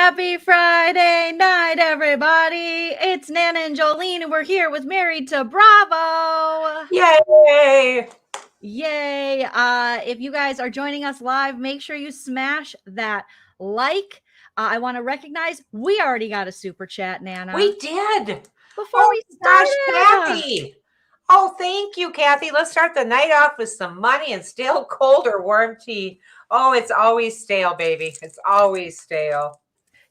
Happy Friday night, everybody. It's Nana and Joleen, and we're here with Married to Bravo. Yay! Yay. If you guys are joining us live, make sure you smash that like. I want to recognize we already got a super chat, Nana. We did. Before we started. Kathy. Oh, thank you, Kathy. Let's start the night off with some money and stale cold or warm tea. Oh, it's always stale, baby. It's always stale.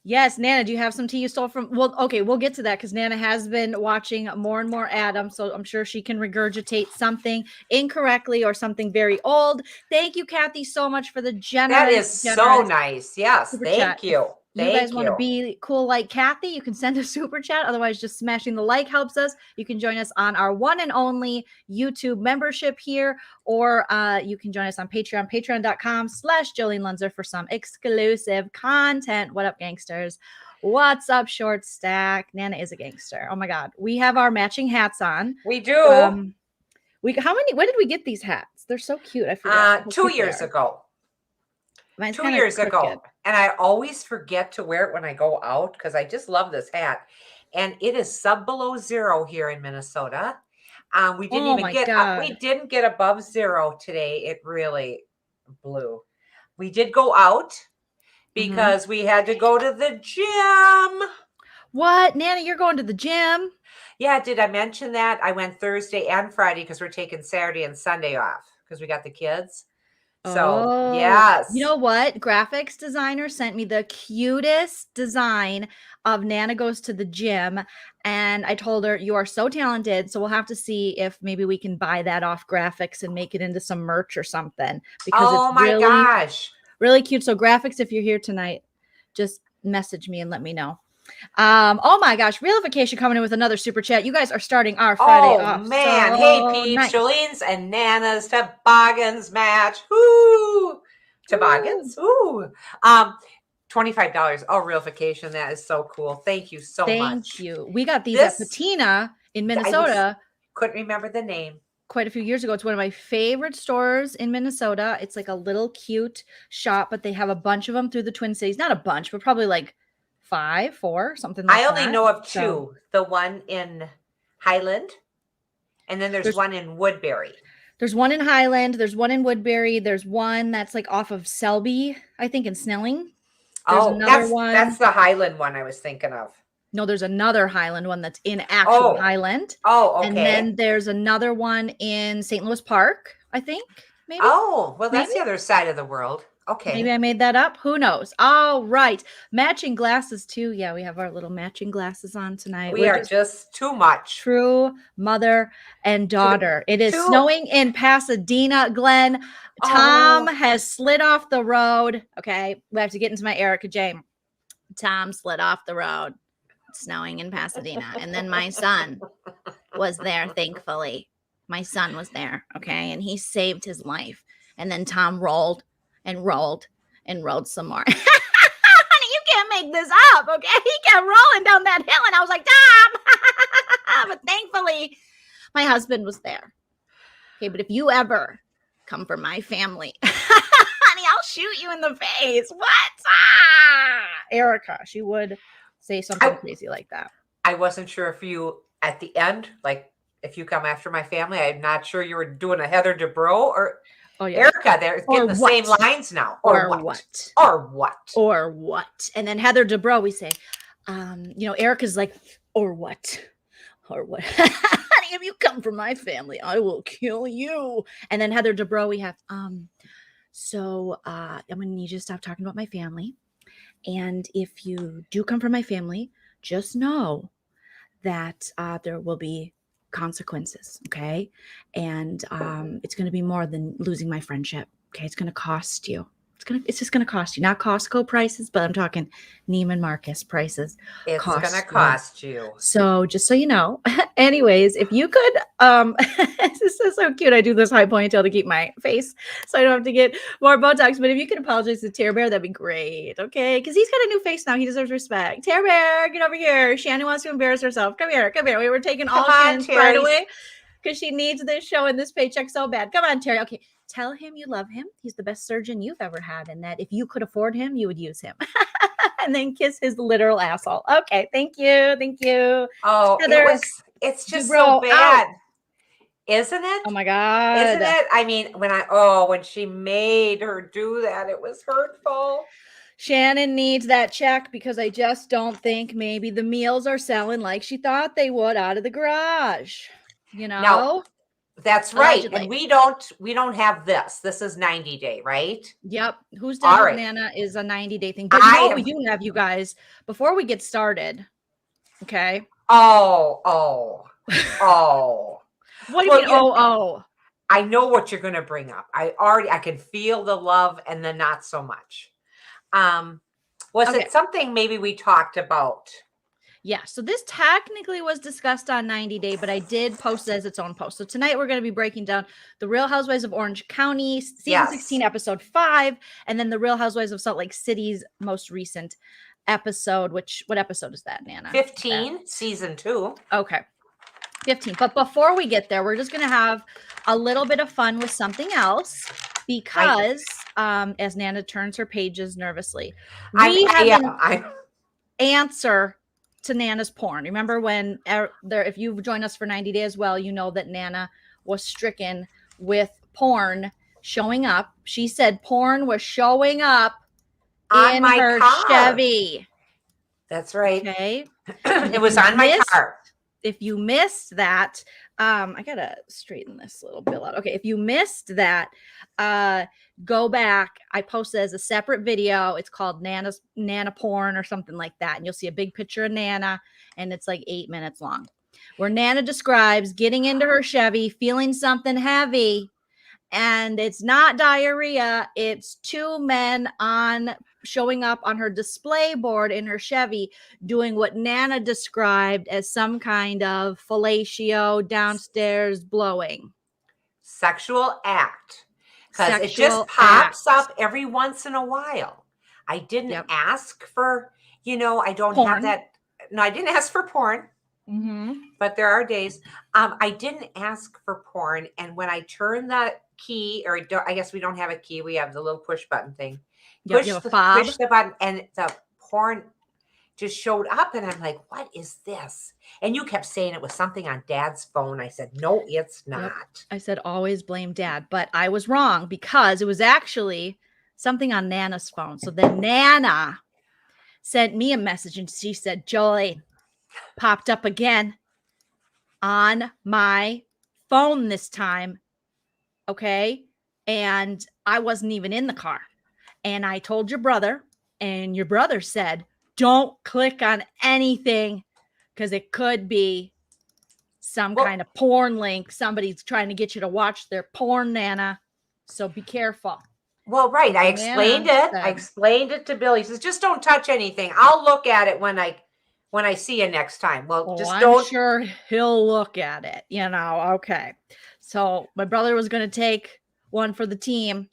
Yes, Nana, do you have some tea you stole from? Well, okay, we'll get to that because Nana has been watching more and more Adam, so I'm sure she can regurgitate something incorrectly or something very old. Thank you, Kathy, so much for the generous. That is so nice. Yes, thank you. You guys want to be cool like Kathy, you can send a super chat. Otherwise, just smashing the like helps us. You can join us on our one and only YouTube membership here, or you can join us on Patreon, patreon.com/Joleen Lunzer for some exclusive content. What up, gangsters? What's up, short stack? Nana is a gangster. Oh my God. We have our matching hats on. We do. When did we get these hats? They're so cute. I forget. 2 years ago. Mine's 2 years ago. And I always forget to wear it when I go out because I just love this hat. And it is sub below zero here in Minnesota. We didn't get above zero today. It really blew. We did go out because we had to go to the gym. What? Nana, you're going to the gym? Yeah, did I mention that? I went Thursday and Friday because we're taking Saturday and Sunday off because we got the kids. So, yes. You know what? Graphics designer sent me the cutest design of Nana goes to the gym. And I told her, you are so talented. So we'll have to see if maybe we can buy that off graphics and make it into some merch or something. Because gosh. Really cute. So graphics, if you're here tonight, just message me and let me know. Oh my gosh, Realification coming in with another super chat. You guys are starting our Friday off. Oh man, so hey peeps, nice. Jolene's and Nana's toboggans match. Woo! Toboggans? Ooh. $25. Oh, Realification. That is so cool. Thank you so much. Thank you. We got these at Patina in Minnesota. Couldn't remember the name. Quite a few years ago. It's one of my favorite stores in Minnesota. It's like a little cute shop, but they have a bunch of them through the Twin Cities. Not a bunch, but probably like 4, something like that. I only know of two. The one in Highland, and then there's one in Woodbury. There's one in Highland. There's one in Woodbury. There's one that's like off of Selby, I think, in Snelling. There's another one. That's the Highland one I was thinking of. No, there's another Highland one that's in actual Highland. Oh, okay. And then there's another one in St. Louis Park, I think, maybe. Oh, well, that's the other side of the world. Okay. Maybe I made that up. Who knows? All right. Matching glasses too. Yeah, we have our little matching glasses on tonight. We are just too much. True mother and daughter. It is snowing in Pasadena, Glenn. Tom has slid off the road. Okay. We have to get into my Erica J. Tom slid off the road. It's snowing in Pasadena. And then my son was there, thankfully. My son was there. Okay. And he saved his life. And then Tom rolled and rolled and rolled some more. Honey, you can't make this up, okay? He kept rolling down that hill, and I was like, Tom! But thankfully, my husband was there. Okay, but if you ever come for my family, honey, I'll shoot you in the face. What? Erica, she would say something crazy like that. I wasn't sure if you, at the end, like, if you come after my family, I'm not sure you were doing a Heather Dubrow or... Oh, yeah. Erica, they're getting the same lines now. Or what? And then Heather Dubrow, we say, Erica's like, or what? Honey, if you come from my family, I will kill you. And then Heather Dubrow, we have, I'm going to need you to stop talking about my family. And if you do come from my family, just know that there will be consequences, okay? And it's going to be more than losing my friendship, okay? It's going to cost you. It's just going to cost you. Not Costco prices, but I'm talking Neiman Marcus prices. It's going to cost you. So just so you know. Anyways, if you could, this is so cute. I do this high ponytail to keep my face so I don't have to get more Botox. But if you could apologize to Terror Bear, that'd be great, okay? Because he's got a new face now. He deserves respect. Terror Bear, get over here. Shannon wants to embarrass herself. Come here. We were taking all Shannon's pride away because she needs this show and this paycheck so bad. Come on, Terry. Okay. Tell him you love him. He's the best surgeon you've ever had, and that if you could afford him, you would use him. and then kiss his literal asshole. Okay, thank you. Thank you. Oh, Heather, it's just so bad. Isn't it? Oh my God. Isn't it? I mean, when she made her do that, it was hurtful. Shannon needs that check because I just don't think maybe the meals are selling like she thought they would out of the garage. You know? Now, that's right. Allegedly. And we don't have this. This is 90-day, right? Yep. Who's Dead with Nana is a 90-day thing. But we do have, you guys, before we get started. Okay. Oh. What do you mean? I know what you're going to bring up. I can feel the love and the not so much. Was it something maybe we talked about? Yeah. So this technically was discussed on 90 Day, but I did post it as its own post. So tonight we're going to be breaking down the Real Housewives of Orange County, season 16, episode 5, and then the Real Housewives of Salt Lake City's most recent episode. What episode is that, Nana? 15, season 2. Okay. 15. But before we get there, we're just going to have a little bit of fun with something else because as Nana turns her pages nervously, we have an answer to Nana's porn. Remember when if you've joined us for 90 days as well, you know that Nana was stricken with porn showing up. She said porn was showing up in her Chevy. That's right. Okay. It was on my car. If you missed that, I gotta straighten this little bill out. Okay, if you missed that, go back. I posted as a separate video. It's called Nana Porn or something like that, and you'll see a big picture of Nana, and it's like 8 minutes long, where Nana describes getting into her Chevy, feeling something heavy, and it's not diarrhea. It's 2 men showing up on her display board in her Chevy doing what Nana described as some kind of fellatio downstairs blowing. Sexual act. Because it just pops up every once in a while. I didn't ask for, I don't have that. No, I didn't ask for porn. Mm-hmm. But there are days. I didn't ask for porn. And when I turn the key, or I guess we don't have a key. We have the little push button thing. Push the button and the porn just showed up. And I'm like, what is this? And you kept saying it was something on Dad's phone. I said, no, it's not. Yep. I said, always blame Dad. But I was wrong because it was actually something on Nana's phone. So then Nana sent me a message and she said, Joleen, popped up again on my phone this time. Okay. And I wasn't even in the car. And I told your brother, and your brother said, don't click on anything because it could be some kind of porn link. Somebody's trying to get you to watch their porn, Nana. So be careful. Well, right. I explained it. I explained it to Billy. He says, just don't touch anything. I'll look at it when I see you next time. Well, just don't. I'm sure he'll look at it, Okay. So my brother was going to take one for the team,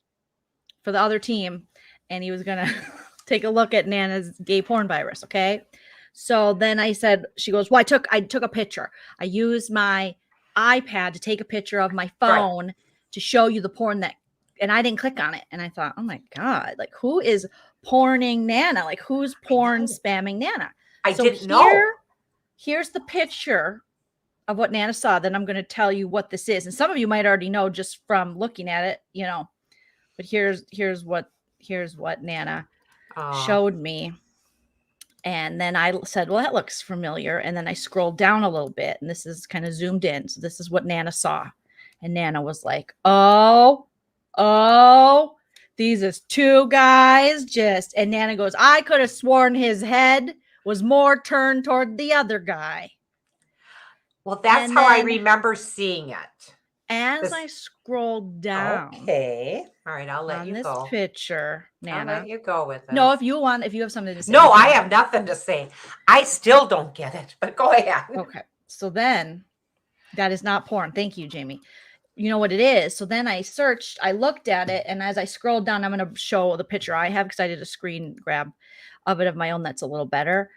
for the other team. And he was going to take a look at Nana's gay porn virus. Okay. So then I said, she goes, well, I took a picture. I used my iPad to take a picture of my phone to show you the porn and I didn't click on it. And I thought, oh my God, like who is porning Nana? Like who's porn spamming Nana? I didn't know. Here's the picture of what Nana saw. Then I'm going to tell you what this is. And some of you might already know just from looking at it, but here's what Nana showed me. And then I said, well, that looks familiar. And then I scrolled down a little bit and this is kind of zoomed in. So this is what Nana saw. And Nana was like, oh, these is 2 guys and Nana goes, I could have sworn his head was more turned toward the other guy. Well, that's how I remember seeing it. As I scrolled down. Okay. All right. I'll let you go. On this picture, Nana. I'll let you go with it. No, if you have something to say. No, I have nothing to say. I still don't get it, but go ahead. Okay. So then that is not porn. Thank you, Jamie. You know what it is. So then I looked at it. And as I scrolled down, I'm going to show the picture I have because I did a screen grab of it of my own. That's a little better.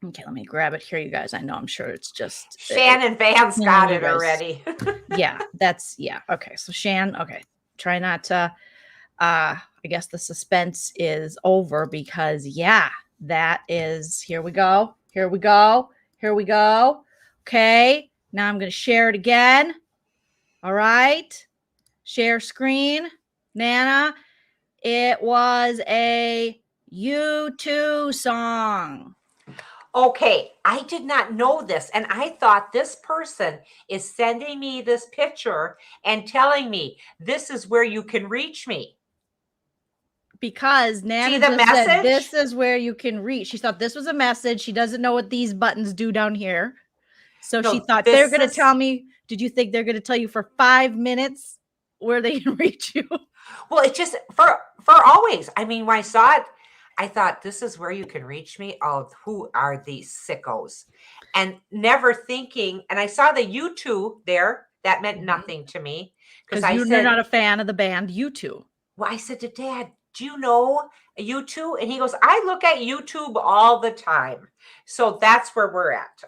Okay, let me grab it here, you guys. I know, I'm sure it's just Shannon Van's got it already. Okay. So Shan, okay, try not to I guess the suspense is over because that is, here we go. Okay. Now I'm going to share it again. All right. Share screen. Nana, it was a U2 song. Okay, I did not know this. And I thought this person is sending me this picture and telling me this is where you can reach me. Because Nana just said, this is where you can reach. She thought this was a message. She doesn't know what these buttons do down here. So she thought they're going to tell me. Did you think they're going to tell you for 5 minutes where they can reach you? Well, it's just for always. I mean, when I saw it, I thought, this is where you can reach me. Oh, who are these sickos? And never thinking, and I saw the U2 there. That meant nothing to me. Because you're not a fan of the band U2. Well, I said to Dad, do you know U2? And he goes, I look at YouTube all the time. So that's where we're at.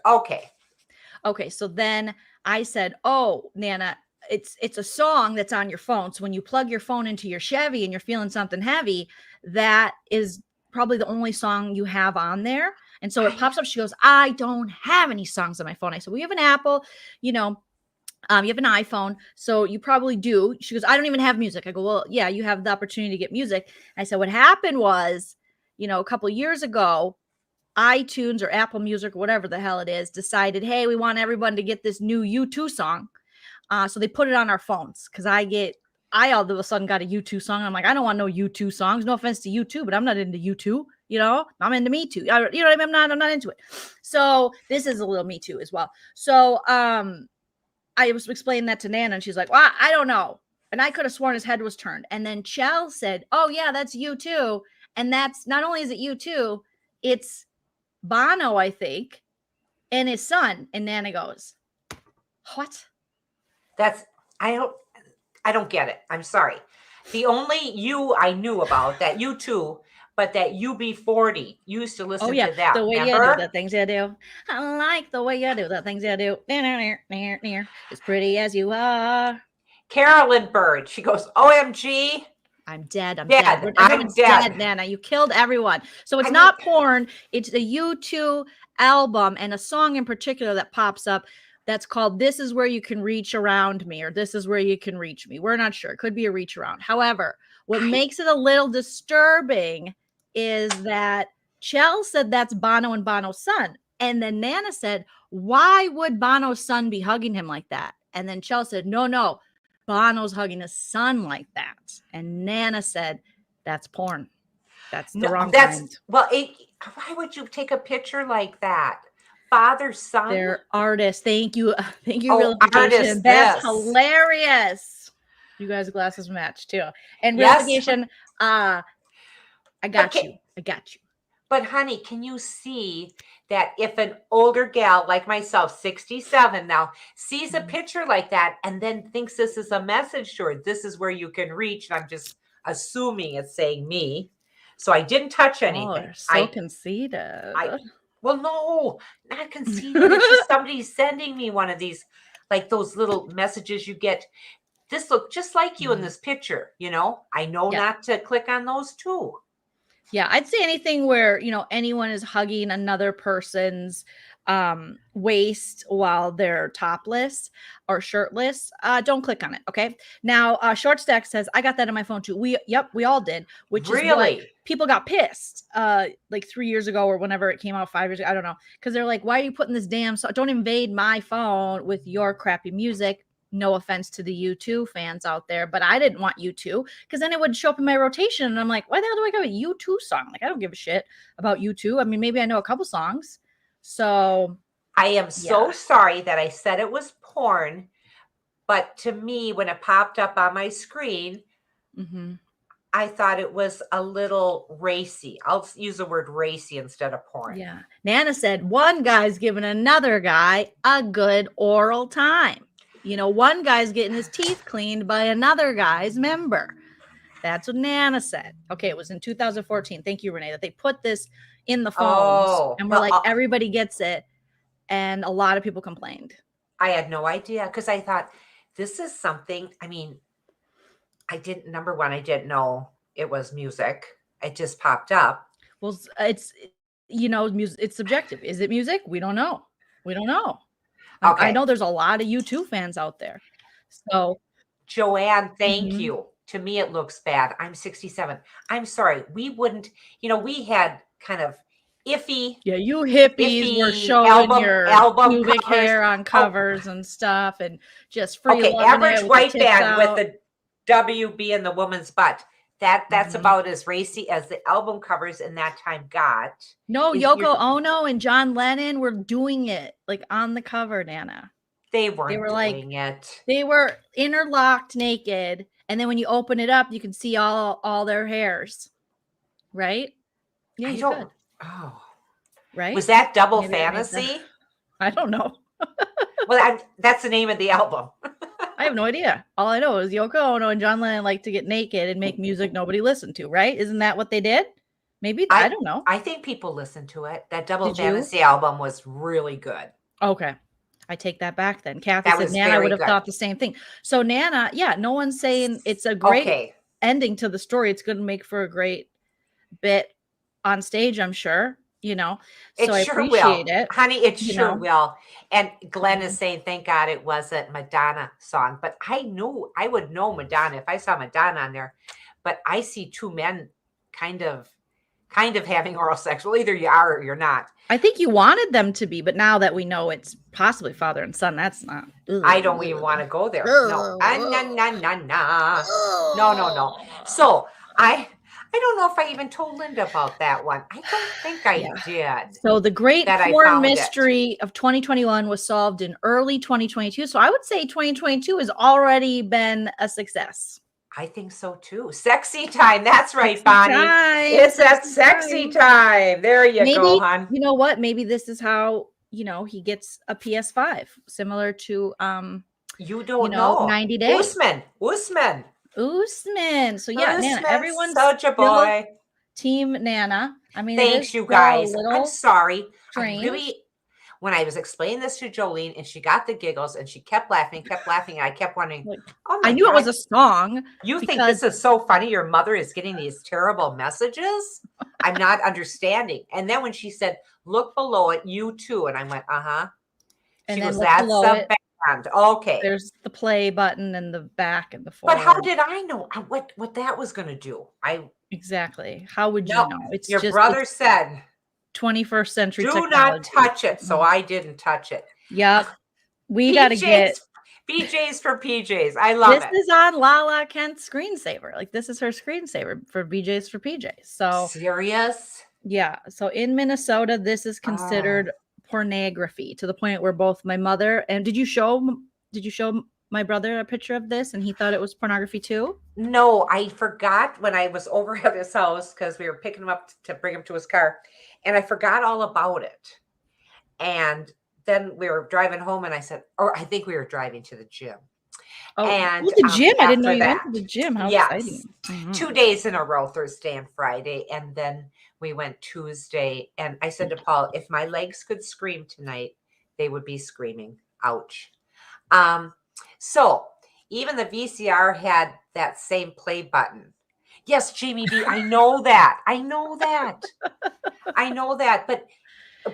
Okay, so then I said, oh, Nana, it's a song that's on your phone. So when you plug your phone into your Chevy and you're feeling something heavy, that is probably the only song you have on there. And so it pops up. She goes, I don't have any songs on my phone. I said, we have an Apple, you have an iPhone, so you probably do. She goes, I don't even have music. I go, well, yeah, you have the opportunity to get music. And I said, what happened was, a couple of years ago, iTunes or Apple Music or whatever the hell it is decided, hey, we want everyone to get this new U2 song. So they put it on our phones because I all of a sudden got a U2 song. I'm like, I don't want no U2 songs. No offense to U2, but I'm not into U2. I'm into Me Too. You know what I mean? I'm not into it. So this is a little Me Too as well. So I was explaining that to Nana, and she's like, well, I don't know. And I could have sworn his head was turned. And then Chell said, oh, yeah, that's U2. And that's not only is it U2, it's Bono, I think, and his son. And Nana goes, what? I don't get it. I'm sorry. The only you I knew about that U2, but that UB40 used to listen to that. The way you do the things you do. I like the way you do the things you do. As pretty as you are. Carolyn Bird. She goes, OMG. I'm dead. Everyone's dead, Nana. You killed everyone. So it's not porn. It's a U2 album and a song in particular that pops up that's called This Is Where You Can Reach Around Me, or This Is Where You Can Reach Me. We're not sure. It could be a reach around. However, what makes it a little disturbing is that Chell said that's Bono and Bono's son. And then Nana said, why would Bono's son be hugging him like that? And then Chell said, no, Bono's hugging his son like that. And Nana said, that's porn. That's the wrong kind. Well, why would you take a picture like that? Father, son. They're artists. Thank you. Real Housewives. That's hilarious. You guys' glasses match too. And Real Housewives, I got you. But honey, can you see that if an older gal like myself, 67 now, sees a picture like that and then thinks this is a message to her, this is where you can reach, and I'm just assuming it's saying me. So I didn't touch anything. Oh, you're so conceited. Well, no, not conceited. It's just somebody sending me one of these, like those little messages you get. This looked just like you in this picture, I know not to click on those too. Yeah, I'd say anything where, anyone is hugging another person's waist while they're topless or shirtless, don't click on it. Okay. Now, Short Stack says, I got that on my phone too. We all did, which is why people got pissed like 3 years ago or whenever it came out, 5 years ago. I don't know. Because they're like, why are you putting this damn song? Don't invade my phone with your crappy music. No offense to the U2 fans out there, but I didn't want U2 because then it would show up in my rotation. And I'm like, why the hell do I got a U2 song? Like, I don't give a shit about U2. I mean, maybe I know a couple songs. So I am so sorry that I said it was porn, but to me, when it popped up on my screen, I thought it was a little racy. I'll use the word racy instead of porn. Yeah. Nana said one guy's giving another guy a good oral time. One guy's getting his teeth cleaned by another guy's member. That's what Nana said. Okay, it was in 2014. Thank you, Renee, that they put this in the phones. And we're like, everybody gets it. And a lot of people complained. I had no idea because I thought this is something, I mean, I didn't, number one, I didn't know it was music. It just popped up. Well, it's, music, it's subjective. Is it music? We don't know. We don't know. Okay. I know there's a lot of U2 fans out there. So, Joanne, thank you. To me, it looks bad. I'm 67. I'm sorry. We wouldn't, we had kind of iffy. Yeah, you hippies were showing your pubic hair on covers and stuff, and just free loving average it with white the tits band out. with the W being the woman's butt. That's about as racy as the album covers in that time got. No, Yoko Ono and John Lennon were doing it like on the cover, Nana. They weren't doing it. They were interlocked naked, and then when you open it up, you can see all their hairs. Right? Yeah, you could. Oh. Right? Was that double fantasy? I don't know. Well, that's the name of the album. I have no idea. All I know is Yoko Ono and John Lennon like to get naked and make music nobody listened to, right? Isn't that what they did? Maybe. I don't know. I think people listened to it. That double fantasy album was really good. Okay. I take that back then. Kathy said Nana would have thought the same thing. So Nana, no one's saying it's a great ending to the story. It's going to make for a great bit on stage, I'm sure. So I appreciate it. Honey, it sure will. And Glenn is saying, thank God it wasn't Madonna song. But I knew I would know Madonna if I saw Madonna on there. But I see two men kind of having oral sex. Well, either you are or you're not. I think you wanted them to be, but now that we know it's possibly father and son, that's not. I don't even want to go there. No. No. So I don't know if I even told Linda about that one. I don't think I did. So the great porn mystery of 2021 was solved in early 2022. So I would say 2022 has already been a success. I think so too. Sexy time. That's right, Bonnie. It's that sexy time. There you go, hon. You know what? Maybe this is how, he gets a PS5, similar to you don't know 90 days. Usman. So Nana, everyone's such a boy. Team Nana. I mean, thanks you guys. I'm sorry. When I was explaining this to Joleen and she got the giggles and she kept laughing, and I kept wondering, I knew it was a song. You think this is so funny? Your mother is getting these terrible messages? I'm not understanding. And then when she said, look below it, you too. And I went, She goes, that's the band. Okay. There's the play button and the back and the forward. But how did I know what that was going to do? Exactly. How would you know? It's your brother said 21st century technology. Do not touch it. So I didn't touch it. Yep. We got to get BJ's for PJs. I love it. This is on Lala Kent's screensaver. Like this is her screensaver for BJ's for PJs. So serious? Yeah. So in Minnesota, this is considered pornography to the point where both my mother and did you show my brother a picture of this and he thought it was pornography too? No, I forgot when I was over at his house because we were picking him up to bring him to his car. And I forgot all about it. And then we were driving home and I said, or I think we were driving to the gym. Oh, and the gym. I didn't know you went to the gym. How exciting. Mm-hmm. 2 days in a row, Thursday and Friday. And then we went Tuesday. And I said to Paul, if my legs could scream tonight, they would be screaming. Ouch. So even the VCR had that same play button. Yes, Jamie B, I know that.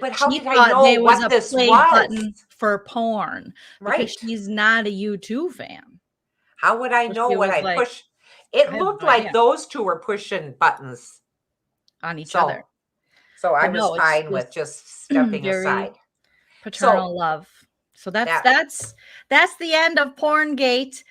But how did I know what this was? Button for porn, right? Because she's not a U2 fan. How would I know what I push? It looked like those two were pushing buttons on each other. So I was fine with just stepping aside. Paternal love. So that's the end of Porngate.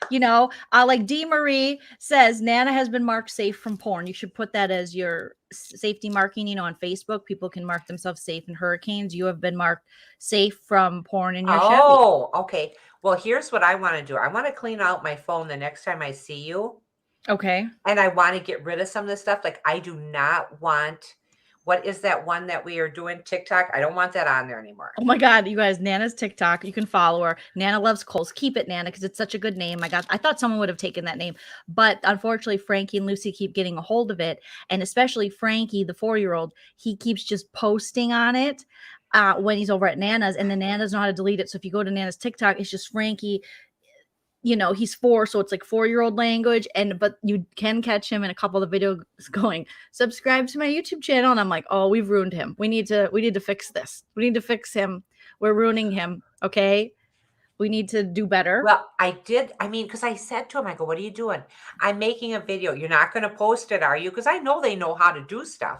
Like Dee Marie says, Nana has been marked safe from porn. You should put that as your safety marking. On Facebook, people can mark themselves safe in hurricanes. You have been marked safe from porn in your Chevy. Oh, okay. Well, here's what I want to do. I want to clean out my phone the next time I see you. Okay. And I want to get rid of some of this stuff. Like I do not want. What is that one that we are doing? TikTok? I don't want that on there anymore. Oh my God, you guys, Nana's TikTok. You can follow her. Nana Loves Coals. Keep it, Nana, because it's such a good name. I thought someone would have taken that name. But unfortunately, Frankie and Lucy keep getting a hold of it. And especially Frankie, the 4-year-old, he keeps just posting on it when he's over at Nana's. And the Nana's know how to delete it. So if you go to Nana's TikTok, it's just Frankie, he's 4, so it's like 4-year-old language. But you can catch him in a couple of the videos going, subscribe to my YouTube channel. And I'm like, oh, we've ruined him. We need to fix this. We need to fix him. We're ruining him. Okay. We need to do better. Well, because I said to him, I go, what are you doing? I'm making a video. You're not going to post it, are you? Because I know they know how to do stuff.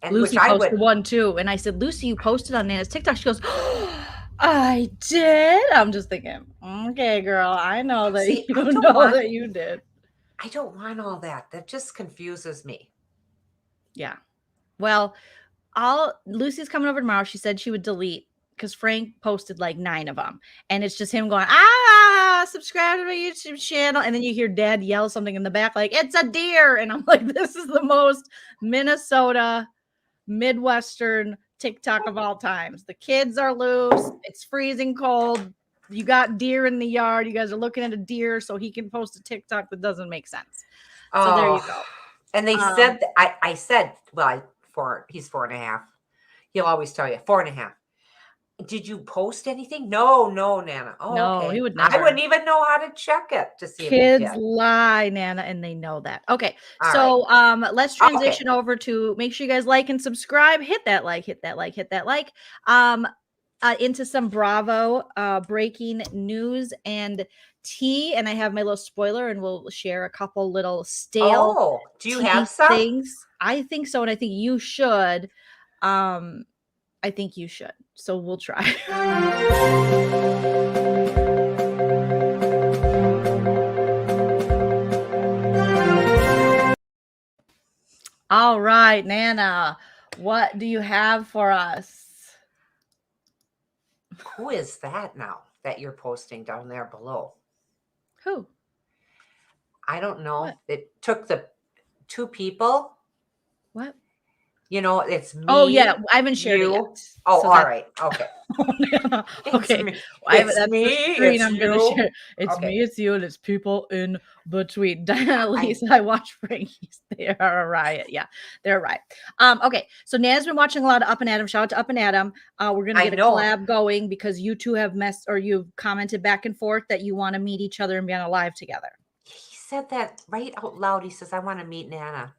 And Lucy posted one too. And I said, Lucy, you posted on Nana's TikTok. She goes, oh, I did. I'm just thinking, okay, girl, I know that that you did. I don't want all that. That just confuses me. Yeah. Well, Lucy's coming over tomorrow. She said she would delete because Frank posted like 9 of them. And it's just him going, subscribe to my YouTube channel. And then you hear Dad yell something in the back, like, it's a deer. And I'm like, this is the most Minnesota, Midwestern TikTok of all times. The kids are loose. It's freezing cold. You got deer in the yard. You guys are looking at a deer so he can post a TikTok that doesn't make sense. So there you go. And they said, I said, well, he's 4.5. He'll always tell you 4.5. Did you post anything? No, Nana. Oh, no, okay. He would never. I wouldn't even know how to check it to see kids if he did. Lie, Nana, and they know that. Okay, all right. Let's transition over to make sure you guys like and subscribe. Hit that like. Into some Bravo breaking news and tea, and I have my little spoiler, and we'll share a couple little stale. Oh, do you have some things? I think so, and I think you should. I think you should. So we'll try. All right, Nana, what do you have for us? Who is that now that you're posting down there below? Who? I don't know. What? It took the 2 people. What? It's me. Oh, yeah. I haven't shared it yet. Oh, so all right. Okay. Okay. It's me. It's I'm going to share. It's me, it's you, and it's people in between. Diana, Lisa, I watch Frankie's. They are a riot. Yeah, they're a riot. Okay. So Nana's been watching a lot of Up and Adam. Shout out to Up and Adam. We're going to get a collab going because you two have you've commented back and forth that you want to meet each other and be on a live together. He said that right out loud. He says, I want to meet Nana.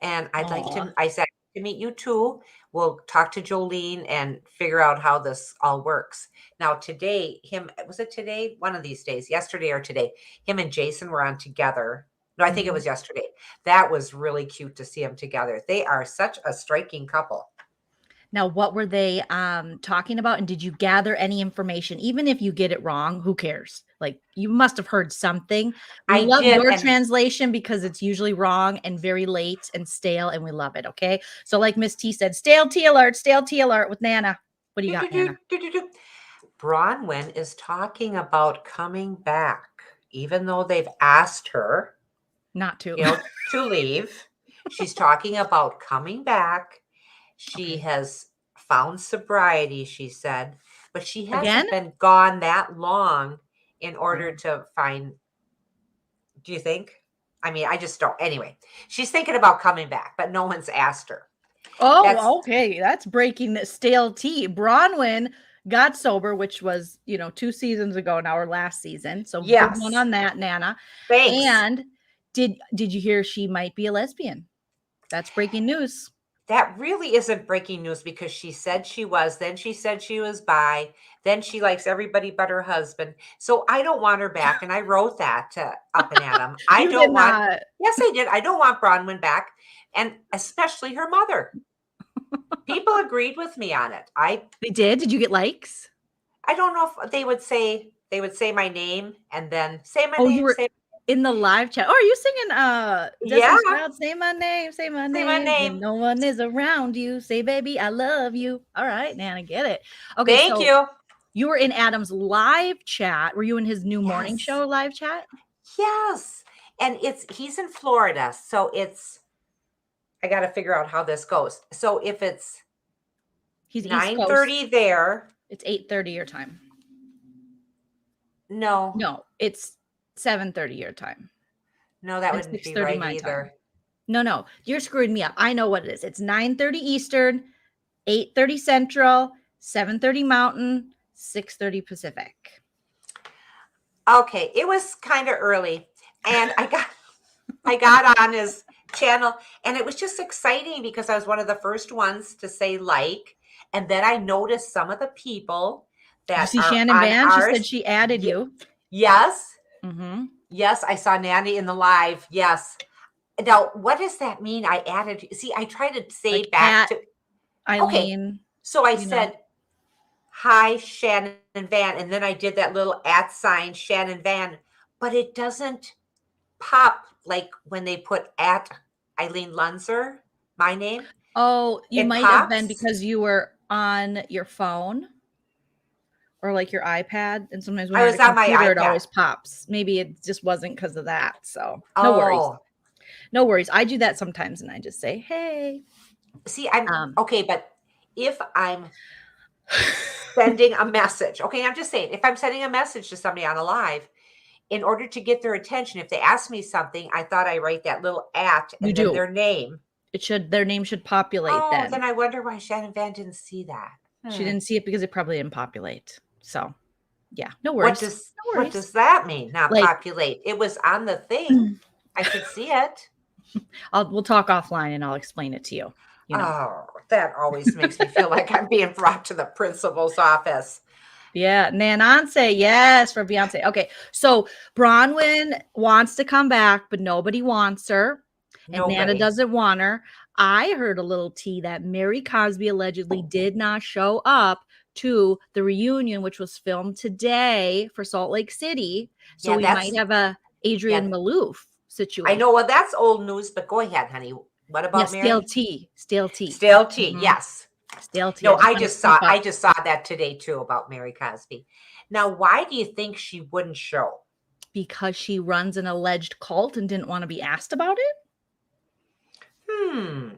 And I said, to meet you too. We'll talk to Joleen and figure out how this all works. Now today, was it today? One of these days, yesterday or today, him and Jason were on together. No, I think it was yesterday. That was really cute to see them together. They are such a striking couple. Now, what were they talking about? And did you gather any information? Even if you get it wrong, who cares? Like, you must have heard something. I love your translation because it's usually wrong and very late and stale, and we love it, okay? So like Miss T said, stale tea alert with Nana. What do you got, Nana? Bronwyn is talking about coming back, even though they've asked her not to, to leave. She's talking about coming back. She has found sobriety, she said, but she hasn't been gone that long in order to find. Do you think? I mean, I just don't. Anyway, she's thinking about coming back, but no one's asked her. Oh, okay. That's breaking the stale tea. Bronwyn got sober, which was, 2 seasons ago now, or last season. So good one on that, Nana. Thanks. And did you hear she might be a lesbian? That's breaking news. That really isn't breaking news because she said she was, then she said she was bi, then she likes everybody but her husband. So I don't want her back. And I wrote that to Up and Adam. Yes, I did. I don't want Bronwyn back. And especially her mother. People agreed with me on it. They did? Did you get likes? I don't know if they would say my name and then say my name. You were in the live chat. Oh, are you singing Child, say my name, say my name. When no one is around you. Say, baby, I love you. All right, Nana, get it. Okay. Thank you. You were in Adam's live chat. Were you in his new morning show live chat? Yes. And he's in Florida. So I got to figure out how this goes. So if he's 9:30 there. It's 8:30 your time. No, it's 7:30 your time. No, that wouldn't be right either. Time. No, you're screwing me up. I know what it is. It's 9:30 Eastern, 8:30 Central, 7:30 Mountain, 6:30 Pacific. Okay, it was kind of early, and I got on his channel, and it was just exciting because I was one of the first ones to say like, and then I noticed some of the people Did you that see are Shannon on Van? She ours. said she added you. Yes. Mm-hmm. Yes, I saw Nanny in the live. Yes. Now, what does that mean? I added. See, I try to say Like back at to. Okay, Eileen. so I You know. said, "Hi, Shannon Van," and then I did that little at sign, Shannon Van, but it doesn't pop like when they put at Joleen Lunzer, my name. Oh, you It might have been pops. because you were on your phone or like your iPad, and sometimes when I you're on was a on my computer, it iPad. always pops. Maybe it just wasn't because of that. So no worries. Oh, No worries. I do that sometimes, and I just say, "Hey." see, I'm Um, okay, but if I'm sending a message, okay, I'm just saying, if I'm sending a message to somebody on a live, in order to get their attention, if they ask me something, I thought I write that little at you and then do. their name. Their name should populate Oh, then. then I wonder why Shannon Van didn't see that. She didn't see it because it probably didn't populate. So yeah, no What worries. does No what worries. does that mean? Not Like populate. It was on the thing. I could see it. we'll talk offline and I'll explain it to you. You know. Oh, that always makes me feel like I'm being brought to the principal's office. Yeah, Nanance, yes, for Beyonce. Okay, so Bronwyn wants to come back, but nobody wants her, and Nana Nobody. doesn't want her. I heard a little tea that Mary Cosby allegedly did not show up to the reunion, which was filmed today for Salt Lake City. So Yeah, we might that's have a Adrienne yeah. Malouf I situation. know. Well, that's old news, but go ahead, honey. What Yeah, about stale Mary? tea, stale tea, Stale tea. Mhm. Yes. Stale tea. I No, just want to keep I up just saw that today too about Mary Cosby. Now, why do you think she wouldn't show? because she runs an alleged cult and didn't want to be asked about it.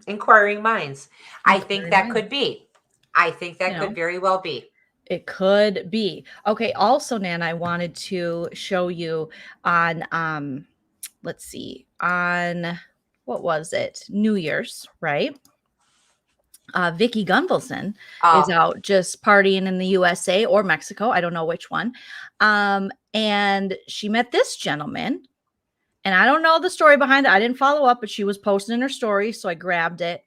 Inquiring minds. I think Inquiring that minds. could be. I think that You could know, very well be. it could be. Okay, also, Nan, I wanted to show you on let's see, on what was it? New Year's, right? Vicki Gunvalson is Oh, out just partying in the USA or Mexico. I don't know which one. And she met this gentleman, and I don't know the story behind it. I didn't follow up, but she was posting in her story, so I grabbed it.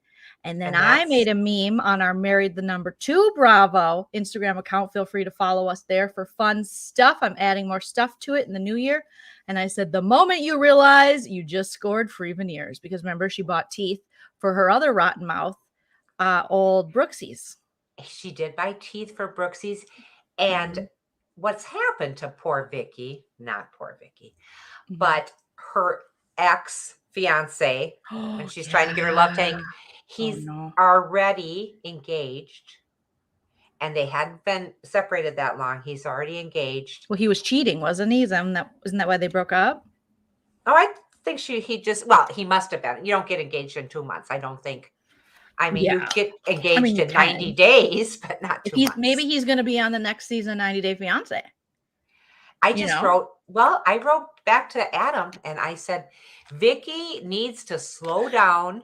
And then and I that's made a meme on our Married the Number 2 Bravo Instagram account. Feel free to follow us there for fun stuff. I'm adding more stuff to it in the new year. And I said, the moment you realize you just scored free veneers, because remember, she bought teeth for her other rotten mouth, old Brooksies. she did buy teeth for Brooksies. And Mhm. what's happened to poor Vicky, not poor Vicky, Mhm. but her ex fiance, when Oh, she's trying to get her love yeah. tank, Oh, he's no. already engaged and they hadn't been separated that long. He's already engaged. Well, he was cheating, wasn't he? Isn't that why they broke up? Oh, I think he just, well, he must have been. You don't get engaged in 2 months, I don't think. I mean, you Yeah. get I mean, engaged you in 90 can. days, but not If 2 months. maybe he's going to be on the next season of 90 Day Fiance, I you just know? wrote, well, I wrote back to Adam and I said, Vicky needs to slow down.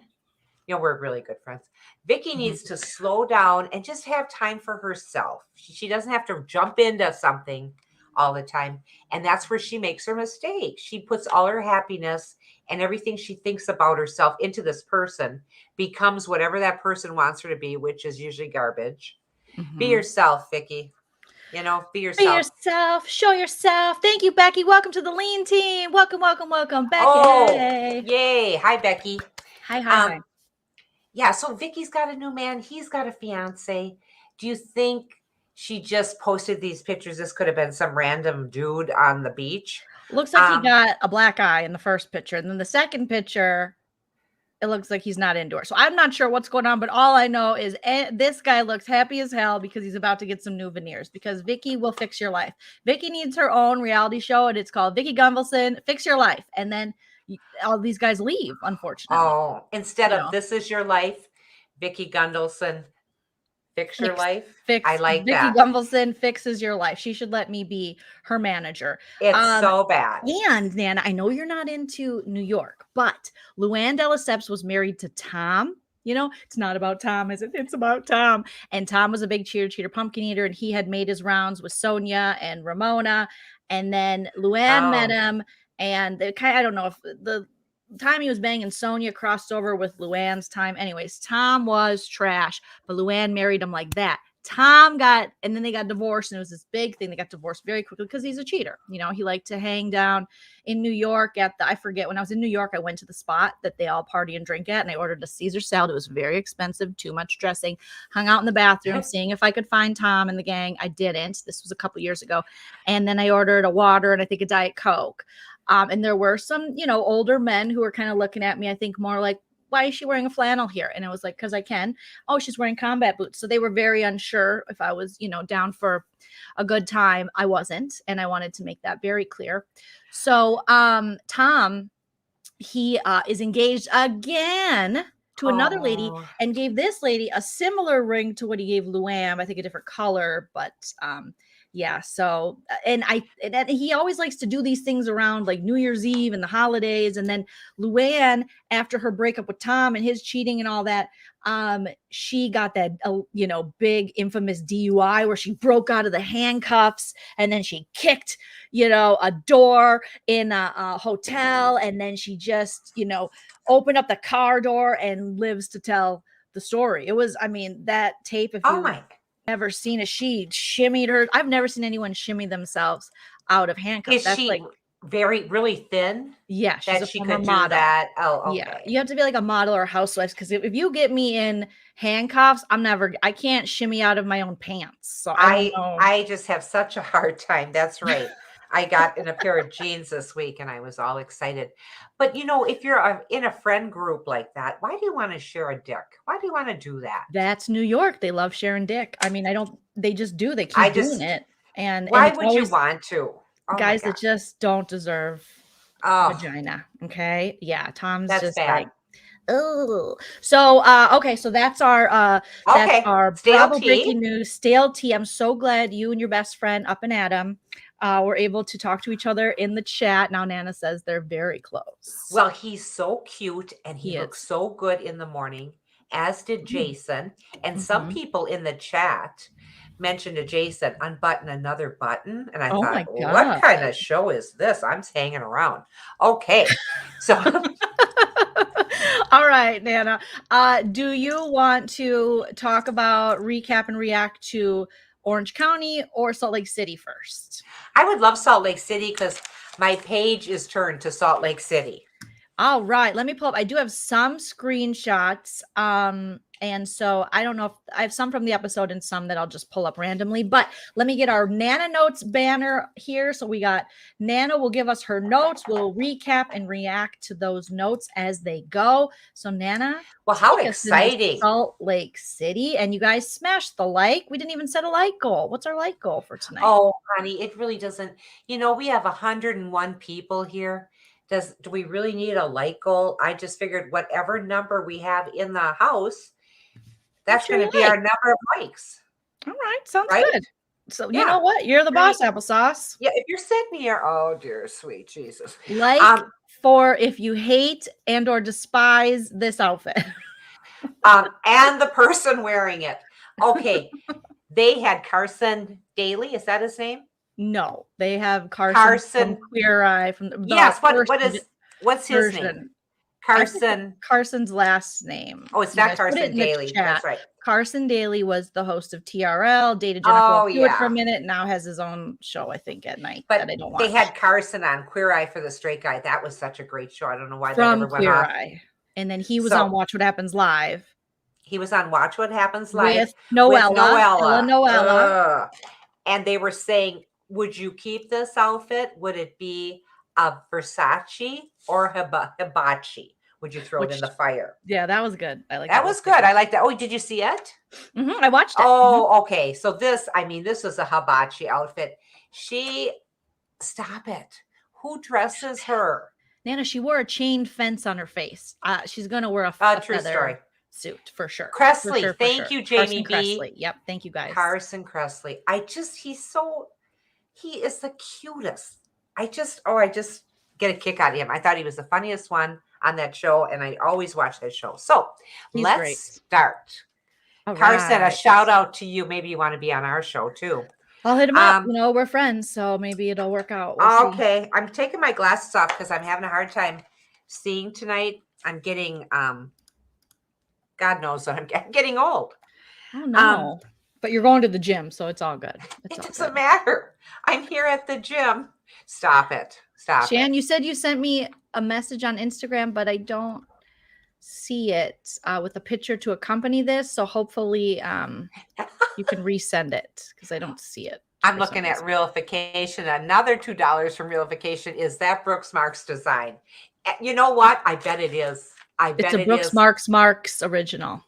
You know, we're really good friends. Vicky Mhm. needs to slow down and just have time for herself. She doesn't have to jump into something all the time. And that's where she makes her mistake. She puts all her happiness and everything she thinks about herself into this person, becomes whatever that person wants her to be, which is usually garbage. Be Mhm. yourself, Vicky. You know, be Be yourself. yourself. Show yourself. Thank you, Becky. Welcome to the Lean Team. Welcome, welcome, welcome, Oh, Becky. yay. Hi, Becky. Hi, hi, hi. Um, Yeah, so Vicky's got a new man. He's got a fiance. Do you think she just posted these pictures? This could have been some random dude on the beach. Looks like he Um, got a black eye in the first picture. And then the second picture, it looks like he's not into her. So I'm not sure what's going on, but all I know is this guy looks happy as hell because he's about to get some new veneers, because Vicki will fix your life. Vicki needs her own reality show, and it's called Vicki Gunvalson Fix Your Life. And then all these guys leave, unfortunately. oh, instead You of know, This Is Your Life, Vicki Gunvalson, Fix Your Life. I like Vicki that. Gunvalson fixes your life. She should let me be her manager. It's Um, so bad. and Nana, I know you're not into New York, but Luann de Lesseps was married to Tom. You know, it's not about Tom, is it? It's about Tom. And Tom was a big cheater, pumpkin eater, and he had made his rounds with Sonia and Ramona. And then Luann met him, and they I don't know if the time he was banging Sonia crossed over with Luann's time. Anyways, Tom was trash, but Luann married him like that. Tom got, and then they got divorced, and it was this big thing. They got divorced very quickly because he's a cheater. You know, he liked to hang down in New York at I forget, when I was in New York, I went to the spot that they all party and drink at, and I ordered a Caesar salad. It was very expensive, too much dressing. Hung out in the bathroom, seeing if I could find Tom and the gang. I didn't. This was a couple years ago. And then I ordered a water and I think a Diet Coke. And there were some, you know, older men who were kind of looking at me, I think more like, why is she wearing a flannel here? And it was like, because I can. Oh, she's wearing combat boots. So they were very unsure if I was, you know, down for a good time. I wasn't. And I wanted to make that very clear. So Tom, he is engaged again to another lady and gave this lady a similar ring to what he gave Luann. I think a different color, but yeah. So, and he always likes to do these things around like New Year's Eve and the holidays. And then Luann, after her breakup with Tom and his cheating and all that, she got that, you know, big infamous DUI where she broke out of the handcuffs and then she kicked, you know, a door in a hotel. And then she just, you know, opened up the car door and lives to tell the story. It was, I mean, that tape, if you never seen it, she shimmied her. I've never seen anyone shimmy themselves out of handcuffs. Is she like really thin? Yeah, she's that she could do that. Oh, okay. Yeah, you have to be like a model or a housewife, because if you get me in handcuffs, I can't shimmy out of my own pants. So I just have such a hard time. That's right. I got in a pair of jeans this week and I was all excited. But you know, if you're in a friend group like that, why do you want to share a dick? Why do you want to do that? That's New York. They love sharing dick. I mean, they just do. They keep doing it. And why would you want to? Guys that just don't deserve vagina. Okay. Yeah. Tom's just bad. Like, oh, so okay, so that's our Bravo breaking news, stale tea. I'm so glad you and your best friend Up and Adam were able to talk to each other in the chat. Now Nana says they're very close. Well, he's so cute and he looks so good in the morning, as did Jason. And some people in the chat mentioned to Jason, unbutton another button. And I thought, what kind of show is this? I'm hanging around. Okay. So all right, Nana. Do you want to talk about, recap and react to Orange County or Salt Lake City first? I would love Salt Lake City because my page is turned to Salt Lake City. All right, let me pull up. I do have some screenshots. And so I don't know if I have some from the episode and some that I'll just pull up randomly, but let me get our Nana Notes banner here. So we got Nana will give us her notes. We'll recap and react to those notes as they go. So Nana, well, how exciting. Salt Lake City. And you guys smashed the like. We didn't even set a like goal. What's our like goal for tonight? Oh, honey, it really doesn't. You know, we have 101 people here. Do we really need a like goal? I just figured whatever number we have in the house, that's going to be our number of likes. All right. Sounds good. So you know what? You're the boss, Applesauce. Yeah. If you're sitting here, oh dear sweet Jesus. Like for if you hate and or despise this outfit. And the person wearing it. Okay. They had Carson Daly. Is that his name? No, they have Carson from Queer Eye from the what's his name? Carson's last name. Oh, it's not Carson Daly. That's right. Carson Daly was the host of TRL, dated Jennifer Hewitt for a minute, now has his own show, I think, at night. But that I don't watch. They had Carson on Queer Eye for the Straight Guy. That was such a great show. I don't know why from that never Queer went off. Eye. And then he was on Watch What Happens Live. He was on Watch What Happens Live with Noella. And they were saying, would you keep this outfit? Would it be a Versace or hibachi? Would you throw it in the fire? Yeah, that was good. I like that. Was good. I like that. Oh, did you see it? Mm-hmm, I watched it. Oh, okay. So this is a hibachi outfit. Stop it. Who dresses her? Nana, she wore a chain fence on her face. She's going to wear a true story suit for sure. Kressley. Thank you, Jamie B. Kressley. Yep. Thank you, guys. Carson Kressley. He is the cutest. I just get a kick out of him. I thought he was the funniest one on that show, and I always watch that show. So let's start. Carson, a shout out to you. Maybe you want to be on our show too. I'll hit him up. You know, we're friends, so maybe it'll work out. We'll see. I'm taking my glasses off because I'm having a hard time seeing tonight. I'm getting, God knows that I'm getting old. Oh, no. But you're going to the gym, so it's all good. It doesn't matter. I'm here at the gym. Stop it. Shan, you said you sent me a message on Instagram, but I don't see it with a picture to accompany this. So hopefully you can resend it because I don't see it. I'm looking at Realification. Another $2 from Realification. Is that Brooks Marks design? You know what? I bet it is. It's a Brooks Marks original.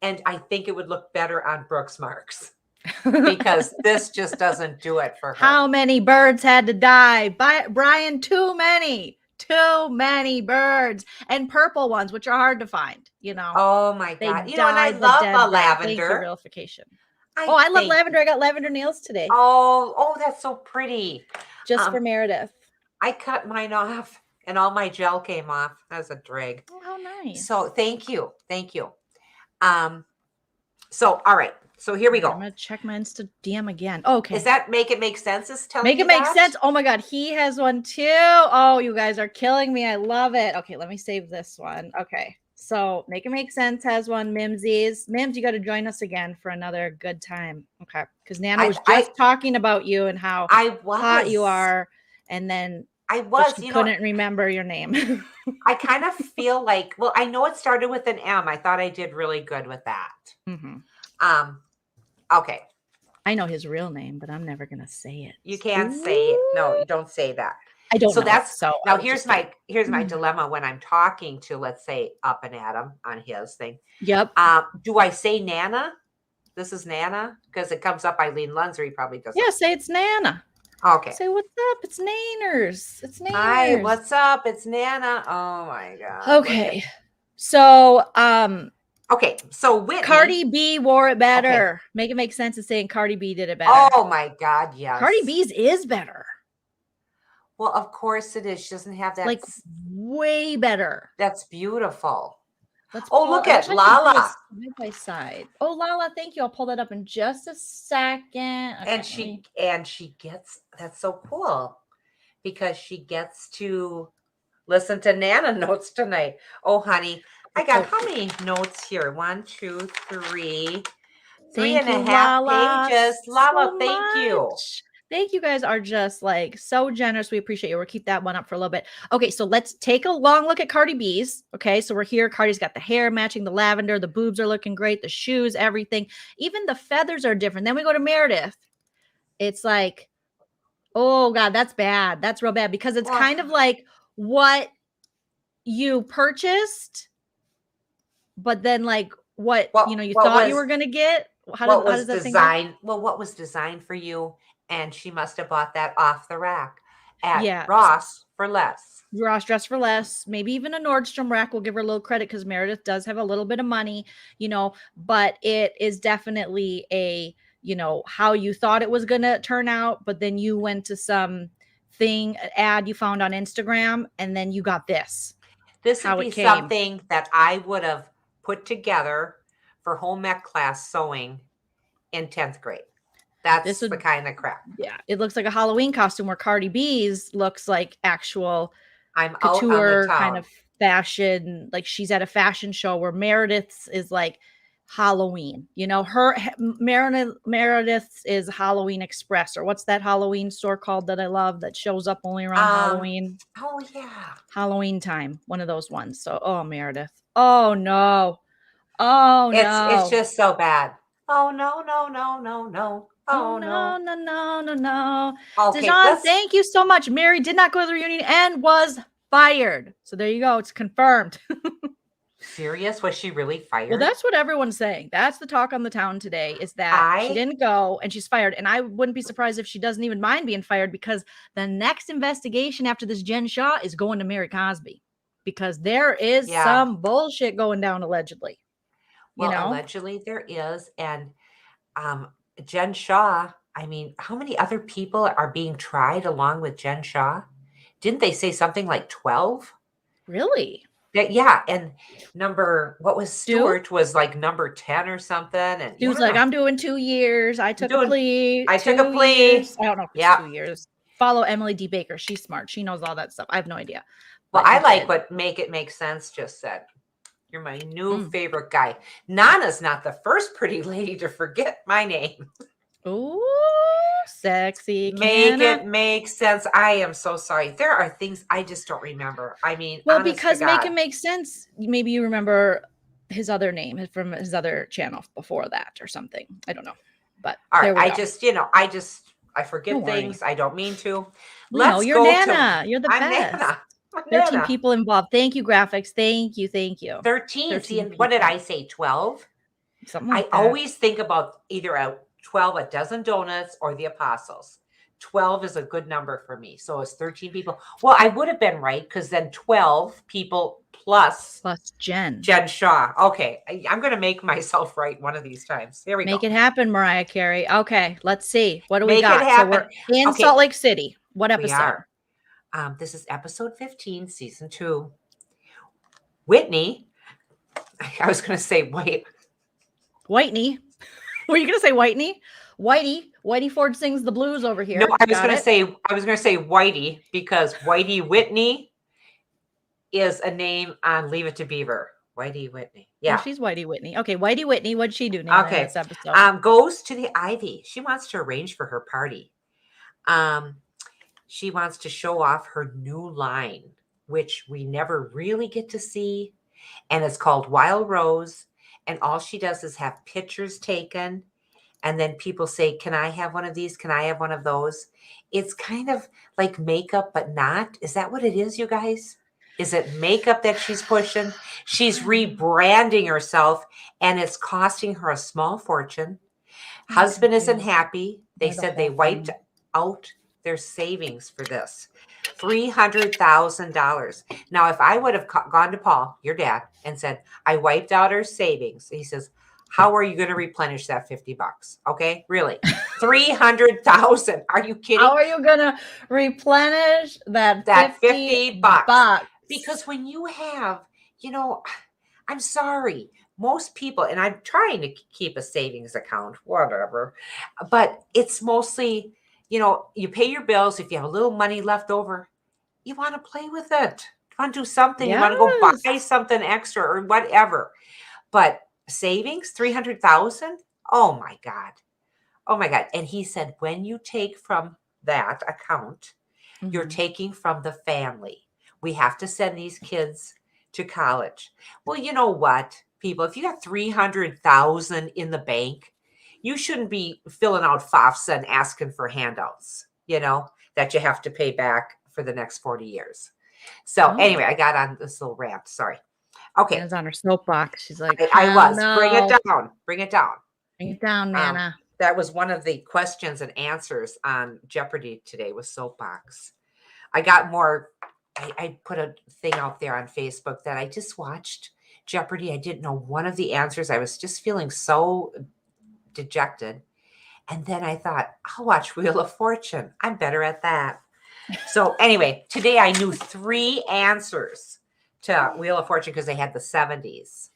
And I think it would look better on Brooks Marks because this just doesn't do it for her. How many birds had to die? Brian, too many birds, and purple ones, which are hard to find, you know. Oh my God. You know, and I love lavender. Realification. I love lavender. I got lavender nails today. Oh, that's so pretty. Just for Meredith. I cut mine off and all my gel came off. That was a drag. Oh, how nice. So thank you. So all right. So here we go. I'm gonna check my Insta DM again. Okay. Is that Make It Make Sense is telling Make It Make Sense? Oh my God, he has one too. Oh, you guys are killing me. I love it. Okay, let me save this one. Okay. So Make It Make Sense has one. Mimsies. Mims, you got to join us again for another good time. Okay. Because Nana was just talking about you and how hot you are. And then she couldn't remember your name. I kind of feel like, well, I know it started with an M. I thought I did really good with that. Mm-hmm. Okay. I know his real name, but I'm never going to say it. You can't say it. No, you don't say that. I don't know. Now here's my dilemma when I'm talking to, let's say, Up and Adam on his thing. Yep. Do I say Nana? This is Nana because it comes up Joleen Lunzer. He probably doesn't. Yeah, say it's Nana. Okay. Say what's up? It's Naners. It's Naners. Hi, what's up? It's Nana. Oh my God. Okay. So okay, so Whitney, Cardi B wore it better. Okay. Make It Make Sense is saying Cardi B did it better. Oh my God, yes. Cardi B's is better. Well, of course it is. She doesn't have that. Like way better. That's beautiful. Look at Lala. Side by side. Oh, Lala, thank you. I'll pull that up in just a second. Okay, and she gets, that's so cool because she gets to listen to Nana notes tonight. Oh, honey, I got how many notes here? 1, 2, 3, 3.5 pages. Lala, thank you. Thank you guys are just like so generous. We appreciate you. We'll keep that one up for a little bit. Okay, so let's take a long look at Cardi B's. Okay, so we're here. Cardi's got the hair matching the lavender. The boobs are looking great. The shoes, everything. Even the feathers are different. Then we go to Meredith. It's like, oh God, that's bad. That's real bad because it's kind of like what you purchased, but then like what you thought you were going to get. How does that design? Well, what was designed for you? And she must have bought that off the rack at Ross for less. Ross Dress for Less, maybe even a Nordstrom rack. We'll give her a little credit because Meredith does have a little bit of money, but it is definitely a, how you thought it was going to turn out. But then you went to some ad you found on Instagram and then you got this. This would be something that I would have put together for home ec class sewing in 10th grade. That's the kind of crap. Yeah. It looks like a Halloween costume where Cardi B's looks like actual couture kind of fashion. Like she's at a fashion show where Meredith's is like Halloween. Meredith's is Halloween Express, or what's that Halloween store called that I love that shows up only around Halloween? Oh, yeah. Halloween time. One of those ones. So, Meredith. Oh, no. Oh, no. It's just so bad. Oh, no, no, no, no, no. Oh, no. No. Okay, Dijon, thank you so much. Mary did not go to the reunion and was fired. So there you go. It's confirmed. Serious? Was she really fired? Well, that's what everyone's saying. That's the talk on the town today is that she didn't go and she's fired. And I wouldn't be surprised if she doesn't even mind being fired because the next investigation after this Jen Shah is going to Mary Cosby because there is some bullshit going down allegedly. Allegedly there is. And Jen Shah, I mean, how many other people are being tried along with Jen Shah? Didn't they say something like 12? Really? And what was Stuart was like number 10 or something. And he was like, I'm doing 2 years. I took a plea. I took a plea. Years. I don't know if it's 2 years. Follow Emily D. Baker. She's smart. She knows all that stuff. I have no idea. Well, I like what Make It Make Sense just said. You're my new favorite guy. Nana's not the first pretty lady to forget my name. Ooh, sexy. Make it make sense. I am so sorry. There are things I just don't remember. I mean, well, because Make It Make Sense, maybe you remember his other name from his other channel before that or something. I don't know. But all right, I forget things. I don't mean to. You're Nana. You're the best. Nana. 13 people involved. Thank you, graphics. Thank you. 13. See, and what did I say? 12? Something like that. I always think about either 12, a dozen donuts, or the apostles. 12 is a good number for me. So it's 13 people. Well, I would have been right, because then 12 people plus Jen Shah. Okay. I'm going to make myself right one of these times. Here we go. Make it happen, Mariah Carey. Okay. Let's see. What do we got? So we're in Salt Lake City. What episode? We are. This is episode 15, season 2. Whitney. I was going to say Whitney. Were you going to say Whitney? Whitey Ford sings the blues over here. No, I was going to say Whitey, because Whitey Whitney is a name on Leave It to Beaver. Whitey Whitney. Yeah. She's Whitey Whitney. Okay, Whitey Whitney. What did she do in this episode? Goes to the Ivy. She wants to arrange for her party. She wants to show off her new line, which we never really get to see. And it's called Wild Rose. And all she does is have pictures taken. And then people say, can I have one of these? Can I have one of those? It's kind of like makeup, but not. Is that what it is, you guys? Is it makeup that she's pushing? She's rebranding herself, and it's costing her a small fortune. Husband isn't happy. They said they wiped out their savings for this. $300,000. Now, if I would have gone to Paul, your dad, and said, I wiped out our savings, he says, how are you going to replenish that $50? Okay, really? 300,000. Are you kidding? How are you going to replenish that $50? Because when you have, I'm sorry, most people, and I'm trying to keep a savings account, whatever, but it's mostly, you pay your bills. If you have a little money left over, you want to play with it. You want to do something. Yes. You want to go buy something extra or whatever. But savings, 300,000. Oh my God. And he said, when you take from that account, you're taking from the family. We have to send these kids to college. Well, you know what, people, if you got 300,000 in the bank, you shouldn't be filling out FAFSA and asking for handouts, that you have to pay back for the next 40 years. So anyway, I got on this little rant. Sorry. Okay. It's on her soapbox. She's like, I was. No. Bring it down. Bring it down, Nana. That was one of the questions and answers on Jeopardy today was soapbox. I got more. I put a thing out there on Facebook that I just watched Jeopardy. I didn't know one of the answers. I was just feeling so dejected. And then I thought, I'll watch Wheel of Fortune. I'm better at that. So anyway, today I knew 3 answers to Wheel of Fortune because they had the 70s.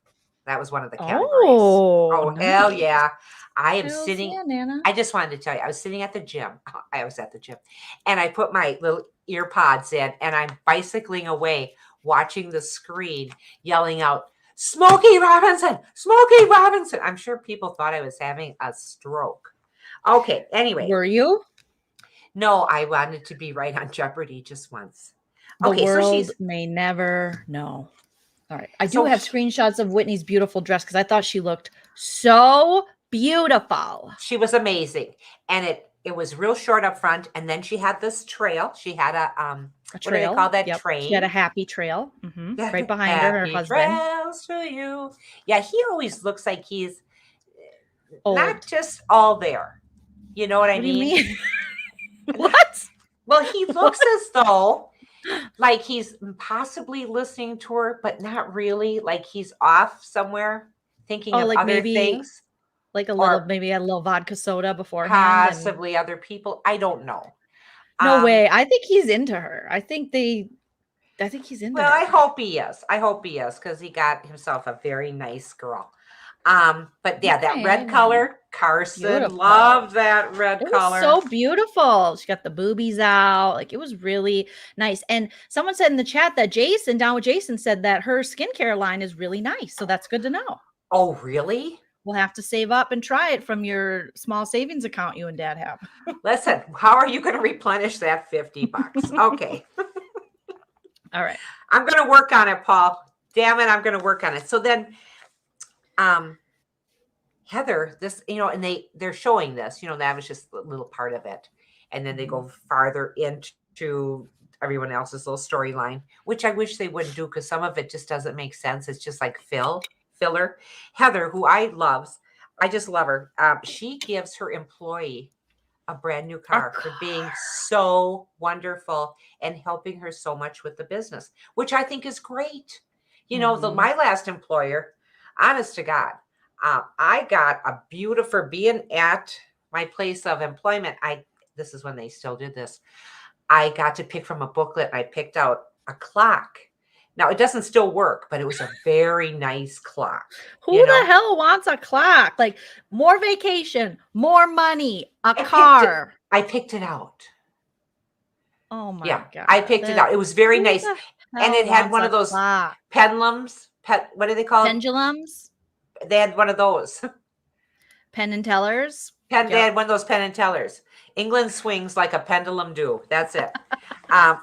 That was one of the categories. Oh, nice. Hell yeah. I am sitting. Yeah, Nana. I just wanted to tell you, I was sitting at the gym. I was at the gym. And I put my little ear pods in and I'm bicycling away, watching the screen, yelling out, Smokey Robinson, Smokey Robinson. I'm sure people thought I was having a stroke. Okay, anyway. Were you? No, I wanted to be right on Jeopardy just once. The world may never know. All right. I do have screenshots of Whitney's beautiful dress because I thought she looked so beautiful. She was amazing. And it was real short up front. And then she had this trail. She had a trail. What do they call that? Yep. Train. She had a happy trail. Right behind her husband. Trails to you. Yeah, he always looks like he's not just all there. You know what I mean? What? Well, he looks as though like he's possibly listening to her, but not really. Like he's off somewhere thinking of like other things. Like maybe a little vodka soda beforehand. Possibly other people. I don't know. No way. I think he's into her. I think they I think he's in there. Well, I hope he is. I hope he is, because he got himself a very nice girl. But yeah, that red color, Carson loved that red color. It was so beautiful. She got the boobies out. Like, it was really nice. And someone said in the chat that Jason, down with Jason, said that her skincare line is really nice. So that's good to know. Oh, really? We'll have to save up and try it from your small savings account you and Dad have. Listen, how are you going to replenish that $50? Okay. All right. I'm going to work on it, Paul. Damn it, I'm going to work on it. So then, Heather, this, and they're showing this, that was just a little part of it. And then they go farther into everyone else's little storyline, which I wish they wouldn't do, because some of it just doesn't make sense. It's just like filler. Heather, who I just love her. She gives her employee a brand new car for being so wonderful and helping her so much with the business, which I think is great. My last employer, honest to God, I got a beautiful, for being at my place of employment. This is when they still did this. I got to pick from a booklet. I picked out a clock. Now, it doesn't still work, but it was a very nice clock. Who the hell wants a clock? Like, more vacation, more money, a car. I picked it out. Oh, my God. I picked it out. It was very nice. And it had one of those pendulums. What do they call it? Pendulums? They had one of those. Penn and tellers? They had one of those Penn and tellers. England swings like a pendulum do. That's it.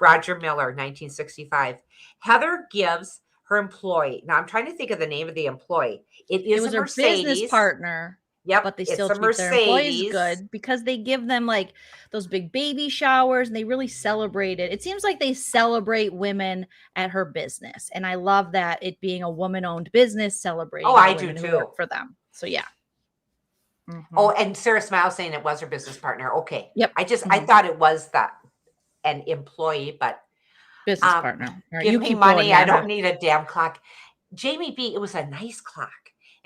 Roger Miller, 1965. Heather gives her employee. Now, I'm trying to think of the name of the employee. It was a Mercedes. Her business partner. Yep. But they still treat their employees good, because they give them like those big baby showers, and they really celebrate it. It seems like they celebrate women at her business. And I love that, it being a woman-owned business, celebrating I do too. For them. So yeah. Oh, and Sarah Smile saying it was her business partner. Okay. Yep. I thought it was an employee, but business partner. Right, give me money. I don't need a damn clock. Jamie B, it was a nice clock,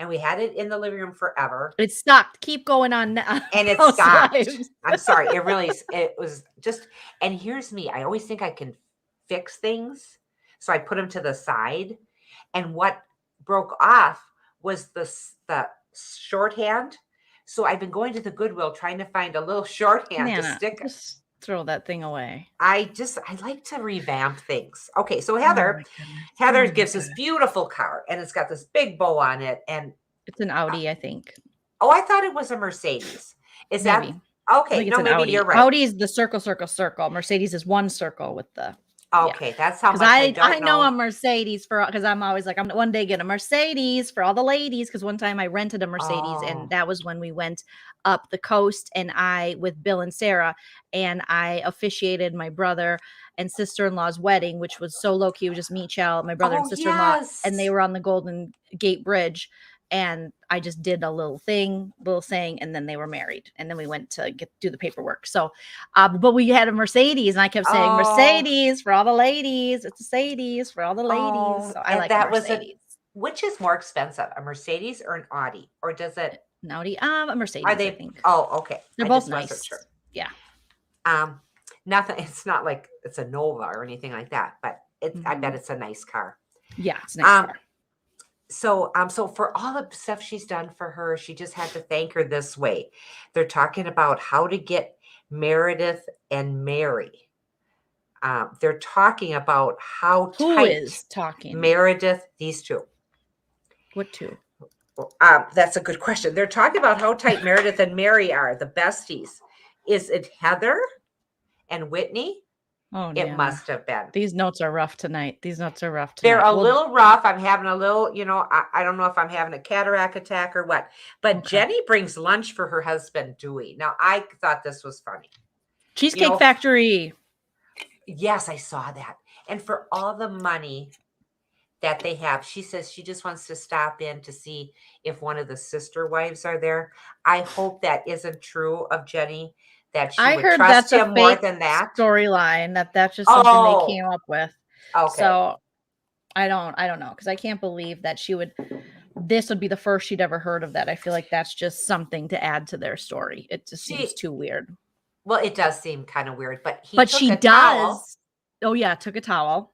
and we had it in the living room forever. It stopped. Keep going on. And it stopped. I'm sorry. It was just, and here's me. I always think I can fix things. So I put them to the side. And what broke off was the shorthand. So I've been going to the Goodwill trying to find a little shorthand to stick. Just throw that thing away. I like to revamp things. Okay, so Heather gives this beautiful car, and it's got this big bow on it, and it's an Audi, I think. Oh, I thought it was a Mercedes. Is maybe. That okay? No, maybe Audi. You're right. Audi is the circle. Mercedes is one circle with the. Okay, that's how much I know a Mercedes because I'm always like, I'm one day get a Mercedes for all the ladies, because one time I rented a Mercedes and that was when we went up the coast, and with Bill and Sarah, and I officiated my brother and sister-in-law's wedding, which was so low-key. It was just me, Chell, my brother and sister-in-law, and they were on the Golden Gate Bridge. And I just did a little saying, and then they were married. And then we went to do the paperwork. So, but we had a Mercedes, and I kept saying, Mercedes for all the ladies. It's a Mercedes for all the ladies. So I like that. Mercedes. Which is more expensive, a Mercedes or an Audi? Or does it? An Audi, a Mercedes, Are they? I think. Oh, okay. They're both nice. Sure. Yeah. Nothing. It's not like it's a Nova or anything like that, but I bet it's a nice car. Yeah, it's a nice car. So for all the stuff she's done for her, she just had to thank her this way. They're talking about how to get Meredith and Mary. They're talking about how Who tight is talking? Meredith, these two. What two? That's a good question. They're talking about how tight Meredith and Mary are, the besties. Is it Heather and Whitney? Oh, it must have been. These notes are rough tonight. They're a little rough. I'm having a little, I don't know if I'm having a cataract attack or what. But Jenny brings lunch for her husband, Dewey. Now, I thought this was funny. Cheesecake Factory. Yes, I saw that. And for all the money that they have, she says she just wants to stop in to see if one of the sister wives are there. I hope that isn't true of Jenny. That she would trust him more than that storyline. That's just something they came up with. Okay. So I don't know, because I can't believe that this would be the first she'd ever heard of that. I feel like that's just something to add to their story. It just seems too weird. Well, it does seem kind of weird, but she does. Oh yeah, took a towel.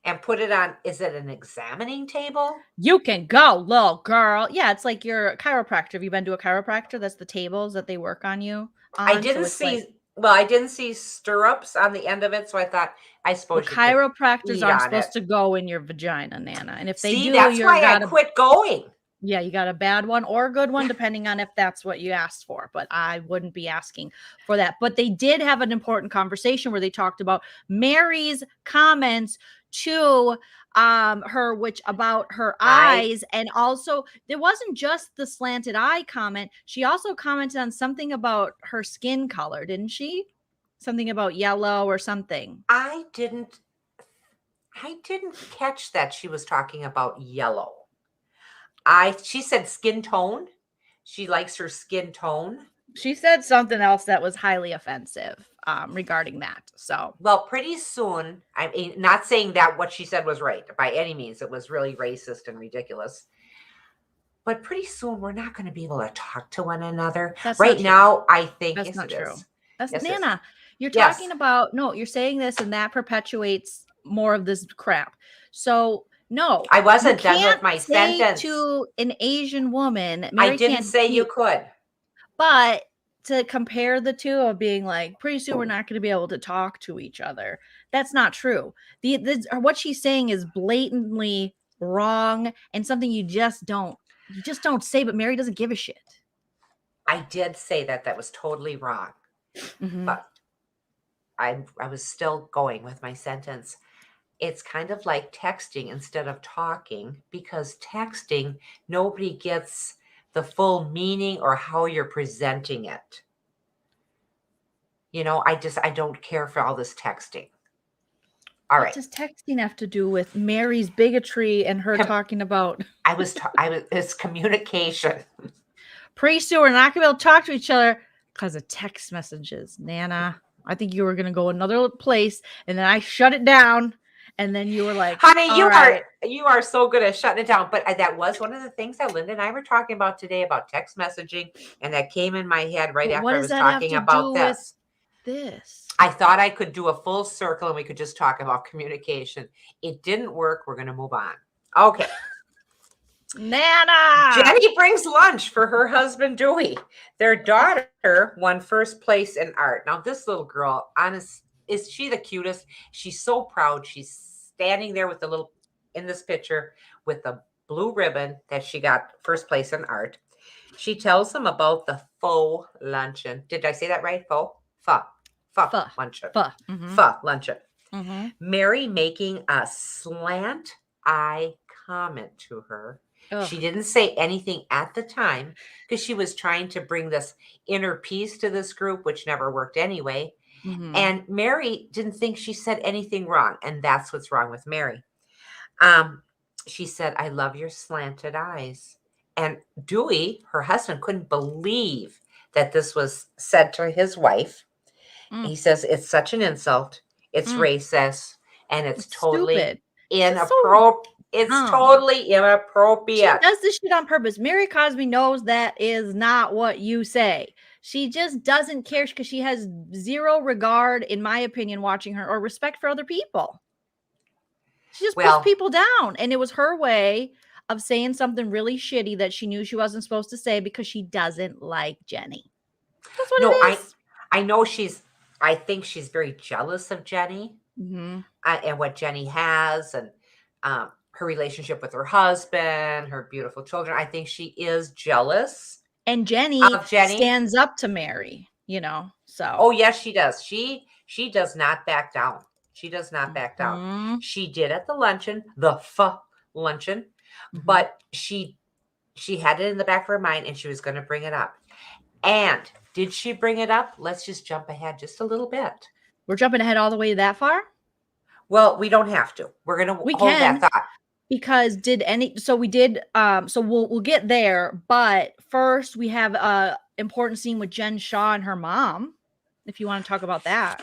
and put it on, is it an examining table? You can go, little girl. Yeah, it's like your chiropractor. Have you been to a chiropractor? That's the tables that they work on you on. I didn't see stirrups on the end of it, so I thought, I suppose you could chiropractors eat aren't on supposed it. to go in your vagina, Nana. And if they See, do, that's why I gotta quit going. Yeah, you got a bad one or a good one, depending on if that's what you asked for. But I wouldn't be asking for that. But they did have an important conversation where they talked about Mary's comments to her, which about her eyes. And also, there wasn't just the slanted eye comment. She also commented on something about her skin color, didn't she? Something about yellow or something. I didn't catch that she was talking about yellow. She said skin tone. She likes her skin tone. She said something else that was highly offensive regarding that. So, well, pretty soon, I mean, not saying that what she said was right by any means. It was really racist and ridiculous. But pretty soon, we're not going to be able to talk to one another. Right now, I think that's not true. That's yes, Nana. You're talking about, no, you're saying this and that perpetuates more of this crap. So, no, I wasn't done with my sentence. To an Asian woman, Mary I didn't say you could. But to compare the two of being like, pretty soon we're not going to be able to talk to each other. That's not true. What she's saying is blatantly wrong and something you just don't say, but Mary doesn't give a shit. I did say that was totally wrong. Mm-hmm. But I was still going with my sentence. It's kind of like texting instead of talking, because texting, nobody gets the full meaning or how you're presenting it. You know, I don't care for all this texting. All right. What does texting have to do with Mary's bigotry and her talking about? It's communication. Pretty soon we're not going to be able to talk to each other because of text messages. Nana, I think you were going to go another place, and then I shut it down. And then you were like, honey, you are so good at shutting it down. But that was one of the things that Linda and I were talking about today about text messaging. And that came in my head right after I was talking about this. I thought I could do a full circle and we could just talk about communication. It didn't work. We're going to move on. Okay. Nana! Jenny brings lunch for her husband, Dewey. Their daughter won first place in art. Now, this little girl, is she the cutest? She's so proud. She's standing there with in this picture with the blue ribbon that she got first place in art. She tells them about the faux luncheon. Did I say that right? Faux luncheon. Pho luncheon. Mm-hmm. Mary making a slant eye comment to her. Ugh. She didn't say anything at the time because she was trying to bring this inner peace to this group, which never worked anyway. Mm-hmm. And Mary didn't think she said anything wrong. And that's what's wrong with Mary. She said, I love your slanted eyes. And Dewey, her husband, couldn't believe that this was said to his wife. He says, it's such an insult. It's racist. And it's totally stupid. Inappropriate. It's totally inappropriate. She does this shit on purpose. Mary Cosby knows that is not what you say. She just doesn't care because she has zero regard, in my opinion, watching her, or respect for other people. She just puts people down. And it was her way of saying something really shitty that she knew she wasn't supposed to say because she doesn't like Jenny. That's what it is. I know I think she's very jealous of Jenny and what Jenny has and her relationship with her husband, her beautiful children. I think she is jealous. And Jenny stands up to Mary, so. Oh, yes, she does. She does not back down. She does not back down. She did at the luncheon, the pho luncheon, but she had it in the back of her mind and she was going to bring it up. And did she bring it up? Let's just jump ahead just a little bit. We're jumping ahead all the way that far? Well, we don't have to. We're going to hold that thought. Because we'll get there, but first we have a important scene with Jen Shah and her mom, if you want to talk about that.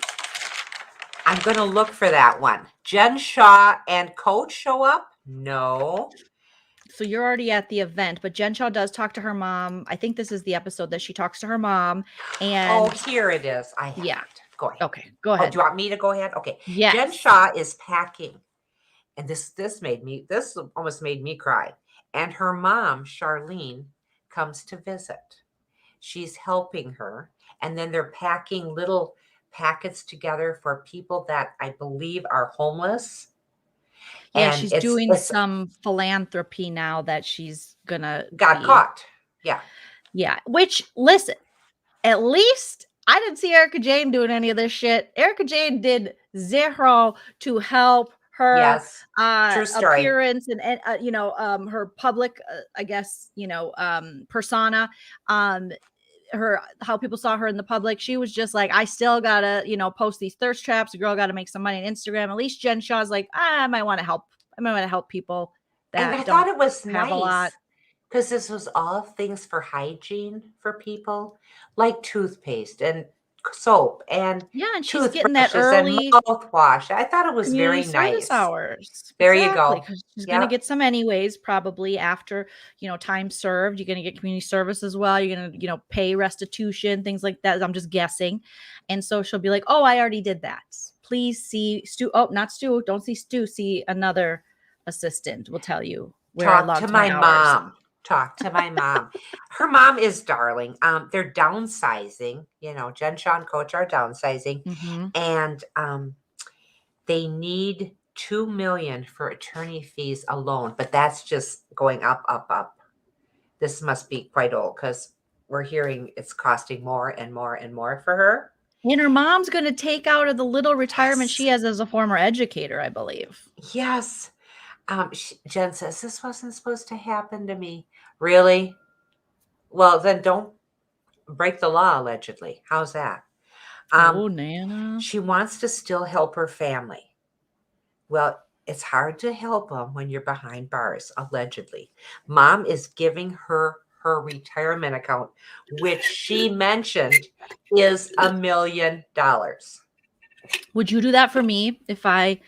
I'm going to look for that one. Jen Shah and Coach show up? No. So you're already at the event, but Jen Shah does talk to her mom. I think this is the episode that she talks to her mom. And here it is. I have it. Go ahead. Okay, go ahead. Do you want me to go ahead? Okay. Yes. Jen Shah is packing. and this almost made me cry. And her mom, Charlene, comes to visit. She's helping her, and then they're packing little packets together for people that I believe are homeless. Yeah, And she's doing some philanthropy now that she's gonna got caught. Yeah. Yeah. Which, listen, at least I didn't see Erica Jane doing any of this shit. Erica Jane did zero to help her True story. appearance and her public, I guess, persona. How people saw her in the public. She was just like, I still gotta, post these thirst traps. A girl got to make some money on Instagram. At least Jen Shah's like, I might want to help. I might want to help people that and I don't thought it was have a lot. because this was all things for hygiene for people, like toothpaste and soap and and she's getting that early mouthwash. I thought it was very service nice. hours. There you go. Because she's gonna get some anyways, probably after time served. You're gonna get community service as well. You're gonna pay restitution, things like that. I'm just guessing, and so she'll be like, "Oh, I already did that. Please see Stu. Oh, not Stu. Don't see Stu. See another assistant. Will tell you where I logged my hours." Talk to my mom. Her mom is darling. They're downsizing. Jen Shah and Coach are downsizing, and they need $2 million for attorney fees alone. But that's just going up, up, up. This must be quite old because we're hearing it's costing more and more and more for her. And her mom's going to take out of the little retirement she has as a former educator, I believe. Yes. Jen says, this wasn't supposed to happen to me. Really? Well, then don't break the law, allegedly. How's that? Nana. She wants to still help her family. Well, it's hard to help them when you're behind bars, allegedly. Mom is giving her retirement account, which she mentioned is $1 million. Would you do that for me if I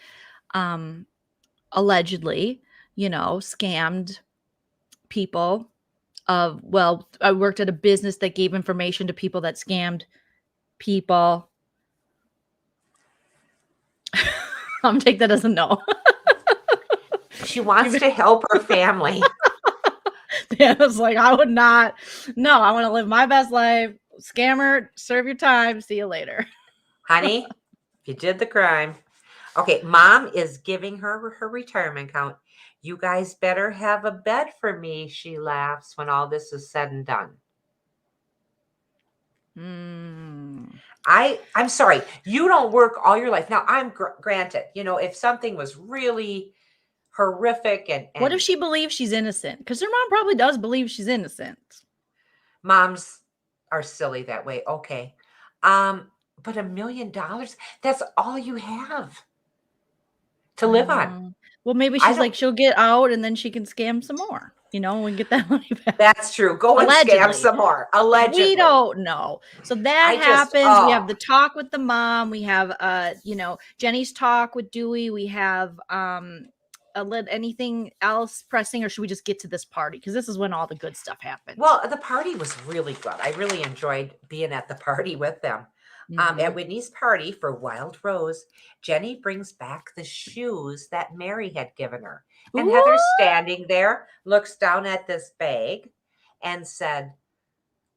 allegedly, scammed people I worked at a business that gave information to people that scammed people. I'm gonna take that as a no. She wants to help her family. Yeah, I was like, I would not. No, I want to live my best life. Scammer, serve your time. See you later. Honey, you did the crime. Okay, mom is giving her retirement account. You guys better have a bed for me, she laughs, when all this is said and done. I'm sorry. You don't work all your life. Now, I'm granted, if something was really horrific and what if she believes she's innocent? Because her mom probably does believe she's innocent. Moms are silly that way. Okay. But $1 million, that's all you have to live on. Well, maybe she's like, she'll get out and then she can scam some more, and get that money back. That's true. Go and scam some more. Allegedly. We don't know. So that happens. We have the talk with the mom. We have, Jenny's talk with Dewey. We have anything else pressing, or should we just get to this party? Because this is when all the good stuff happens. Well, the party was really good. I really enjoyed being at the party with them. At Whitney's party for Wild Rose, Jenny brings back the shoes that Mary had given her. And Heather's standing there, looks down at this bag and said,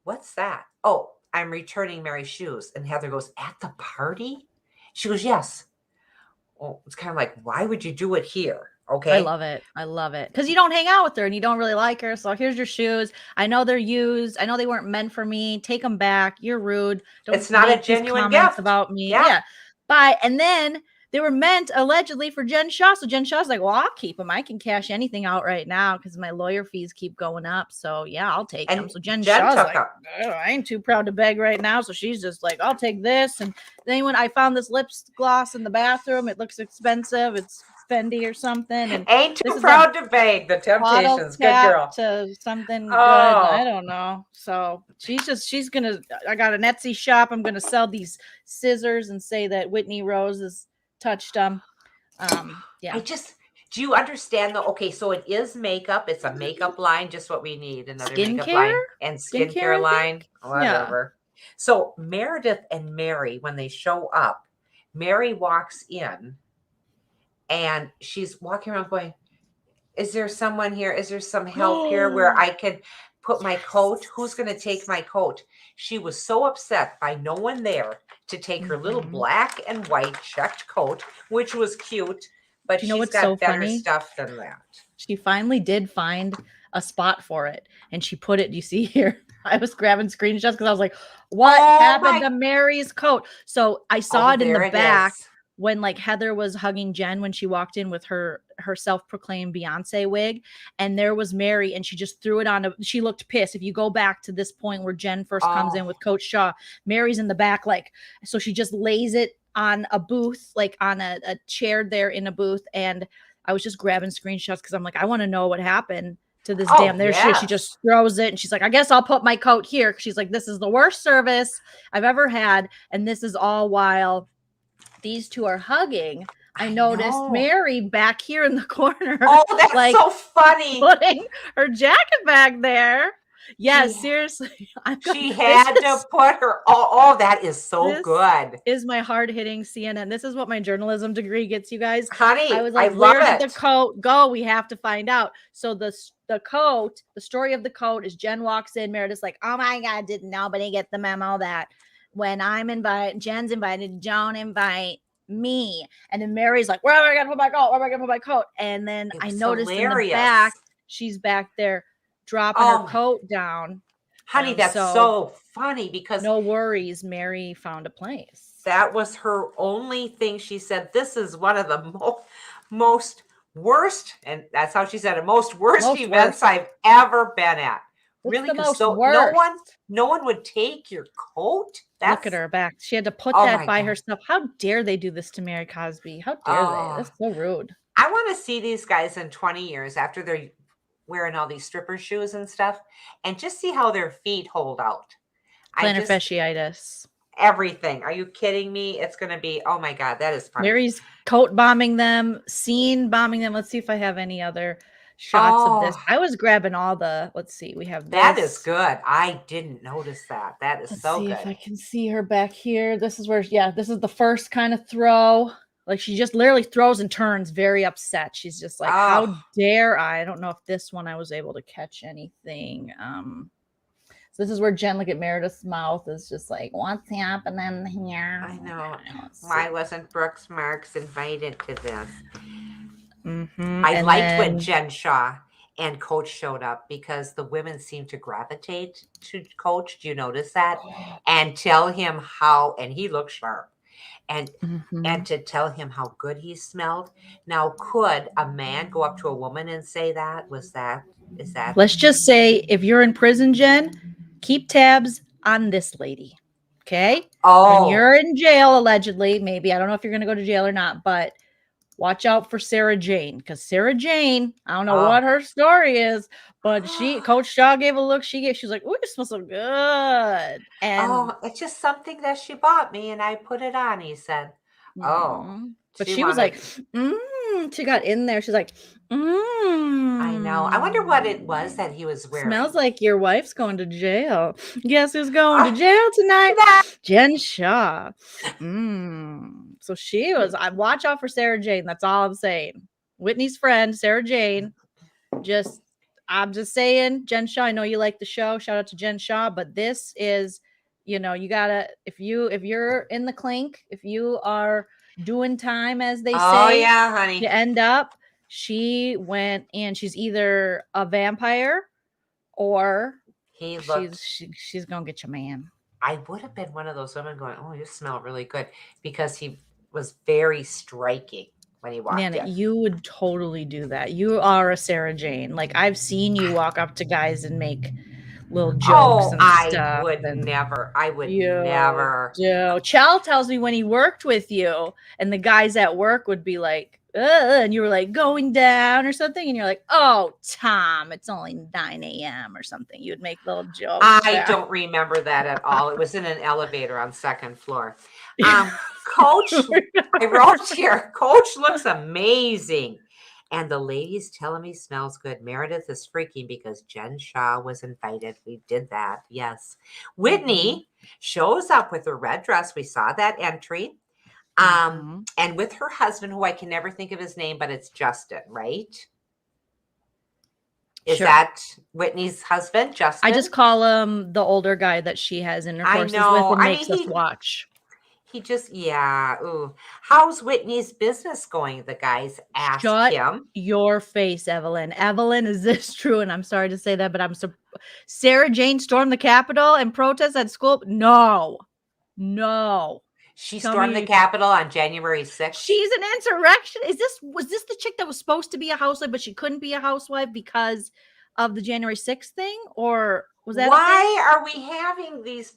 "What's that?" "Oh, I'm returning Mary's shoes." And Heather goes, "At the party?" She goes, "Yes." Well, it's kind of like, why would you do it here? Okay. I love it. Because you don't hang out with her and you don't really like her. So here's your shoes. I know they're used. I know they weren't meant for me. Take them back. You're rude. It's not a genuine gift about me. Yeah. Bye. And then they were meant allegedly for Jen Shah. So Jen Shah's like, well, I'll keep them. I can cash anything out right now because my lawyer fees keep going up. So yeah, I'll take them. So Jen Shah's like, I ain't too proud to beg right now. So she's just like, I'll take this. And then when I found this lip gloss in the bathroom, it looks expensive. It's Fendi or something, and ain't too proud to beg. The Temptations, good girl. To something good. I don't know. So she's gonna. I got an Etsy shop. I'm gonna sell these scissors and say that Whitney Rose has touched them. Yeah. Do you understand though? Okay, so it is makeup. It's a makeup line, just what we need. Another makeup line and skincare line, whatever. Yeah. So Meredith and Mary, when they show up, Mary walks in. and she's walking around going, is there someone here? Is there some help here where I could put my coat? Who's going to take my coat? She was so upset by no one there to take her little black and white checked coat, which was cute, but she's got so better stuff than that. She finally did find a spot for it, and she put it, you see here, I was grabbing screenshots because I was like, what happened to Mary's coat? So I saw it in the back when like Heather was hugging Jen when she walked in with her self-proclaimed Beyonce wig, and there was Mary, and she just threw it on. She looked pissed. If you go back to this point where Jen first comes in with Coach Shah, Mary's in the back, like, so she just lays it on a booth, like on a chair there in a booth. And I was just grabbing screenshots because I'm like, I want to know what happened to this damn. There she is. She just throws it, and she's like, I guess I'll put my coat here. She's like, this is the worst service I've ever had, and this is all while these two are hugging. I noticed Mary back here in the corner. Oh, that's like, so funny. Putting her jacket back there. Yeah, seriously. She had to put her. Oh, that is so good. Is my hard-hitting CNN. This is what my journalism degree gets you guys. Honey, I was like, where did the coat go? We have to find out. So the coat, the story of the coat is Jen walks in. Meredith's like, oh my God, did nobody get the memo that when I'm invited, Jen's invited, don't invite me. And then Mary's like, where am I going to put my coat? Where am I going to put my coat? And then I noticed in the back, she's back there dropping her coat down. Honey, that's so funny because no worries, Mary found a place. That was her only thing. She said, this is one of the most worst, and that's how she said it, most worst events I've ever been at. Really? So no one would take your coat? Look at her back. She had to put that by herself. How dare they do this to Mary Cosby? How dare they? That's so rude. I want to see these guys in 20 years after they're wearing all these stripper shoes and stuff, and just see how their feet hold out. Plantar fasciitis. Everything. Are you kidding me? It's going to be, oh my God, that is funny. Mary's coat bombing them, scene bombing them. Let's see if I have any other shots of this. I was grabbing all the, let's see, we have this. That is good. I didn't notice that. That is so good. Let's see if I can see her back here. This is where, this is the first kind of throw. Like she just literally throws and turns very upset. She's just like, how dare I? I don't know if this one I was able to catch anything. So this is where Jen, look at Meredith's mouth is just like, what's happening here? I know. Why wasn't Brooks Marks invited to this? I liked when Jen Shah and Coach showed up because the women seemed to gravitate to Coach. Do you notice that? And tell him how, and he looked sharp. And to tell him how good he smelled. Now, could a man go up to a woman and say that? Is that? Let's just say if you're in prison, Jen, keep tabs on this lady. Okay? When you're in jail, allegedly, maybe, I don't know if you're going to go to jail or not, but watch out for Sarah Jane, because Sarah Jane, I don't know what her story is, but Coach Shah gave a look. She was like, "Ooh, you smell so good." And it's just something that she bought me, and I put it on. He said, but she was like, She got in there. She's like, I know. I wonder what it was that he was wearing. Smells like your wife's going to jail. Guess who's going to jail tonight? Jen Shah. So she was. I watch out for Sarah Jane. That's all I'm saying. Whitney's friend, Sarah Jane. I'm just saying, Jen Shah. I know you like the show. Shout out to Jen Shah. But this is, you gotta, if you're in the clink, if you are doing time, as they say. Oh yeah, honey. You end up. She went and she's either a vampire or she's gonna get your man. I would have been one of those women going, "Oh, you smell really good," because he was very striking when he walked in. You would totally do that. You are a Sarah Jane. Like I've seen you walk up to guys and make little jokes and stuff. I would never. Chell tells me when he worked with you and the guys at work would be like, and you were like going down or something, and you're like, "Oh, Tom, it's only 9 a.m. or something." You would make little jokes. I don't remember that at all. It was in an elevator on second floor. Coach, I wrote here, Coach looks amazing. And the ladies telling me smells good. Meredith is freaking because Jen Shah was invited. We did that. Yes. Whitney shows up with her red dress. We saw that entry. And with her husband, who I can never think of his name, but it's Justin, right? Is that Whitney's husband, Justin? I just call him the older guy that she has intercourse with and makes us watch. He just, ooh. How's Whitney's business going? The guys asked him. Your face, Evelyn. Evelyn, is this true? And I'm sorry to say that, but Sarah Jane stormed the Capitol and protest at school? No. She stormed the Capitol on January 6th. She's an insurrection. Was this the chick that was supposed to be a housewife, but she couldn't be a housewife because of the January 6th thing? Or was that why are we having these?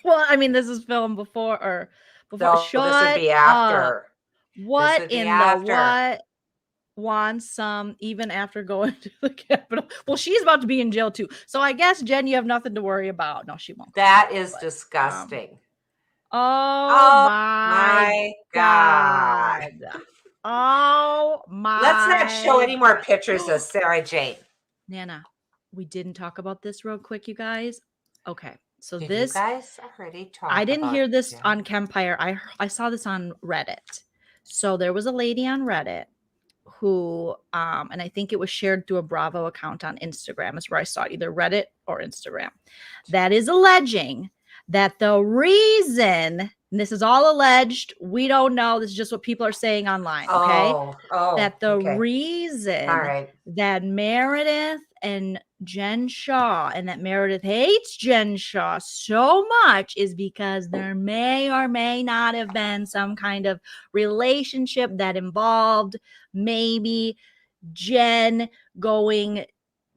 Well, I mean, this is filmed before. No, this would be after. What in the what wants some even after going to the Capitol? Well, she's about to be in jail too. So I guess, Jen, you have nothing to worry about. No, she won't. That is disgusting. Oh my God. Oh my. Let's not show any more pictures of Sarah Jane. Nana, we didn't talk about this real quick, you guys. Okay. So Did this, you guys already talked I didn't hear this Jen? on Kempire. I saw this on Reddit. So there was a lady on Reddit who, and I think it was shared through a Bravo account on Instagram. Is where I saw it, either Reddit or Instagram. That is alleging that the reason, and this is all alleged, we don't know. This is just what people are saying online. Okay. That the reason that Meredith and Jen Shah, and that Meredith hates Jen Shah so much, is because there may or may not have been some kind of relationship that involved maybe Jen going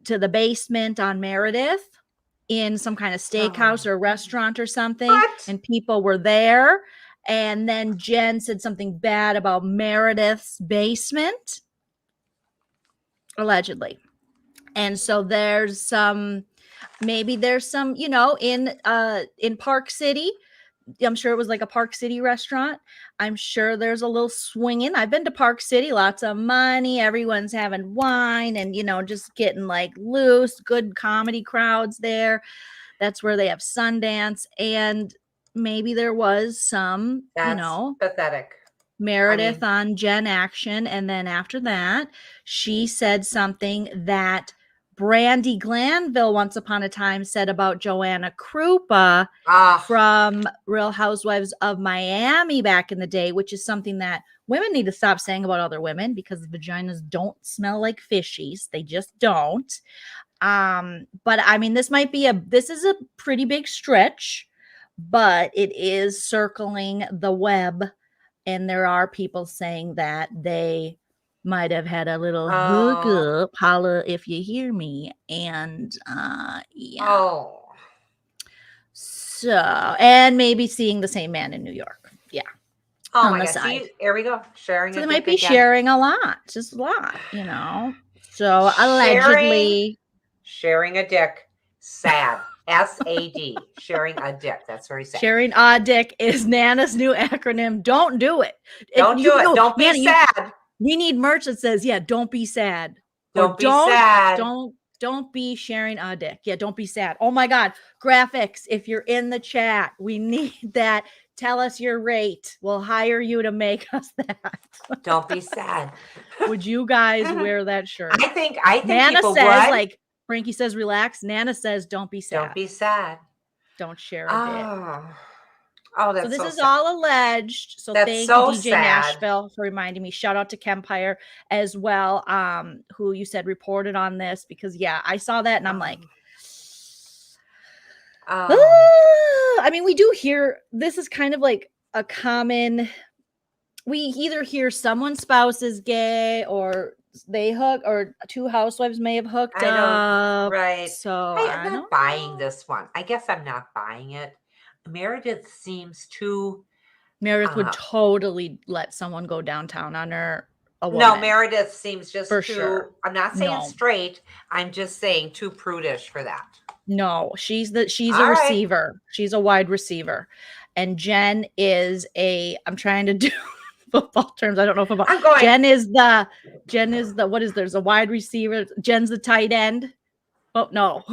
to the basement on Meredith in some kind of steakhouse or restaurant or something. And people were there. And then Jen said something bad about Meredith's basement, allegedly. And so there's some, you know, in Park City, I'm sure it was like a Park City restaurant. I'm sure there's a little swinging. I've been to Park City, lots of money. Everyone's having wine and, you know, just getting like loose, good comedy crowds there. That's where they have Sundance. And maybe there was some, you know, pathetic Meredith on Jen action. And then after that, she said something that Brandi Glanville once upon a time said about Joanna Krupa from Real Housewives of Miami back in the day, which is something that women need to stop saying about other women, because vaginas don't smell like fishies. They just don't. But I mean, this is a pretty big stretch, but it is circling the web. And there are people saying that they might have had a little hookup, holla if you hear me. And so, and maybe seeing the same man in New York. Yeah. Oh my God. See, here we go. Sharing. So they might be sharing a lot, just a lot, you know. So allegedly sharing a dick. Sad. SAD. Sharing a dick. That's very sad. Sharing a dick is Nana's new acronym. Don't do it. Don't do it. Don't be sad. We need merch that says, don't be sad. Don't be sad. Don't be sharing a dick. Yeah, don't be sad. Oh my God. Graphics, if you're in the chat, we need that. Tell us your rate. We'll hire you to make us that. Don't be sad. Would you guys wear that shirt? I think Nana people says, would. like Frankie says, relax. Nana says, don't be sad. Don't be sad. Don't share a dick. Oh, that's so this so is sad. all alleged. So that's thank so you, DJ sad. Nashville, for reminding me. Shout out to Kempire as well, who you said reported on this, because I saw that and I'm like, I mean, we do hear, this is kind of like a common, we either hear someone's spouse is gay or they hook, or two housewives may have hooked up. Right. So I'm not buying this one. I guess I'm not buying it. Meredith seems too. Meredith would totally let someone go downtown on her. No, Meredith seems just for too. Sure. I'm not saying straight. I'm just saying too prudish for that. No, she's a receiver. She's a wide receiver, and Jen is I'm trying to do football terms. I don't know football. Jen is the what is there's a wide receiver. Jen's the tight end. Oh, no.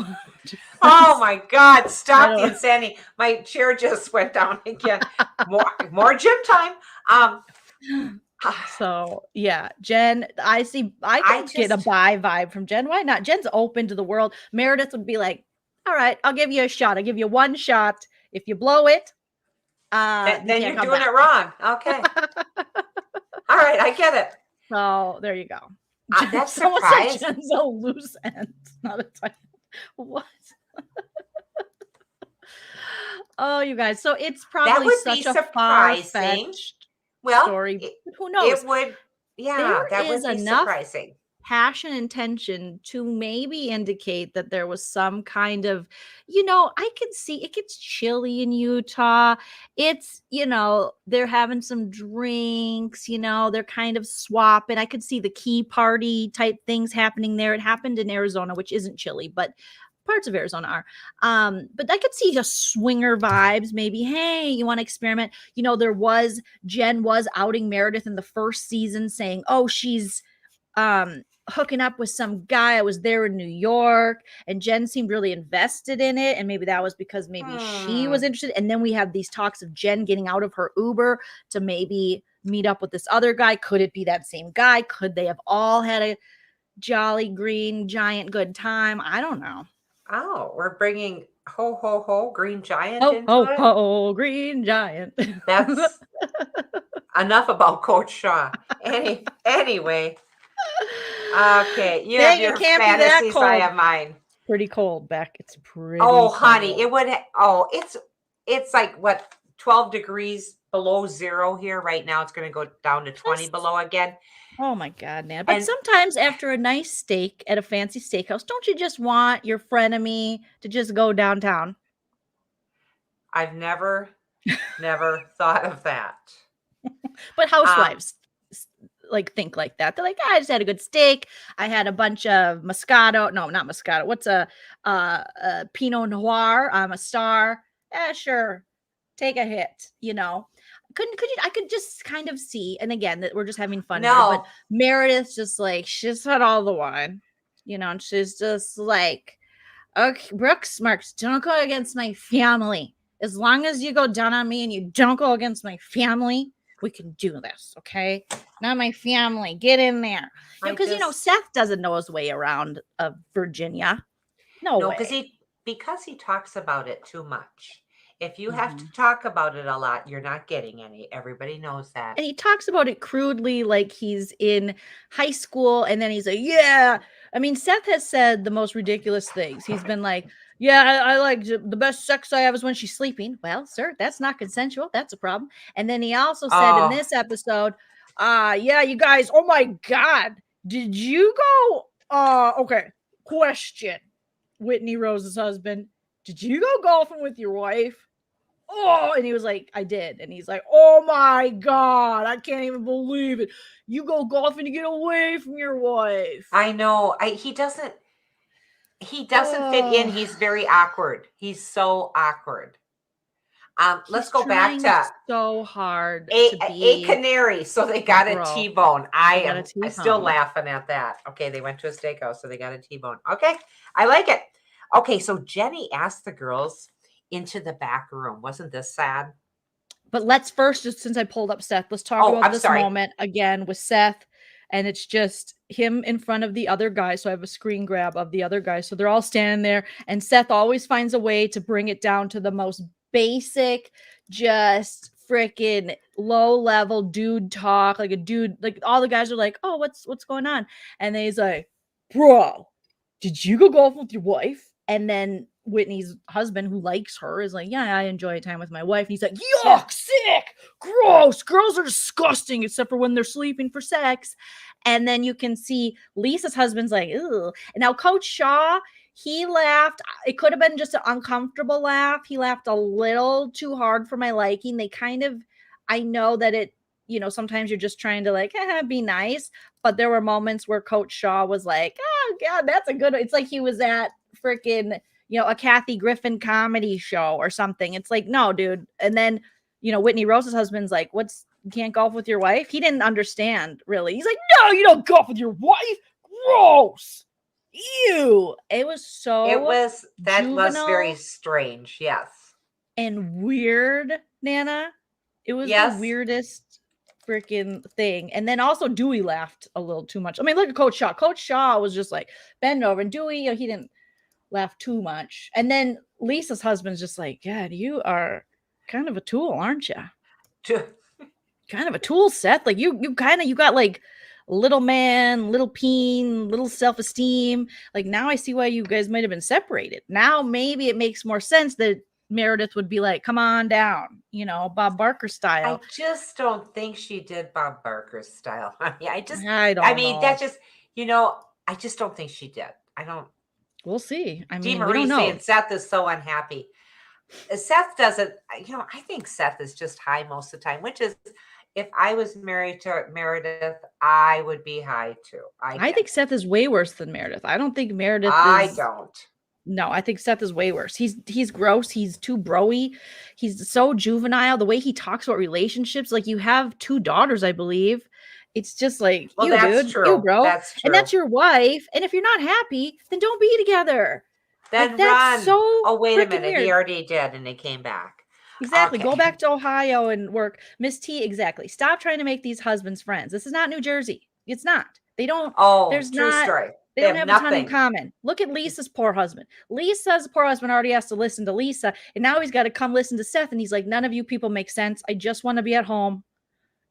Oh my God, stop the insanity. My chair just went down again. More gym time. So yeah, Jen, I can get a bye vibe from Jen. Why not? Jen's open to the world. Meredith would be like, all right, I'll give you a shot. I'll give you one shot. If you blow it, then you're doing it wrong. Okay. All right, I get it. So there you go. That's surprising. Jen's a loose end, not a tight. What? Oh, you guys. So it's probably such a far-fetched story. Who knows? It would, yeah, that would be surprising. Passion and tension to maybe indicate that there was some kind of, I could see it gets chilly in Utah. It's, they're having some drinks, they're kind of swapping. I could see the key party type things happening there. It happened in Arizona, which isn't chilly, but parts of Arizona are. But I could see just swinger vibes. Maybe, hey, you want to experiment? Jen was outing Meredith in the first season saying, oh, she's hooking up with some guy. I was there in New York, and Jen seemed really invested in it. And maybe that was because she was interested. And then we have these talks of Jen getting out of her Uber to maybe meet up with this other guy. Could it be that same guy? Could they have all had a jolly green giant good time? I don't know. Oh, we're bringing ho, ho, ho, green giant into it? Ho, green giant. That's enough about Coach Shah. Anyway. Okay, you have your fantasies, I have mine. Pretty cold, Beck. It's pretty cold. Honey, it would, it's like, what, 12 degrees below zero here right now. It's going to go down to 20 below again. Oh my God, man. But sometimes after a nice steak at a fancy steakhouse, don't you just want your frenemy to just go downtown? I've never thought of that. But housewives think like that. They're like, I just had a good steak. I had a bunch of Moscato. No, not Moscato. What's a Pinot Noir? I'm a star. Yeah, sure. Take a hit, I could just kind of see, and again, that we're just having fun here, but Meredith's just like, she's had all the wine, and she's just like, okay, Brooks, Marks, don't go against my family. As long as you go down on me and you don't go against my family, we can do this, okay? Not my family. Get in there. Because, Seth doesn't know his way around Virginia. No way. Because he talks about it too much. If you have to talk about it a lot, you're not getting any. Everybody knows that. And he talks about it crudely like he's in high school. And then he's like, yeah. I mean, Seth has said the most ridiculous things. He's been like, yeah, I like the best sex I have is when she's sleeping. Well, sir, that's not consensual. That's a problem. And then he also said in this episode, yeah, you guys, oh my God. Did you go? Okay. Question. Whitney Rose's husband. Did you go golfing with your wife? Oh, and he was like, I did. And he's like, oh my God, I can't even believe it. You go golfing to get away from your wife. I know. He doesn't fit in. He's very awkward. He's so awkward. Let's go back to so hard a canary. So they got a T-bone. I'm still laughing at that. Okay, they went to a steakhouse, so they got a T-bone. Okay, I like it. Okay, so Jenny asked the girls into the back room. Wasn't this sad? But let's first, just since I pulled up Seth, let's talk about this moment again with Seth. And it's just him in front of the other guy. So I have a screen grab of the other guy. So they're all standing there. And Seth always finds a way to bring it down to the most basic, just freaking low level dude talk. Like a dude, like all the guys are like, oh, what's going on? And then he's like, bro, did you go golfing with your wife? And then Whitney's husband, who likes her, is like, yeah, I enjoy time with my wife. And he's like, yuck, sick, gross. Girls are disgusting, except for when they're sleeping for sex. And then you can see Lisa's husband's like, ew. And now Coach Shah, he laughed. It could have been just an uncomfortable laugh. He laughed a little too hard for my liking. I know that it, sometimes you're just trying to be nice. But there were moments where Coach Shah was like, oh, God, that's a good one. It's like he was at freaking, a Kathy Griffin comedy show or something. It's like, no, dude. And then, Whitney Rose's husband's like, you can't golf with your wife? He didn't understand, really. He's like, no, you don't golf with your wife. Gross. Ew. It was that was very juvenile strange. Yes. and weird, Nana. It was the Yes. weirdest freaking thing. And then also Dewey laughed a little too much. I mean, look at Coach Shah. Coach Shah was just like bend over, and Dewey, he didn't laugh too much. And then Lisa's husband's just like, God, you are kind of a tool, aren't you? Kind of a tool, Seth. Like you got like little man, little peen, little self-esteem. Like now I see why you guys might have been separated. Now maybe it makes more sense that Meredith would be like, come on down, Bob Barker style. I just don't think she did Bob Barker's style. I mean, I mean, that's just, I just don't think she did. I don't. We'll see. I Dee mean, we don't know. saying Seth is so unhappy. Seth doesn't, I think Seth is just high most of the time, which is, if I was married to Meredith, I would be high too. I think Seth is way worse than Meredith. I don't think Meredith don't. No, I think Seth is way worse. He's gross. He's too broy. He's so juvenile. The way he talks about relationships, like you have 2 daughters, I believe. It's just like, well, that's dude, true. You, bro. That's true. And that's your wife. And if you're not happy, then don't be together. Then like, that's run. So wait a minute. Weird. He already did, and they came back. Exactly. Okay. Go back to Ohio and work. Miss T, exactly. Stop trying to make these husbands friends. This is not New Jersey. It's not. They don't. There's true not. Story. They don't have a ton in common. Look at Lisa's poor husband. Lisa's poor husband already has to listen to Lisa, and now he's got to come listen to Seth, and he's like, none of you people make sense. I just want to be at home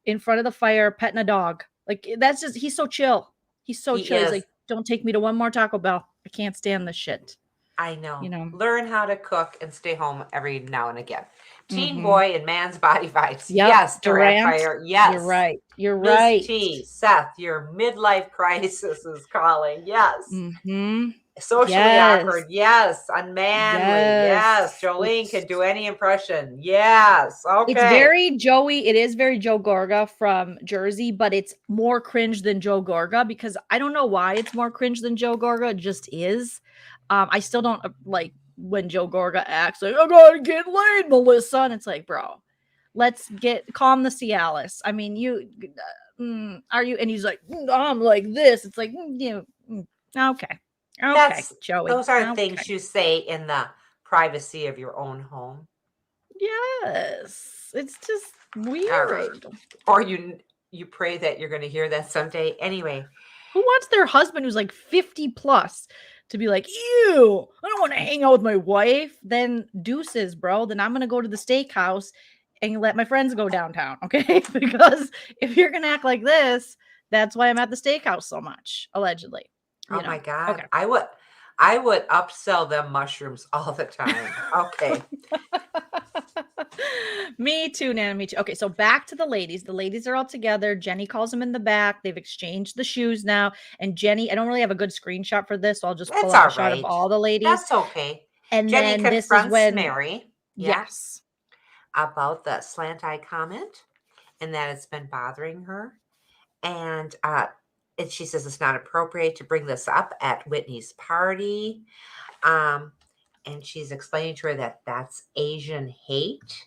in front of the fire petting a dog. Like, that's just, he's so chill. He's so chill. He's like, don't take me to one more Taco Bell. I can't stand this shit. I know. Learn how to cook and stay home every now and again. Teen boy and man's body vibes. Yep. Yes, Durant Fire. Yes. You're right. You're Ms. right. T, Seth, your midlife crisis is calling. Yes. Mm-hmm. Socially awkward. Yes. Unmanly. Yes. Jolene can do any impression. Yes. Okay. It's very Joey. It is very Joe Gorga from Jersey, but it's more cringe than Joe Gorga because I don't know why it's more cringe than Joe Gorga. It just is. I still don't like when Joe Gorga acts like, I gotta get laid, Melissa. And it's like, bro, let's calm the Cialis. I mean, are you? And he's like, I'm like this. It's like, okay. Joey. Those are things you say in the privacy of your own home. Yes. It's just weird. Or you pray that you're going to hear that someday. Anyway. Who wants their husband who's like 50 plus to be like, ew, I don't want to hang out with my wife? Then deuces, bro. Then I'm going to go to the steakhouse and let my friends go downtown, okay? Because if you're going to act like this, that's why I'm at the steakhouse so much, allegedly. My God. Okay. I would upsell them mushrooms all the time. Okay. Me too, Nana. Me too. Okay, so back to the ladies. The ladies are all together. Jenny calls them in the back. They've exchanged the shoes now. And Jenny, I don't really have a good screenshot for this, so I'll just pull up a shot of all the ladies. That's okay. And Jenny then this is when Mary. Yes. About the slant eye comment and that it's been bothering her. And she says it's not appropriate to bring this up at Whitney's party. And she's explaining to her that that's Asian hate.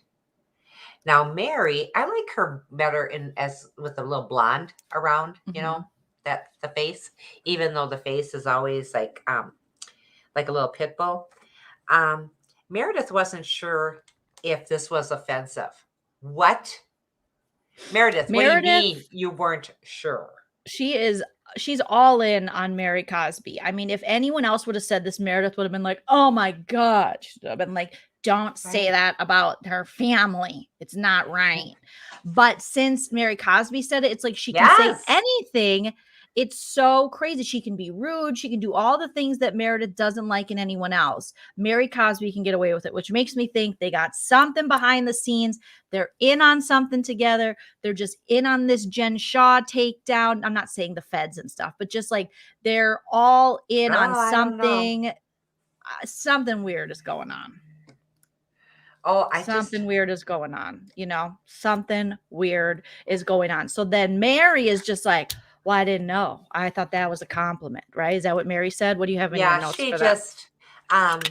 Now, Mary, I like her better with a little blonde around, that the face, even though the face is always like a little pit bull. Meredith wasn't sure if this was offensive. What? Meredith, what do you mean you weren't sure? She's all in on Mary Cosby. I mean, if anyone else would have said this, Meredith would have been like, oh my God. She would have been like, don't say that about her family. It's not right. But since Mary Cosby said it, it's like she can say anything. It's so crazy. She can be rude. She can do all the things that Meredith doesn't like in anyone else. Mary Cosby can get away with it, which makes me think they got something behind the scenes. They're in on something together. They're just in on this Jen Shah takedown. I'm not saying the feds and stuff, but just like they're all in on something. Something weird is going on. Something weird is going on. Something weird is going on. So then Mary is just like, well, I didn't know. I thought that was a compliment, right? Is that what Mary said? What do you have in your notes for that?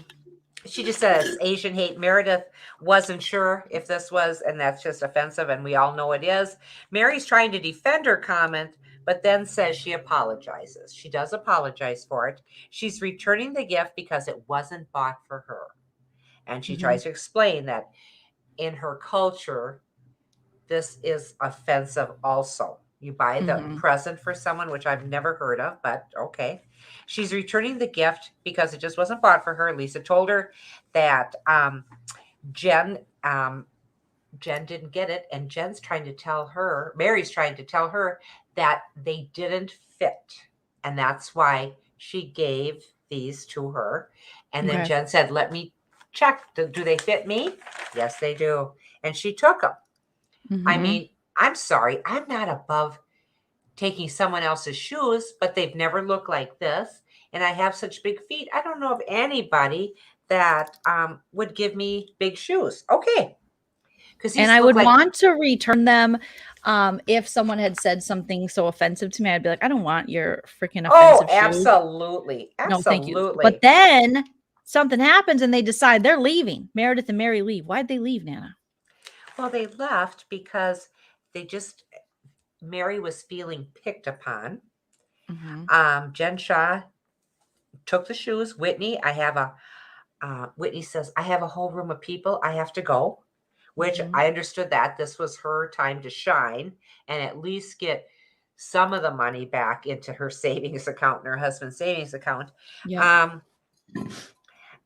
She just says Asian hate. Meredith wasn't sure if this was, and that's just offensive, and we all know it is. Mary's trying to defend her comment, but then says she apologizes. She does apologize for it. She's returning the gift because it wasn't bought for her. And she tries to explain that in her culture, this is offensive also. You buy the present for someone, which I've never heard of, but okay. She's returning the gift because it just wasn't bought for her. Lisa told her that Jen didn't get it, and Mary's trying to tell her that they didn't fit, and that's why she gave these to her. And then Jen said, let me check. Do they fit me? Yes, they do. And she took them. I mean, I'm sorry. I'm not above taking someone else's shoes, but they've never looked like this. And I have such big feet. I don't know of anybody that would give me big shoes. Okay. And I would want to return them if someone had said something so offensive to me. I'd be like, I don't want your freaking offensive shoes. Absolutely. No, thank you. But then something happens and they decide they're leaving. Meredith and Mary leave. Why'd they leave, Nana? Well, they left because Mary was feeling picked upon. Jen Shah took the shoes. Whitney says, I have a whole room of people. I have to go, which I understood that this was her time to shine and at least get some of the money back into her savings account and her husband's savings account. Yep.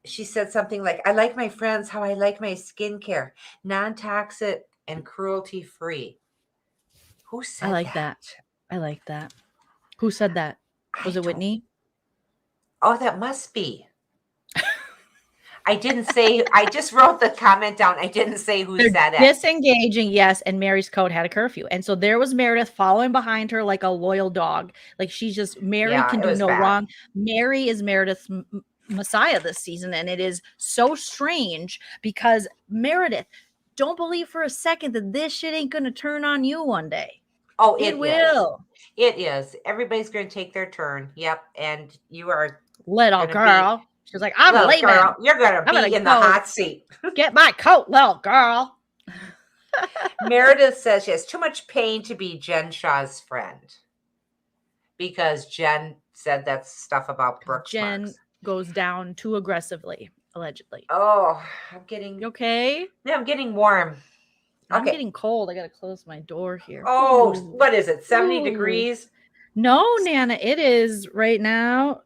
She said something like, I like my friends how I like my skincare, non-toxic and cruelty-free. Who said that? I like that. Who said that? Was it Whitney? Oh, that must be. I didn't say, I just wrote the comment down. I didn't say who said it. Disengaging, yes. And Mary's code had a curfew. And so there was Meredith following behind her like a loyal dog. Like Mary can do no wrong. Mary is Meredith's Messiah this season. And it is so strange because Meredith, don't believe for a second that this shit ain't going to turn on you one day. Oh, it will. It is. Everybody's going to take their turn. Yep. And you are little girl. She's like, I'm leaving. Girl, you're going to be in the hot seat. Get my coat, little girl. Meredith says she has too much pain to be Jen Shah's friend because Jen said that stuff about Brooks. Jen goes down too aggressively, allegedly. Oh, I'm getting... You okay? Yeah, I'm getting warm. I'm getting cold. I got to close my door here. Oh, what is it? 70 degrees? No, Nana, it is right now.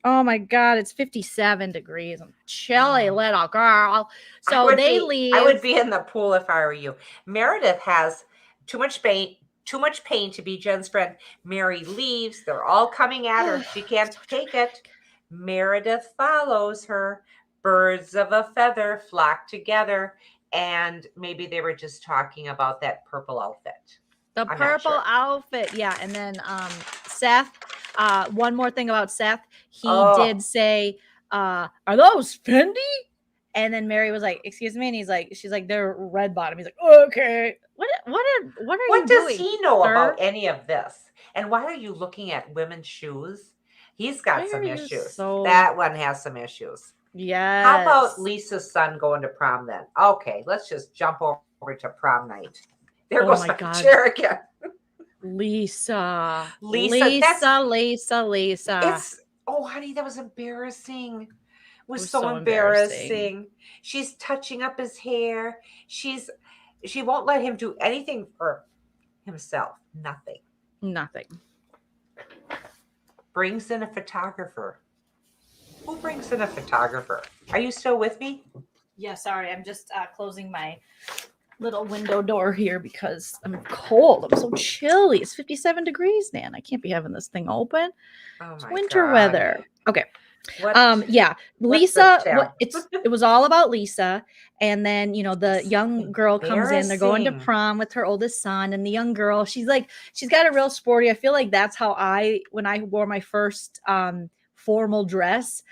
Oh my God, it's 57 degrees. I'm chilly, little girl. So they leave. I would be in the pool if I were you. Meredith has too much pain to be Jen's friend. Mary leaves. They're all coming at her. She can't take it. Meredith follows her. Birds of a feather flock together. And maybe they were just talking about that purple outfit. The purple outfit. Yeah. And then Seth, one more thing about Seth. He did say, are those Fendi? And then Mary was like, excuse me. And she's like, they're red bottom. He's like, okay. What are you doing? What does he know about any of this? And why are you looking at women's shoes? He's got some issues. That one has some issues. Yes. How about Lisa's son going to prom then? Okay, let's just jump over to prom night. There goes my chair again. Lisa. Oh, honey, that was embarrassing. It was so embarrassing. She's touching up his hair. She won't let him do anything for himself. Nothing. Brings in a photographer. Who brings in a photographer? Are you still with me? Yeah, sorry. I'm just closing my little window door here because I'm cold. I'm so chilly. It's 57 degrees, man. I can't be having this thing open. It's winter weather. Okay. Yeah. Lisa, it was all about Lisa. And then, the young girl comes in, they're going to prom with her oldest son. And the young girl, she's got a real sporty. I feel like that's how when I wore my first, formal dress,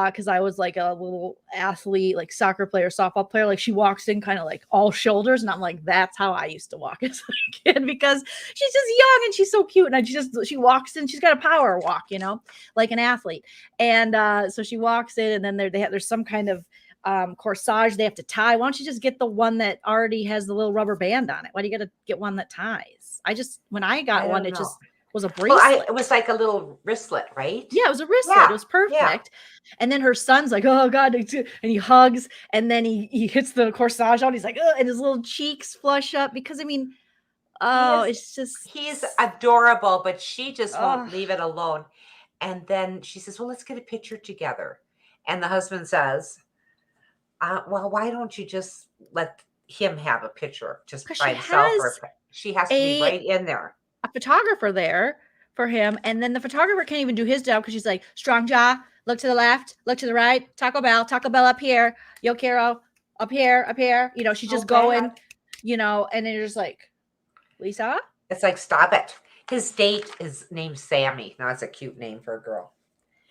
because I was like a little athlete, like soccer player, softball player. Like she walks in kind of like all shoulders, and I'm like, that's how I used to walk as a kid because she's just young and she's so cute. And she walks in, she's got a power walk, like an athlete. And so she walks in, and then there's some kind of corsage they have to tie. Why don't you just get the one that already has the little rubber band on it? Why do you got to get one that ties? When I got one, it just was a bracelet. It was like a little wristlet, right? Yeah, it was a wristlet. Yeah, It was perfect. yeah. And then her son's like, oh God, and he hugs, and then he hits the corsage on. He's like, and his little cheeks flush up because I mean, it's just he's adorable, but she just won't leave it alone. And then she says, well, let's get a picture together. And the husband says, well, why don't you just let him have a picture just by himself? She has to be right in there. A photographer there for him. And then the photographer can't even do his job because she's like, strong jaw, look to the left, look to the right, Taco Bell up here, Yo Quiero, up here. You know, she's just going, you know, and then you're just like, Lisa? It's like, stop it. His date is named Sammy. Now, that's a cute name for a girl.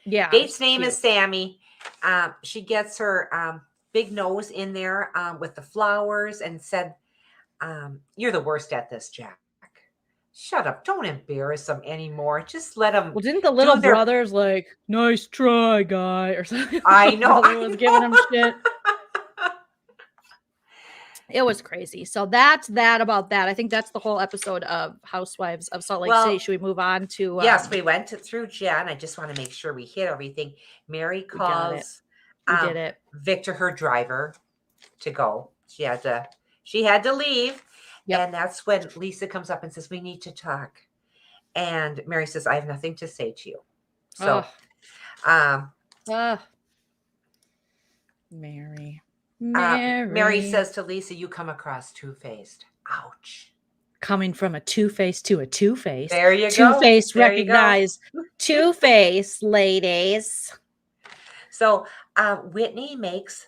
Yeah. Date's name is Sammy. She gets her big nose in there with the flowers and said, you're the worst at this, Jack. Shut up. Don't embarrass them anymore. Just let them. Well, didn't the little brothers like, nice try, guy, or something? I know. I was giving them shit. It was crazy. So that's that about that. I think that's the whole episode of Housewives of Salt Lake City. Should we move on to? Yes, we went through Jen. I just want to make sure we hit everything. Mary calls we did it. Victor, her driver, to go. She had to leave. Yep. And that's when Lisa comes up and says, we need to talk. And Mary says, I have nothing to say to you. So, Mary says to Lisa, you come across two-faced. Ouch. Coming from a two-face to a two-face. There you go. Two-face recognize. Two-face, ladies. So Whitney makes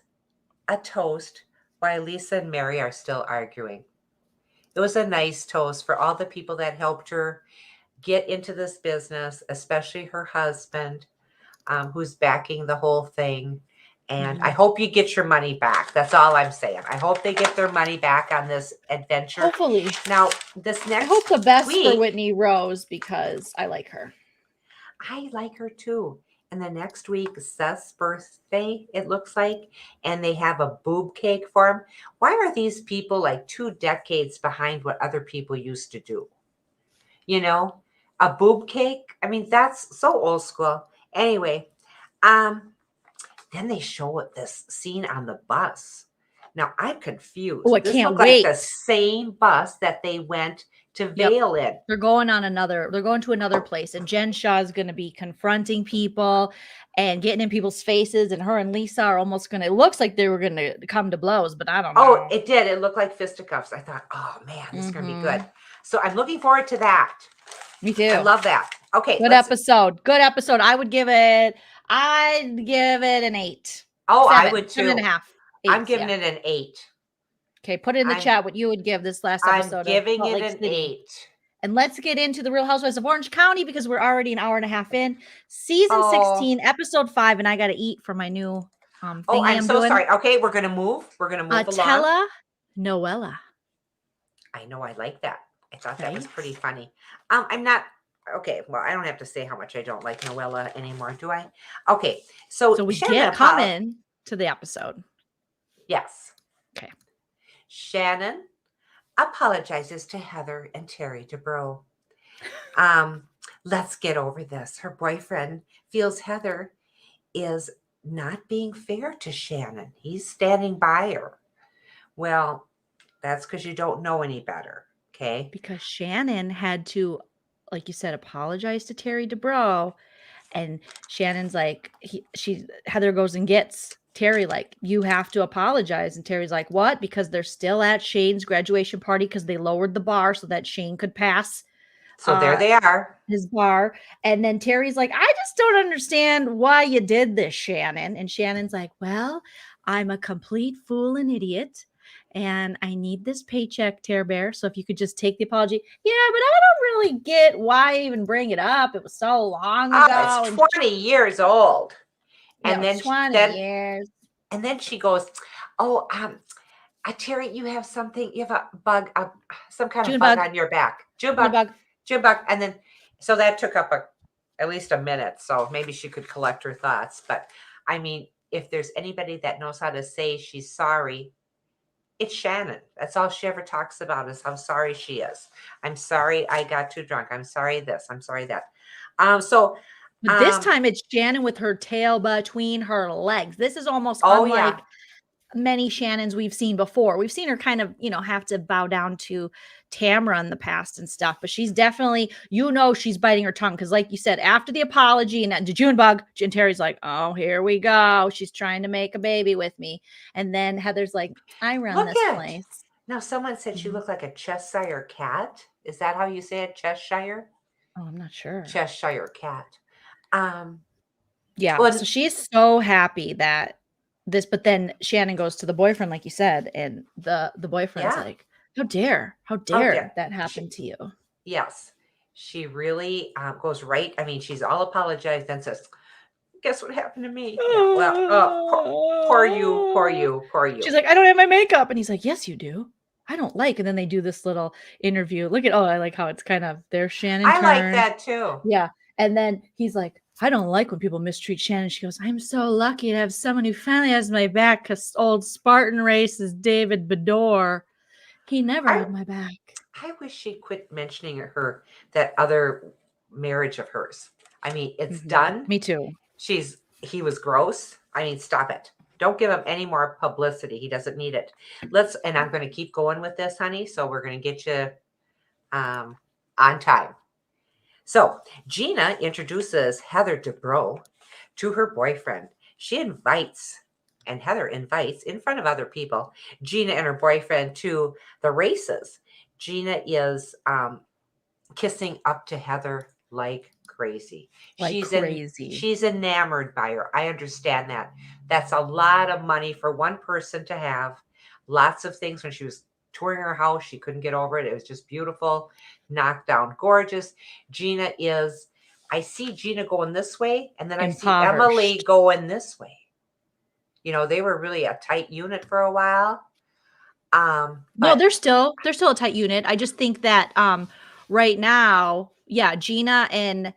a toast while Lisa and Mary are still arguing. It was a nice toast for all the people that helped her get into this business, especially her husband, who's backing the whole thing. And I hope you get your money back. That's all I'm saying. I hope they get their money back on this adventure. Hopefully. Now, this next I hope the best for Whitney Rose because I like her. I like her too. And the next week, Seth's birthday, it looks like, and they have a boob cake for him. Why are these people like 2 decades behind what other people used to do? You know, a boob cake. I mean, that's so old school. Anyway, then they show this scene on the bus. Now I'm confused. Oh, I can't wait. Like the same bus that they went to Vail in. They're going to another place, and Jen Shah is going to be confronting people and getting in people's faces, and her and Lisa are almost going to, it looks like they were going to come to blows, but I don't know. Oh, it did. It looked like fisticuffs. I thought, oh man, this is going to be good. So I'm looking forward to that. Me too. I love that. Okay. Good episode. I'd give it an 8. Oh, 7, I would too. 7.5. I'm giving it an 8. Okay, put it in the chat what you would give this last episode. I'm giving it an 8. And let's get into the Real Housewives of Orange County because we're already an hour and a half in. Season 16, episode 5, and I got to eat for my new thing. Oh, I'm so sorry. Okay, we're going to move. We're going to move along. Tella Noella. I know. I like that. I thought that was pretty funny. I'm not. Okay, well, I don't have to say how much I don't like Noella anymore, do I? Okay, so we get coming to the episode. Yes. Okay. Shannon apologizes to Heather and Terry Dubrow. Let's get over this. Her boyfriend feels Heather is not being fair to Shannon. He's standing by her. Well, that's because you don't know any better, okay? Because Shannon had to, like you said, apologize to Terry Dubrow, and Shannon's like, Heather goes and gets Terry like, you have to apologize. And Terry's like, what? Because they're still at Shane's graduation party because they lowered the bar so that Shane could pass. So there they are. His bar. And then Terry's like, I just don't understand why you did this, Shannon. And Shannon's like, well, I'm a complete fool and idiot. And I need this paycheck, Terry Bear. So if you could just take the apology. Yeah, but I don't really get why I even bring it up. It was so long ago. It's 20 years old. And then 20 years. And then she goes, oh, Terry, you have something, you have a bug, some kind of bug on your back. June bug. And then, so that took up at least a minute. So maybe she could collect her thoughts. But I mean, if there's anybody that knows how to say she's sorry, It's Shannon. That's all she ever talks about is how sorry she is. I'm sorry I got too drunk. I'm sorry this. I'm sorry that. But this time it's Shannon with her tail between her legs. This is almost unlike many Shannons we've seen before. We've seen her kind of, have to bow down to Tamra in the past and stuff, but she's definitely, she's biting her tongue because, like you said, after the apology and to Junebug, and Terry's like, oh, here we go. She's trying to make a baby with me. And then Heather's like, I run this place. Now, someone said she looked like a Cheshire cat. Is that how you say it? Cheshire? Oh, I'm not sure. Cheshire cat. Yeah. So she's so happy that but then Shannon goes to the boyfriend, like you said, and the boyfriend's like, how dare that happen to you? Yes. She really goes right. I mean, she's all apologized and says, guess what happened to me? Yeah, well, poor you. She's like, I don't have my makeup. And he's like, yes, you do. I don't like. And then they do this little interview. Look at, I like how it's kind of their Shannon turn. I like that too. Yeah. And then he's like, I don't like when people mistreat Shannon. She goes, I'm so lucky to have someone who finally has my back because old Spartan race is David Bedore. He never had my back. I wish she'd quit mentioning that other marriage of hers. I mean, it's done. Me too. He was gross. I mean, stop it. Don't give him any more publicity. He doesn't need it. And I'm going to keep going with this, honey. So we're going to get you on time. So Gina introduces Heather Dubrow to her boyfriend. Heather invites in front of other people, Gina and her boyfriend to the races. Gina is kissing up to Heather like crazy. She's enamored by her. I understand that. That's a lot of money for one person to have. Lots of things. When she was touring her house, she couldn't get over it. It was just beautiful, knocked down, gorgeous. I see Gina going this way, and then I see Emily going this way. They were really a tight unit for a while. No, they're still a tight unit. I just think that right now, Gina and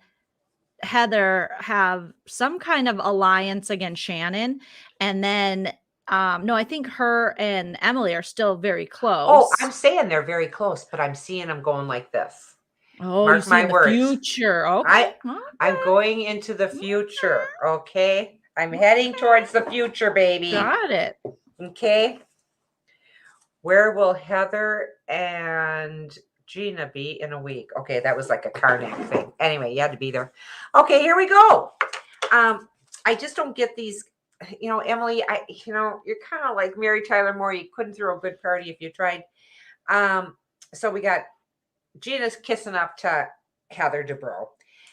Heather have some kind of alliance against Shannon, and then no, I think her and Emily are still very close. Oh, I'm saying they're very close, but I'm seeing them going like this. Oh, mark my words. Future. Okay. I'm going into the future. Okay. I'm heading towards the future, baby. Got it. Okay. Where will Heather and Gina be in a week? Okay, that was like a Karnak thing. Anyway, you had to be there. Okay, here we go. I just don't get these. Emily, you're kind of like Mary Tyler Moore. You couldn't throw a good party if you tried. So we got Gina's kissing up to Heather Dubrow.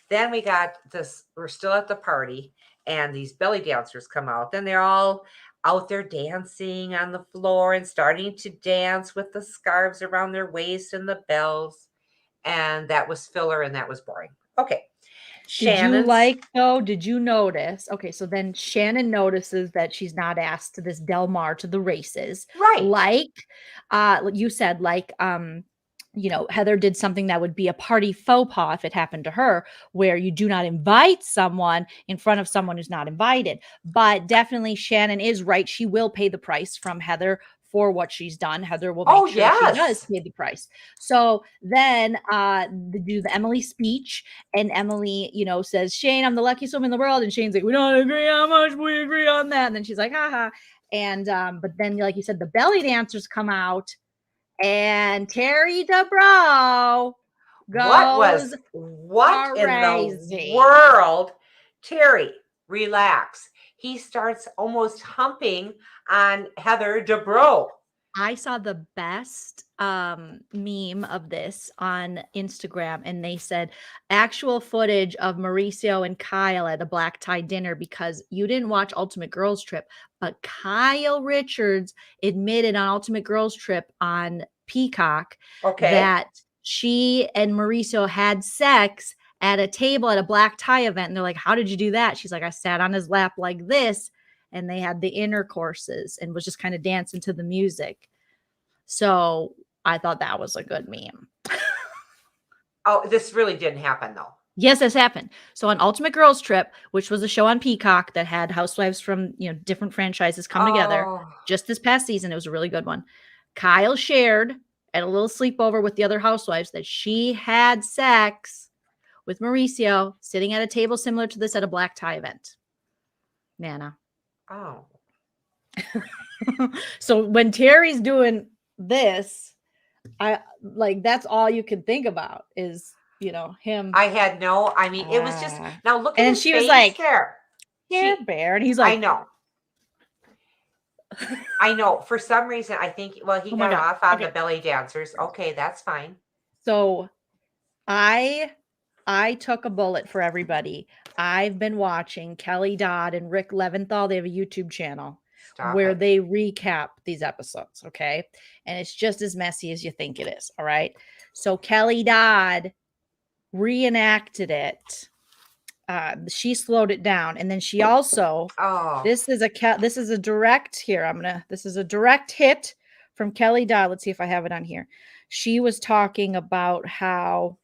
Then we got this, we're still at the party, and these belly dancers come out. Then they're all out there dancing on the floor and starting to dance with the scarves around their waist and the bells. And that was filler and that was boring. Okay. Did you notice? Okay, so then Shannon notices that she's not asked to this Del Mar to the races. Right. Like you said, Heather did something that would be a party faux pas if it happened to her, where you do not invite someone in front of someone who's not invited. But definitely Shannon is right. She will pay the price from Heather for what she's done. Heather will make sure she does pay the price. So then they do the Emily speech, and Emily, says, Shane, I'm the luckiest woman in the world. And Shane's like, we don't agree how much, we agree on that. And then she's like, haha. And but then, like you said, the belly dancers come out, and Terry Dubrow goes what crazy. In the world? Terry, relax. He starts almost humping on Heather Dubrow. I saw the best meme of this on Instagram, and they said actual footage of Mauricio and Kyle at a black tie dinner, because you didn't watch Ultimate Girls Trip, but Kyle Richards admitted on Ultimate Girls Trip on Peacock that she and Mauricio had sex at a table at a black tie event. And they're like, how did you do that? She's like, I sat on his lap like this, and they had the intercourses and was just kind of dancing to the music. So I thought that was a good meme. Oh, this really didn't happen though. Yes, this happened. So on Ultimate Girls Trip, which was a show on Peacock that had housewives from different franchises come together just this past season, it was a really good one. Kyle shared at a little sleepover with the other housewives that she had sex with Mauricio sitting at a table similar to this at a black tie event. Nana. Oh. So when Terry's doing this, I like that's all you can think about is, you know, him. I had no, I mean, it was just, now look at and his she face was like, there. Care Bear. And he's like, I know. I know. For some reason, I think, well, he got off on the belly dancers. Okay, that's fine. So I took a bullet for everybody. I've been watching Kelly Dodd and Rick Leventhal. They have a YouTube channel where they recap these episodes. Okay. And it's just as messy as you think it is. All right. So Kelly Dodd reenacted it. She slowed it down. And then she also, this is a direct here. This is a direct hit from Kelly Dodd. Let's see if I have it on here. She was talking about how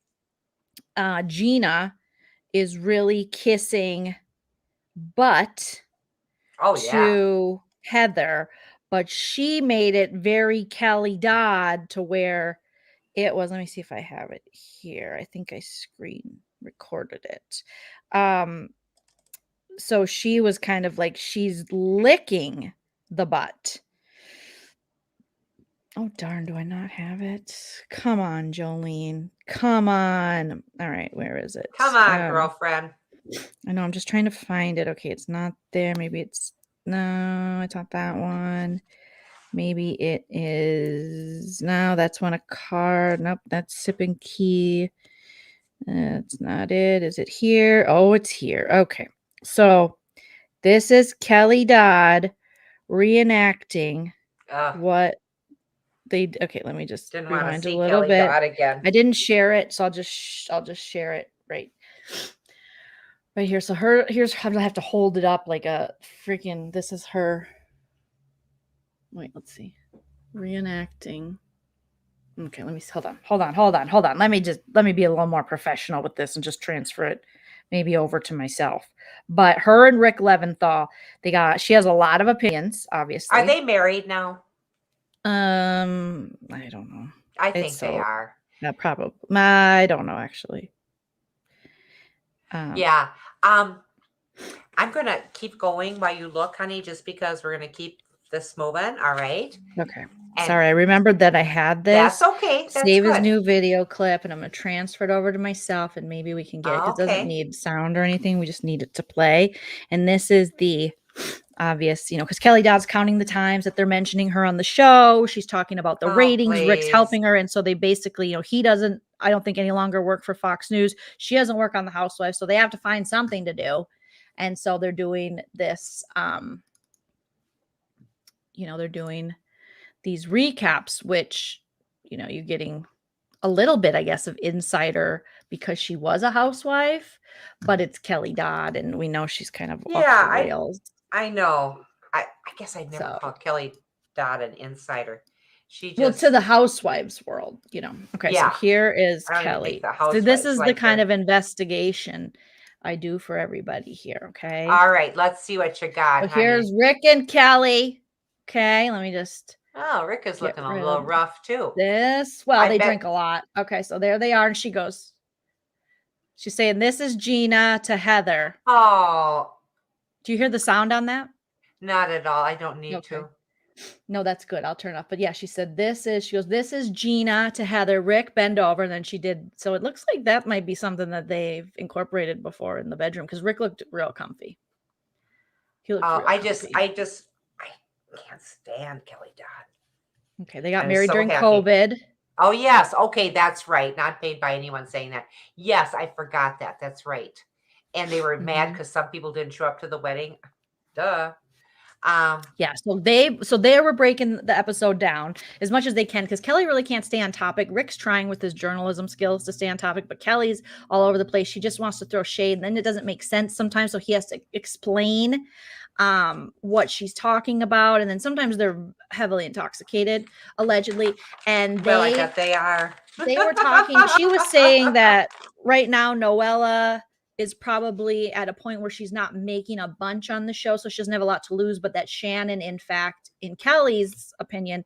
Gina is really kissing butt to Heather, but she made it very Kelly Dodd to where it was. Let me see if I have it here. I think I screen recorded it. So she was kind of like she's licking the butt. Oh, darn, do I not have it? Come on, Joleen. Come on. All right, where is it? Come on, girlfriend. I know, I'm just trying to find it. Okay, it's not there. Maybe it's, no, it's not that one. Maybe it is, no, that's one a card. Nope, that's Sip and Key. That's not it. Is it here? Oh, it's here. Okay, so this is Kelly Dodd reenacting what they, okay, let me just rewind a little bit. I didn't share it, so I'll just share it right here. So here's how I have to hold it up like a freaking, this is her. Wait, let's see. Reenacting. Okay, let me hold on. Let me be a little more professional with this and just transfer it maybe over to myself. But her and Rick Leventhal, she has a lot of opinions, obviously. Are they married now? I don't know. I think they are. Yeah, probably. I don't know, actually. Yeah. I'm going to keep going while you look, honey, just because we're going to keep this moving. All right. Okay. Sorry, I remembered that I had this. That's okay. That's Save his new video clip, and I'm going to transfer it over to myself, and maybe we can get it. It doesn't need sound or anything. We just need it to play. And this is the obvious, because Kelly Dodd's counting the times that they're mentioning her on the show. She's talking about the ratings. Please. Rick's helping her. And so they basically, he doesn't, I don't think any longer work for Fox News. She doesn't work on the Housewives. So they have to find something to do. And so they're doing this, they're doing these recaps, which, you're getting a little bit, I guess, of insider because she was a housewife, but it's Kelly Dodd. And we know she's kind of off the rails. I know. I guess I'd never call Kelly Dodd an insider. She just, well, to the housewives world, Okay, so here is Kelly. So this is the kind of investigation I do for everybody here. Okay. All right. Let's see what you got. So here's Rick and Kelly. Okay. Let me just. Oh, Rick is looking a little rough too. They drink a lot. Okay. So there they are. And she's saying, this is Gina to Heather. Oh. Do you hear the sound on that? Not at all. I don't need to. No, that's good. I'll turn it off. But yeah, she said, this is Gina to Heather. Rick, bend over. And then she did. So it looks like that might be something that they've incorporated before in the bedroom because Rick looked real comfy. He looked real comfy. I can't stand Kelly Dodd. Okay. They got married during COVID. Oh, yes. Okay. That's right. Not paid by anyone saying that. Yes. I forgot that. That's right. And they were mad because some people didn't show up to the wedding. Duh. Yeah, so they were breaking the episode down as much as they can because Kelly really can't stay on topic. Rick's trying with his journalism skills to stay on topic, but Kelly's all over the place. She just wants to throw shade, and then it doesn't make sense sometimes, so he has to explain what she's talking about, and then sometimes they're heavily intoxicated, allegedly, and I bet they are. They were talking. She was saying that right now Noella is probably at a point where she's not making a bunch on the show, so she doesn't have a lot to lose, but that Shannon, in fact, in Kelly's opinion,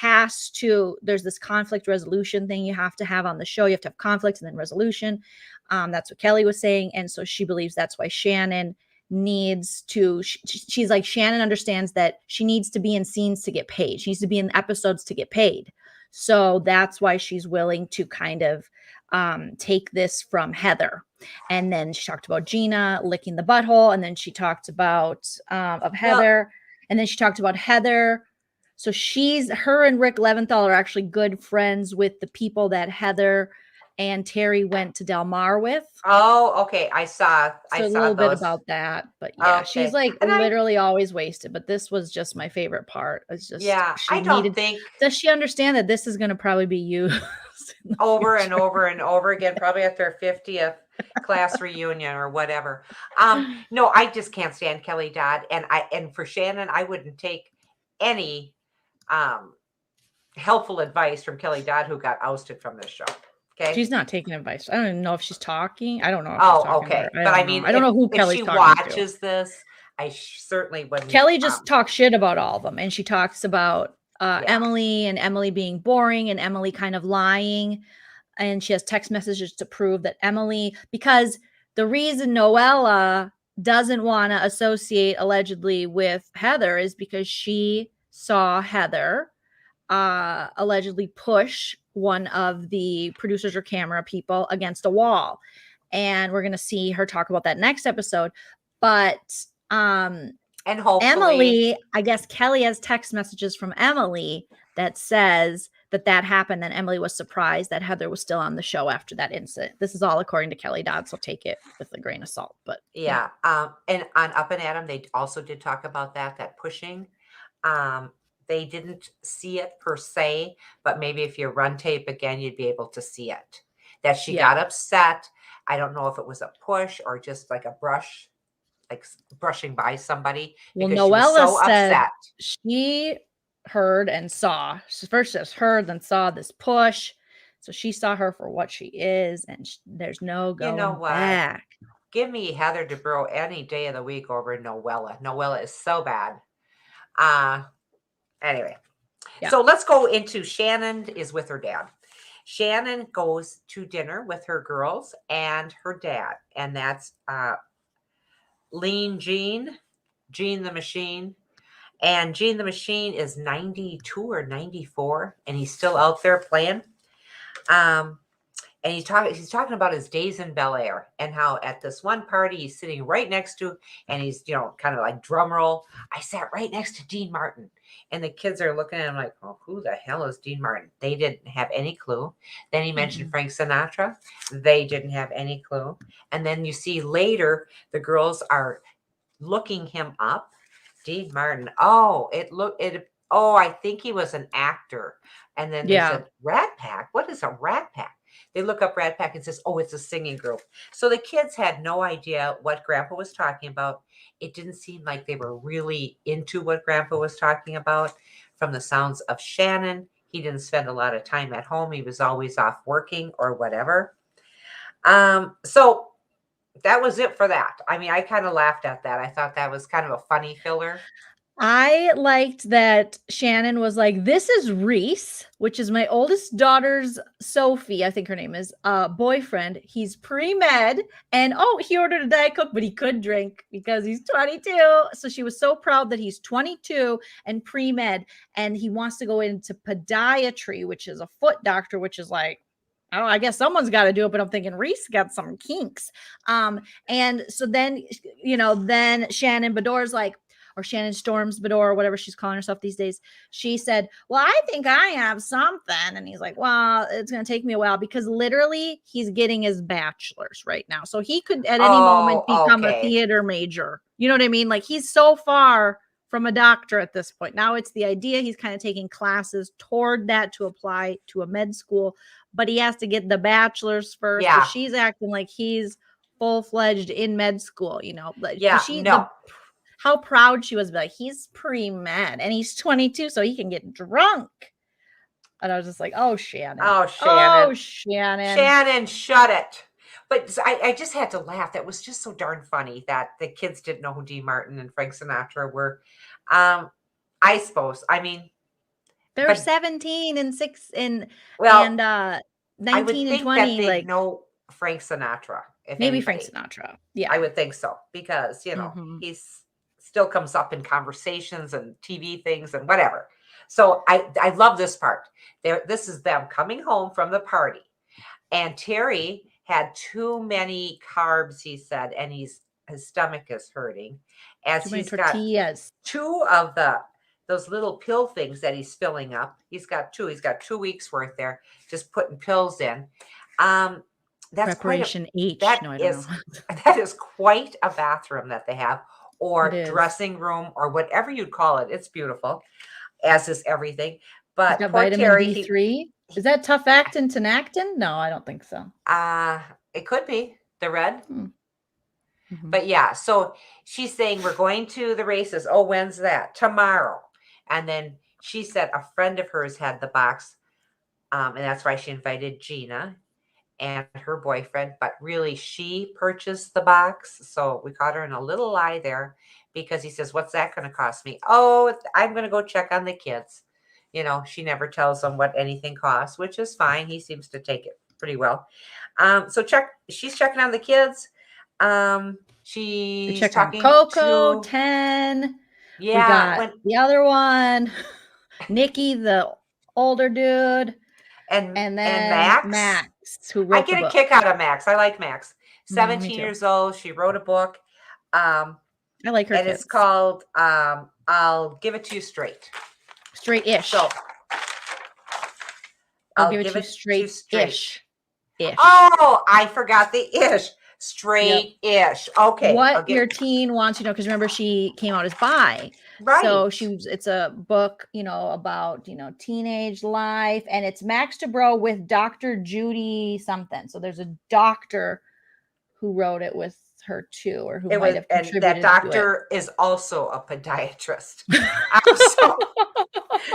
there's this conflict resolution thing you have to have on the show. You have to have conflict and then resolution. That's what Kelly was saying. And so she believes that's why Shannon needs to, she's like, Shannon understands that she needs to be in scenes to get paid. She needs to be in episodes to get paid. So that's why she's willing to kind of take this from Heather. And then she talked about Gina licking the butthole. And then she talked about of Heather. And then she talked about Heather. So her and Rick Leventhal are actually good friends with the people that Heather and Terry went to Del Mar with. Oh, okay. I saw a little bit about that, but yeah, okay. She's like literally always wasted. But this was just my favorite part. It's just, I don't think. Does she understand that this is going to probably be used over and over and over again, probably at their 50th class reunion or whatever? No, I just can't stand Kelly Dodd, and for Shannon, I wouldn't take any helpful advice from Kelly Dodd, who got ousted from this show. Okay. She's not taking advice. I don't even know if she's talking. I don't know. If she's talking okay. But I mean, I don't know who Kelly's talking to. If she watches this, I certainly wouldn't. Kelly just talks shit about all of them. And she talks about Emily and Emily being boring and Emily kind of lying. And she has text messages to prove that Emily, because the reason Noella doesn't want to associate allegedly with Heather is because she saw Heather allegedly push one of the producers or camera people against a wall. And we're going to see her talk about that next episode. But and hopefully Emily, I guess Kelly has text messages from Emily that says that happened. And Emily was surprised that Heather was still on the show after that incident. This is all according to Kelly Dodd, so take it with a grain of salt. But yeah. And on Up and Adam, they also did talk about that pushing. They didn't see it per se, but maybe if you run tape again, you'd be able to see it. That she got upset. I don't know if it was a push or just like a brush, like brushing by somebody. Well, Noella said she heard and saw. She first just heard, then saw this push. So she saw her for what she is, and there's no going back. Give me Heather Dubrow any day of the week over Noella. Noella is so bad. Anyway, so let's go into Shannon is with her dad. Shannon goes to dinner with her girls and her dad, and that's Lean Gene the Machine. And Gene the Machine is 92 or 94, and he's still out there playing. And he's talking about his days in Bel Air and how at this one party he's sitting right next to, and he's, kind of like drum roll, I sat right next to Dean Martin. And the kids are looking at him like, oh, who the hell is Dean Martin? They didn't have any clue. Then he mentioned Frank Sinatra. They didn't have any clue. And then you see later the girls are looking him up. Dean Martin. I think he was an actor. And then they said, Rat Pack? What is a Rat Pack? They look up Rat Pack and says, oh, it's a singing group. So the kids had no idea what Grandpa was talking about. It didn't seem like they were really into what Grandpa was talking about. From the sounds of Shannon, he didn't spend a lot of time at home. He was always off working or whatever. So that was it for that. I mean, I kind of laughed at that. I thought that was kind of a funny filler. I liked that Shannon was like, this is Reese, which is my oldest daughter's, Sophie, I think her name is, boyfriend. He's pre-med, and he ordered a Diet Coke, but he could drink because he's 22. So she was so proud that he's 22 and pre-med, and he wants to go into podiatry, which is a foot doctor, which is like, oh, I guess someone's got to do it, but I'm thinking Reese got some kinks. And so then, then Shannon Bedore's like, or Shannon Storms Bedore, or whatever she's calling herself these days. She said, well, I think I have something. And he's like, well, it's going to take me a while, because literally he's getting his bachelor's right now. So he could at any moment become a theater major. You know what I mean? Like, he's so far from a doctor at this point. Now it's the idea he's kind of taking classes toward that to apply to a med school, but he has to get the bachelor's first. Yeah. So she's acting like he's full-fledged in med school, how proud she was, like, he's pre-med and he's 22, so he can get drunk. And I was just like, oh, Shannon. Oh, Shannon. Oh, Shannon. Shannon, shut it. But I just had to laugh. That was just so darn funny that the kids didn't know who Dean Martin and Frank Sinatra were. I suppose. I mean, They're 17 and 19 I would and think 20. that they Like know Frank Sinatra, if maybe Frank anybody. Sinatra. Yeah. I would think so because, he's still comes up in conversations and TV things and whatever. So I love this part. This is them coming home from the party. And Terry had too many carbs, he said, and his stomach is hurting as Too many he's got tortillas. 2 of those little pill things that he's filling up. He's got 2. He's got 2 weeks worth there, just putting pills in. That's Preparation H. that No, I don't know. that is quite a bathroom that they have, or It is. dressing room, or whatever you'd call it. It's beautiful, as is everything. But He's got poor vitamin Terry, D3. Is that tough actin to Nactin? No, I don't think so. It could be the red. Mm-hmm. But yeah, so she's saying we're going to the races. Oh, when's that? Tomorrow. And then she said a friend of hers had the box, and that's why she invited Gina and her boyfriend. But really, she purchased the box. So we caught her in a little lie there because he says, what's that going to cost me? Oh, I'm going to go check on the kids. She never tells them what anything costs, which is fine. He seems to take it pretty well. She's checking on the kids. She's talking Coco, to 10. Yeah, we got the other one, Nikki, the older dude, and then Max, who wrote the book. I get a kick out of Max. I like Max. 17 years old. She wrote a book. I like her. And kids. It's called I'll Give It to You Straight. Straight-ish. So I'll give it to you straight-ish. Oh, I forgot the ish. Straight-ish. Yep. Okay. What your teen wants, because remember she came out as bi. Right. So it's a book, about, teenage life, and it's Max Dubrow with Dr. Judy something. So there's a doctor who wrote it with her too, or who might have contributed. And that doctor is also a podiatrist.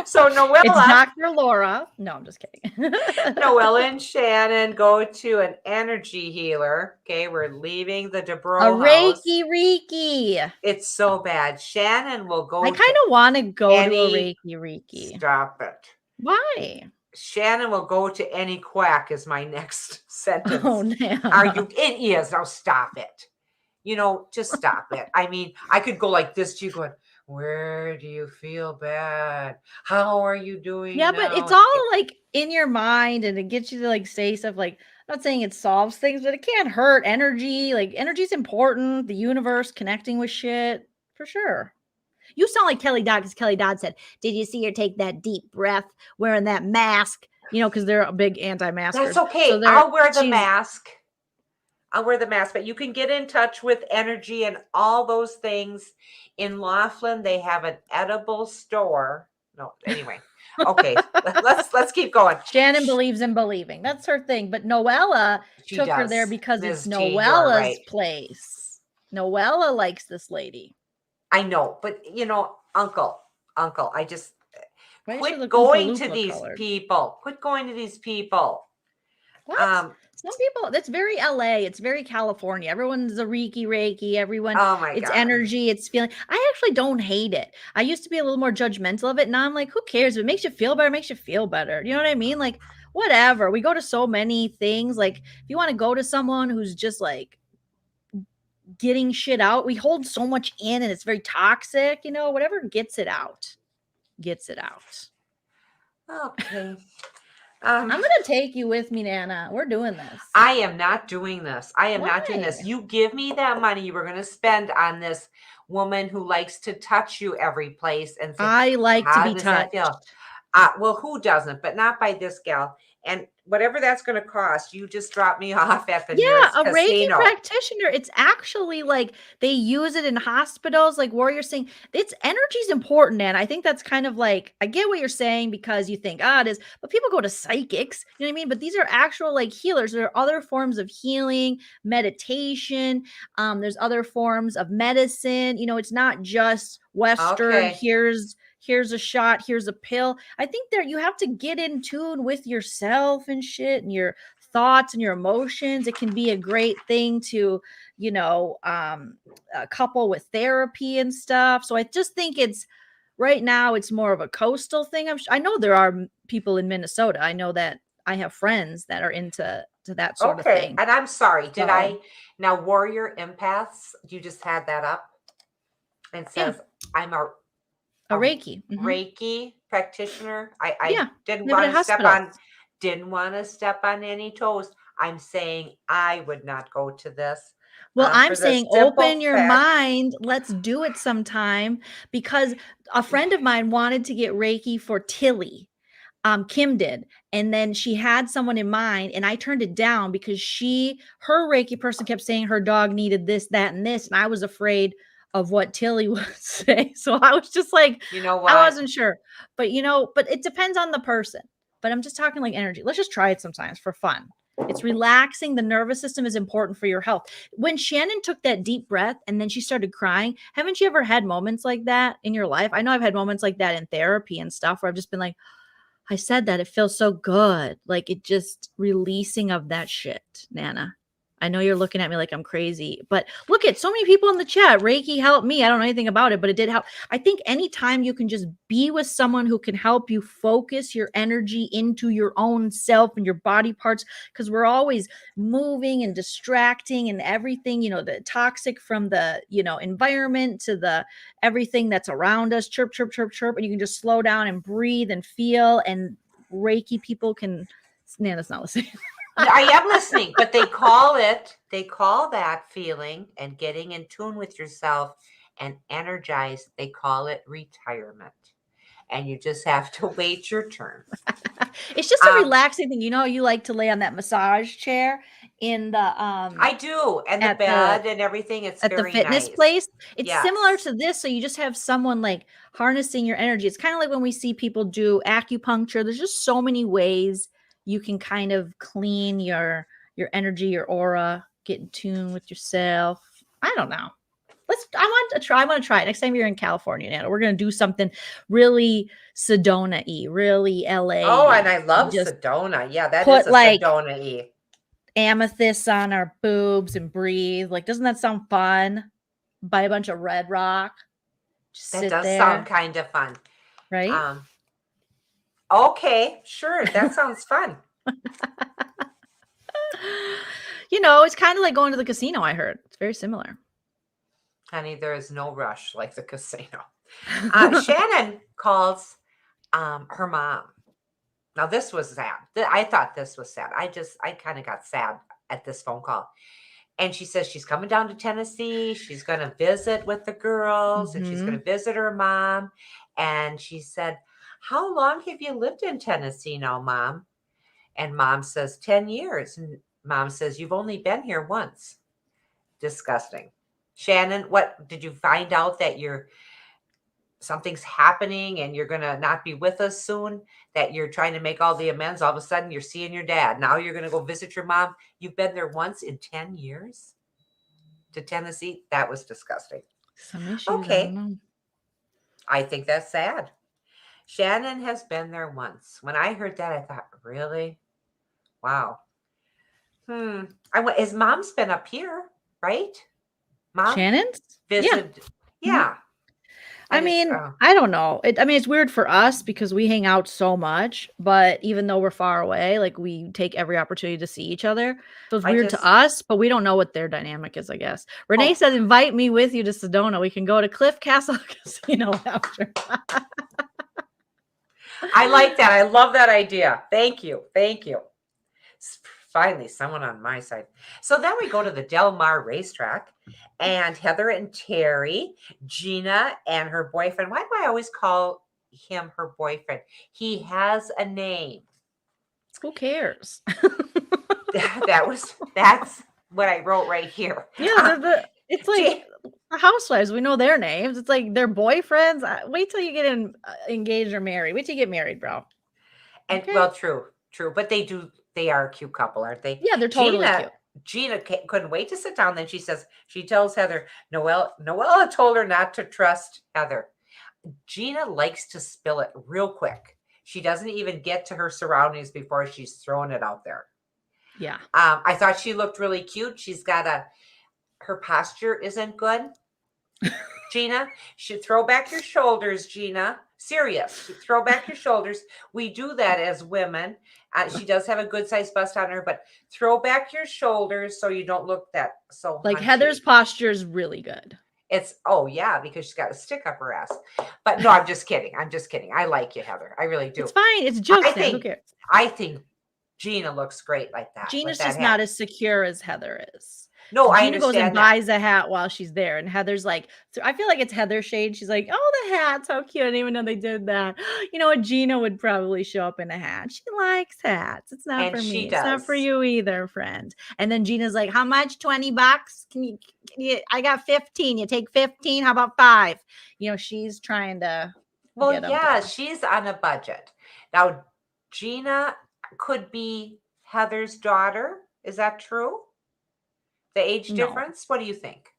So Noella. It's Dr. Laura. No, I'm just kidding. Noella and Shannon go to an energy healer. Okay, we're leaving the Dubrow house. Reiki. It's so bad. Shannon will go. I kind of want to go to a Reiki. Stop it. Why? Shannon will go to any quack is my next sentence. Oh, no. It is. Now stop it. Just stop it. I mean, I could go like this to you going, where do you feel bad? How are you doing? Yeah, but it's all like in your mind, and it gets you to like say stuff like, I'm not saying it solves things, but it can't hurt energy. Like energy's important. The universe connecting with shit for sure. You sound like Kelly Dodd, because Kelly Dodd said, did you see her take that deep breath wearing that mask? Because they're a big anti-maskers. That's okay. So I'll wear the mask. But you can get in touch with energy and all those things. In Laughlin, they have an edible store. No, anyway. Okay, let's keep going. Shannon believes in believing. That's her thing. But Noella took her there because it's Noella's place. Noella likes this lady. I know, but Uncle, I just quit going to these people. Quit going to these people. What? Some people, that's very LA. It's very California. Everyone's a Reiki. Everyone, oh my it's God. Energy. It's feeling. I actually don't hate it. I used to be a little more judgmental of it. Now I'm like, who cares? If it makes you feel better, it makes you feel better. You know what I mean? Like, whatever. We go to so many things. Like, if you want to go to someone who's just like getting shit out, we hold so much in and it's very toxic, whatever gets it out. Okay. I'm going to take you with me, Nana. We're doing this. I am not doing this. Why? You give me that money you were going to spend on this woman who likes to touch you every place. And say, I like to be touched. Well, who doesn't? But not by this gal. And whatever that's going to cost, you just drop me off at the nearest a casino. Reiki practitioner. It's actually like they use it in hospitals, like Warrior saying it's energy's important. And I think that's kind of like, I get what you're saying because you think, it is, but people go to psychics, you know what I mean? But these are actual like healers. There are other forms of healing, meditation. There's other forms of medicine. It's not just Western. Okay. Here's a shot, here's a pill. I think you have to get in tune with yourself and shit and your thoughts and your emotions. It can be a great thing to, couple with therapy and stuff. So I just think it's right now it's more of a coastal thing. I know there are people in Minnesota. I know that I have friends that are into that sort of thing. And I'm sorry, did I now Warrior Empaths? You just had that up and says I'm a Reiki Reiki practitioner. I didn't want to step on any toes. I'm saying I would not go to this. Well, I'm saying open your mind. Let's do it sometime, because a friend of mine wanted to get Reiki for Tilly. Kim did. And then she had someone in mind, and I turned it down because her Reiki person kept saying her dog needed this, that, and this. And I was afraid of what Tilly would say. So I was just like, you know what? I wasn't sure, but but it depends on the person. But I'm just talking like energy. Let's just try it sometimes for fun. It's relaxing. The nervous system is important for your health. When Shannon took that deep breath and then she started crying, haven't you ever had moments like that in your life? I know I've had moments like that in therapy and stuff where I've just been like, I said that. It feels so good. Like it just releasing of that shit, Nana. I know you're looking at me like I'm crazy, but look at so many people in the chat. Reiki helped me. I don't know anything about it, but it did help. I think anytime you can just be with someone who can help you focus your energy into your own self and your body parts, because we're always moving and distracting and everything, the toxic from the, environment to the everything that's around us, chirp, chirp, chirp, chirp. And you can just slow down and breathe and feel, and Reiki people can, Nana's not listening. I am listening, but they call that feeling and getting in tune with yourself and energized. They call it retirement. And you just have to wait your turn. It's just a relaxing thing. You like to lay on that massage chair in the I do, and the bed and everything. It's at very the fitness nice. place. It's similar to this. So you just have someone like harnessing your energy. It's kind of like when we see people do acupuncture. There's just so many ways you can kind of clean your energy, your aura, get in tune with yourself. I don't know. I want to try it. Next time you're in California, Nana, we're going to do something really Sedona-y, really LA. Oh, and I love Sedona. Yeah, that is a Sedona-y. Amethyst on our boobs and breathe. Like, doesn't that sound fun? Buy a bunch of red rock. That does sound kind of fun. Right? Okay, sure. That sounds fun. It's kind of like going to the casino, I heard. It's very similar. Honey, there is no rush like the casino. Shannon calls her mom. Now, this was sad. I thought this was sad. I kind of got sad at this phone call. And she says she's coming down to Tennessee. She's going to visit with the girls, and she's going to visit her mom. And she said, how long have you lived in Tennessee now, Mom? And Mom says, 10 years. And Mom says, you've only been here once. Disgusting. Shannon, what did you find out that something's happening and you're going to not be with us soon, that you're trying to make all the amends? All of a sudden you're seeing your dad. Now you're going to go visit your mom. You've been there once in 10 years to Tennessee. That was disgusting. Some issues, okay. I think that's sad. Shannon has been there once. When I heard that, I thought, really? Wow. His mom's been up here, right? Mom? Shannon's? Visited. Yeah. I mean, I don't know. It's weird for us because we hang out so much, but even though we're far away, like we take every opportunity to see each other. So it's weird to us, but we don't know what their dynamic is, I guess. Renee said, invite me with you to Sedona. We can go to Cliff Castle Casino after. I like that. I love that idea. Thank you. Thank you. Finally, someone on my side. So then we go to the Del Mar racetrack, and Heather and Terry, Gina and her boyfriend. Why do I always call him her boyfriend? He has a name. Who cares? That's what I wrote right here. Yeah, it's like housewives. We know their names. It's like their boyfriends. Wait till you get engaged or married. Wait till you get married, bro. And well, true. But they are a cute couple, aren't they? Yeah, they're totally cute. Gina couldn't wait to sit down. Then she tells Heather, Noella told her not to trust Heather. Gina likes to spill it real quick. She doesn't even get to her surroundings before she's throwing it out there. Yeah. I thought she looked really cute. She's got her posture isn't good. Gina, should throw back your shoulders, Gina. Serious. Throw back your shoulders. We do that as women. She does have a good sized bust on her, but throw back your shoulders so you don't look that so like hunchy. Heather's posture is really good. It's because she's got a stick up her ass. But no, I'm just kidding. I like you, Heather. I really do. It's fine. It's jokes. I think Gina looks great like that. Gina's just not as secure as Heather is. No, Gina I understand goes and buys a hat while she's there, and Heather's like, so I feel like it's Heather shade. She's like, oh, the hat's so cute. I didn't even know they did that. You know what? Gina would probably show up in a hat. She likes hats. It's not for me. It's not for you either, friend. And then Gina's like, how much? $20? Can you? I got 15. You take 15. How about 5? You know, she's trying to. Well, yeah, she's on a budget. Now, Gina could be Heather's daughter. Is that true? The age difference? What do you think?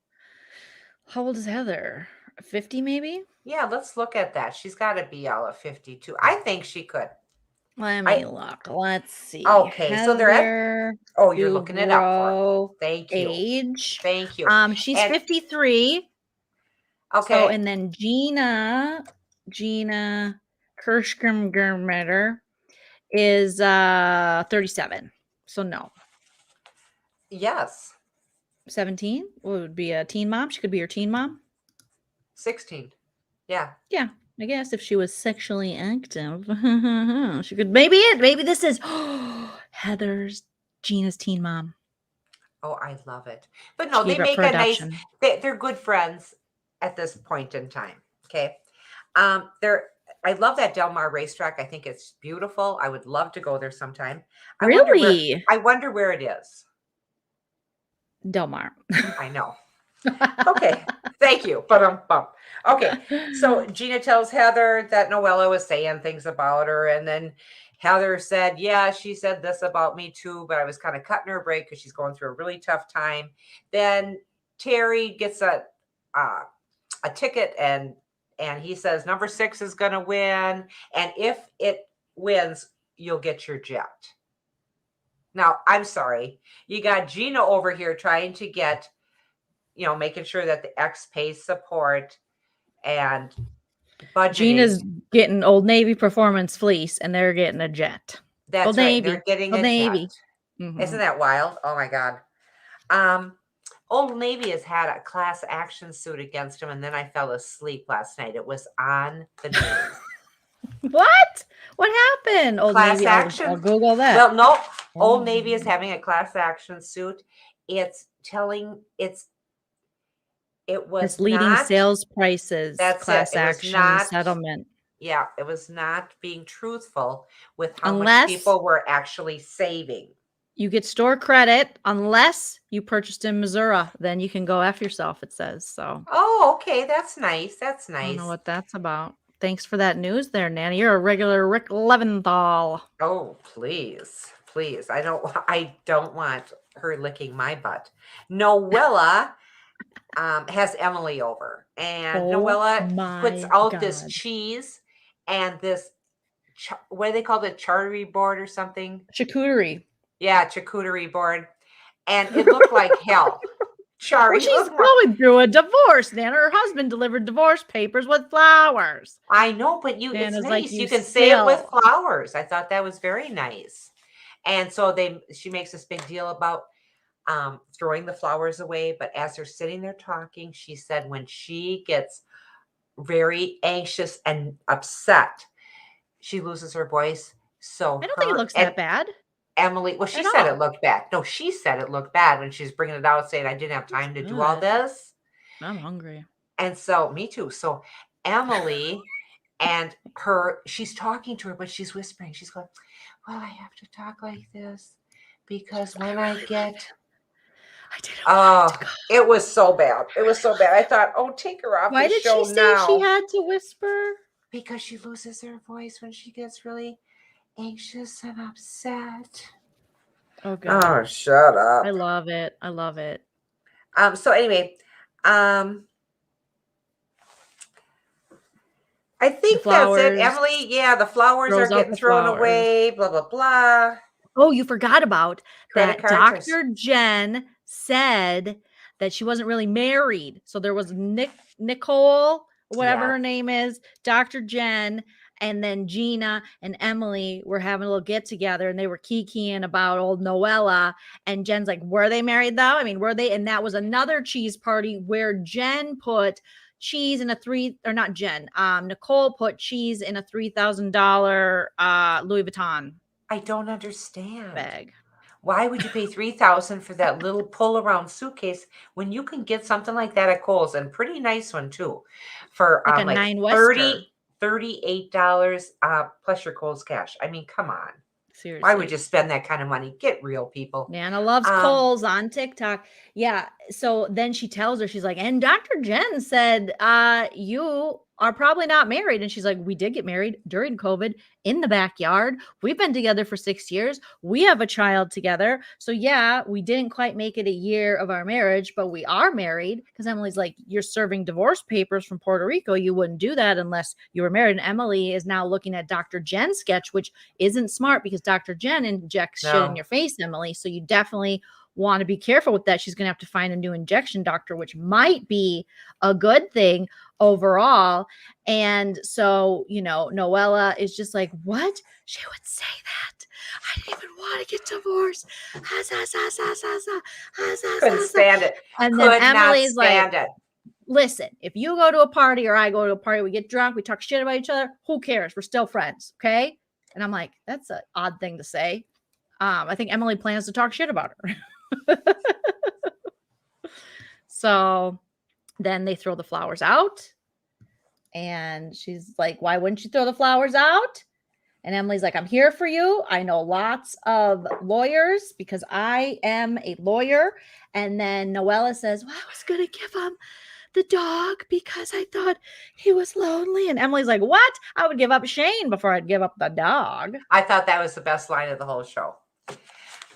How old is Heather? 50 maybe? Yeah, let's look at that. She's got to be all of 52. I think she could. Let me look. Let's see. Okay, Heather, so they're at... Oh, you're looking it up for me. Thank you. Age. Thank you. She's 53. Okay. So, and then Gina Kirschgermeter is 37. So no. Yes. 17 would be a teen mom. She could be your teen mom. 16. Yeah. Yeah. I guess if she was sexually active, she could. Maybe this is Gina's teen mom. Oh, I love it. But no, they make a nice. They're good friends at this point in time. Okay. I love that Del Mar racetrack. I think it's beautiful. I would love to go there sometime. I wonder where it is. Del Mar. I know. Okay. Thank you. Okay. So Gina tells Heather that Noella was saying things about her. And then Heather said, yeah, she said this about me too, but I was kind of cutting her a break because she's going through a really tough time. Then Terry gets a ticket and he says, number 6 is going to win. And if it wins, you'll get your jet. Now, I'm sorry. You got Gina over here trying to get, making sure that the ex pays support and budgeting. Gina's getting Old Navy Performance Fleece, and they're getting a jet. That's Old right. Navy. They're getting Old a Navy. jet. Mm-hmm. Isn't that wild? Oh, my God. Old Navy has had a class action suit against him, and then I fell asleep last night. It was on the news. What? What happened? Old class Navy. Action. I'll Google that. Well, no. Old Navy is having a class action suit. It was misleading sales prices. That's class action settlement. Yeah, it was not being truthful with how much people were actually saving. You get store credit unless you purchased in Missouri. Then you can go F yourself, it says. So. Oh, okay. That's nice. That's nice. I don't know what that's about. Thanks for that news there, Nanny. You're a regular Rick Leventhal. Oh, please. Please. I don't want her licking my butt. Noella has Emily over. And Noella puts out this cheese and this, what do they call it? Charcuterie board or something? Charcuterie. Yeah, charcuterie board. And it looked like hell. Well, she's going through a divorce, Nana. Her husband delivered divorce papers with flowers. I know, but it's nice. Like you can say it with flowers. I thought that was very nice. And so she makes this big deal about throwing the flowers away. But as they're sitting there talking, she said when she gets very anxious and upset, she loses her voice. So I don't think it looks that bad. Emily, well, she said it looked bad. No, she said it looked bad when she's bringing it out, saying I didn't have time to do all this. I'm hungry. And so, me too. So Emily and she's talking to her, but she's whispering. She's going, well, I have to talk like this because when I get... it was so bad. It was so bad. I thought, take her off the show now. Why did she say she had to whisper? Because she loses her voice when she gets really... anxious and upset. Oh God. Oh, shut up. I love it. I love it. So anyway, I think that's it. Emily, the flowers are getting thrown away, blah, blah, blah. Oh, you forgot about that. Dr. Jen said that she wasn't really married. So there was Nicole, whatever her name is, Dr. Jen, and then Gina and Emily were having a little get together, and they were kikiing about old Noella. And Jen's like, were they married though? I mean, were they? And that was another cheese party where Jen put cheese in Nicole put cheese in a $3,000 Louis Vuitton. I don't understand. Bag. Why would you pay $3,000 for that little pull around suitcase when you can get something like that at Kohl's, and pretty nice one too, for like a like 9 $38 plus your Kohl's cash. I mean, come on. Seriously. Why would you spend that kind of money? Get real, people. Nana loves Kohl's on TikTok. Yeah. So then she tells her, she's like, and Dr. Jen said, you are probably not married. And she's like, we did get married during COVID in the backyard. We've been together for 6 years. We have a child together. So yeah, we didn't quite make it a year of our marriage, but we are married. Because Emily's like, you're serving divorce papers from Puerto Rico. You wouldn't do that unless you were married. And Emily is now looking at Dr. Jen's sketch, which isn't smart because Dr. Jen injects shit in your face, Emily. So you definitely want to be careful with that. She's going to have to find a new injection doctor, which might be a good thing overall. And so, Noella is just like, what? She would say that. I didn't even want to get divorced. Couldn't stand it. And then Emily's like, listen, if you go to a party or I go to a party, we get drunk, we talk shit about each other, who cares? We're still friends. Okay. And I'm like, that's an odd thing to say. I think Emily plans to talk shit about her. So then they throw the flowers out, and she's like, why wouldn't you throw the flowers out? And Emily's like, I'm here for you. I know lots of lawyers because I am a lawyer. And then Noella says, well, I was going to give him the dog because I thought he was lonely. And Emily's like, what? I would give up Shane before I'd give up the dog. I thought that was the best line of the whole show.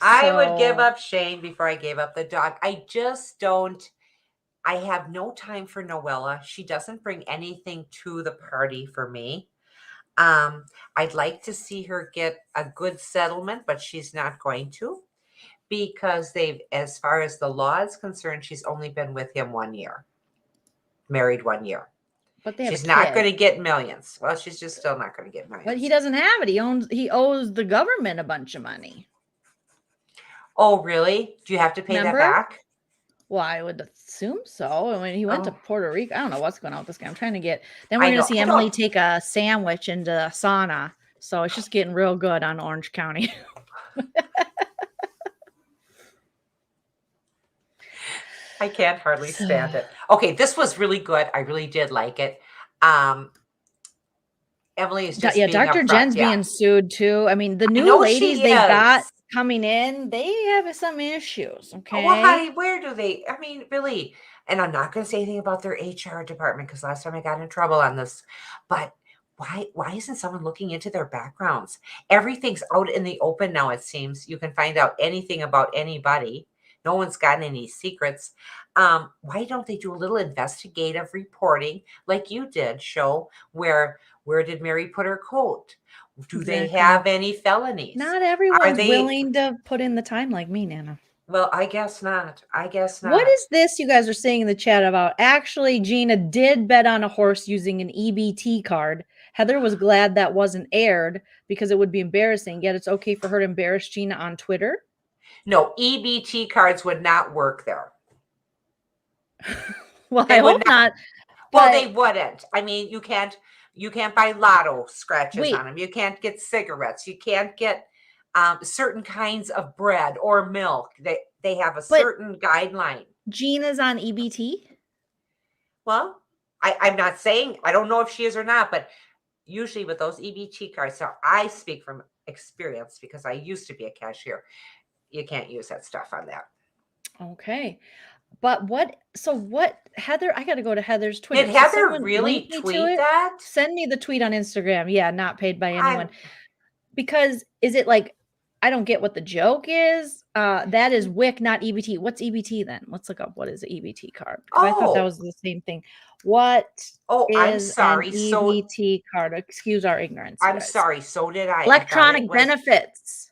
I would give up Shane before I gave up the dog. I have no time for Noella. She doesn't bring anything to the party for me. I'd like to see her get a good settlement, but she's not going to, because as far as the law is concerned, she's only been with him 1 year, married 1 year. But she's not going to get millions. Well, she's just still not going to get millions. But he doesn't have it. He owes the government a bunch of money. Oh, really? Do you have to pay that back? Well, I would assume so. I mean, he went to Puerto Rico. I don't know what's going on with this guy. I'm trying to get. Then we're going to see Emily take a sandwich into a sauna. So it's just getting real good on Orange County. I can't hardly stand it. Okay, this was really good. I really did like it. Emily is just Dr. Jen's being sued too. I mean, the new ladies they got coming in, they have some issues. Okay. Well, honey, where do they? I mean, really. And I'm not going to say anything about their HR department because last time I got in trouble on this. But why isn't someone looking into their backgrounds? Everything's out in the open now. It seems you can find out anything about anybody. No one's gotten any secrets. Why don't they do a little investigative reporting like you did? Show where did Mary put her coat? Do they have any felonies? Not everyone's willing to put in the time like me, Nana. Well, I guess not. What is this you guys are saying in the chat about? Actually, Gina did bet on a horse using an EBT card. Heather was glad that wasn't aired because it would be embarrassing. Yet it's okay for her to embarrass Gina on Twitter. No, EBT cards would not work there. Well, I hope not. Well, they wouldn't. I mean, you can't buy lotto scratches on them. You can't get cigarettes. You can't get certain kinds of bread or milk. They have a certain guideline. Gina's on EBT? Well, I'm not saying, I don't know if she is or not, but usually with those EBT cards, so I speak from experience because I used to be a cashier. You can't use that stuff on that. Okay. But Heather, I got to go to Heather's Twitter. Did Heather really tweet that? Send me the tweet on Instagram. Yeah, not paid by anyone. Because is it like, I don't get what the joke is. That is WIC, not EBT. What's EBT then? Let's look up what is an EBT card. I thought that was the same thing. What I'm sorry. An EBT card? Excuse our ignorance. I'm sorry. So did I. Electronic benefits.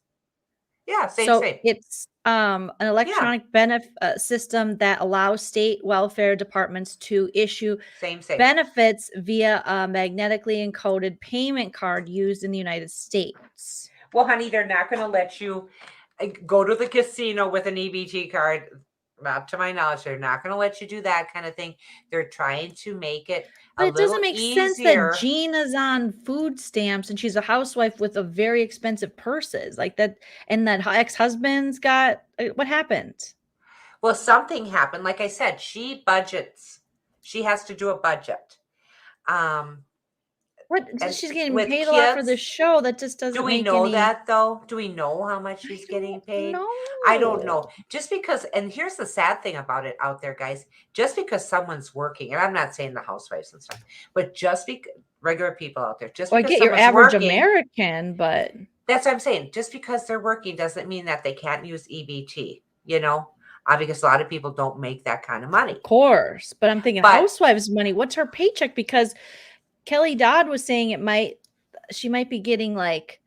Yeah, same, So same. it's an electronic benefit system that allows state welfare departments to issue Same, same. benefits via a magnetically encoded payment card used in the United States. Well, honey, they're not going to let you go to the casino with an EBT card. Not to my knowledge, they're not going to let you do that kind of thing. They're trying to make it But a it doesn't little make sense that easier. Gina's on food stamps and she's a housewife with a very expensive purses like that, and that ex-husband's got what happened? Well, something happened. Like I said, she budgets. She has to do a budget. What? And She's getting with paid a lot for kids, this show. That just do doesn't we make know any. that though? Do we know how much I she's getting don't paid? know. I don't know. Just because, and here's the sad thing about it out there, guys. Just because someone's working, and I'm not saying the housewives and stuff, but just because regular people out there, just Well, I because get your someone's average working, American, but that's what I'm saying. Just because they're working doesn't mean that they can't use EBT, because a lot of people don't make that kind of money. of course. But I'm thinking But housewives money. What's her paycheck? Because Kelly Dodd was saying she might be getting like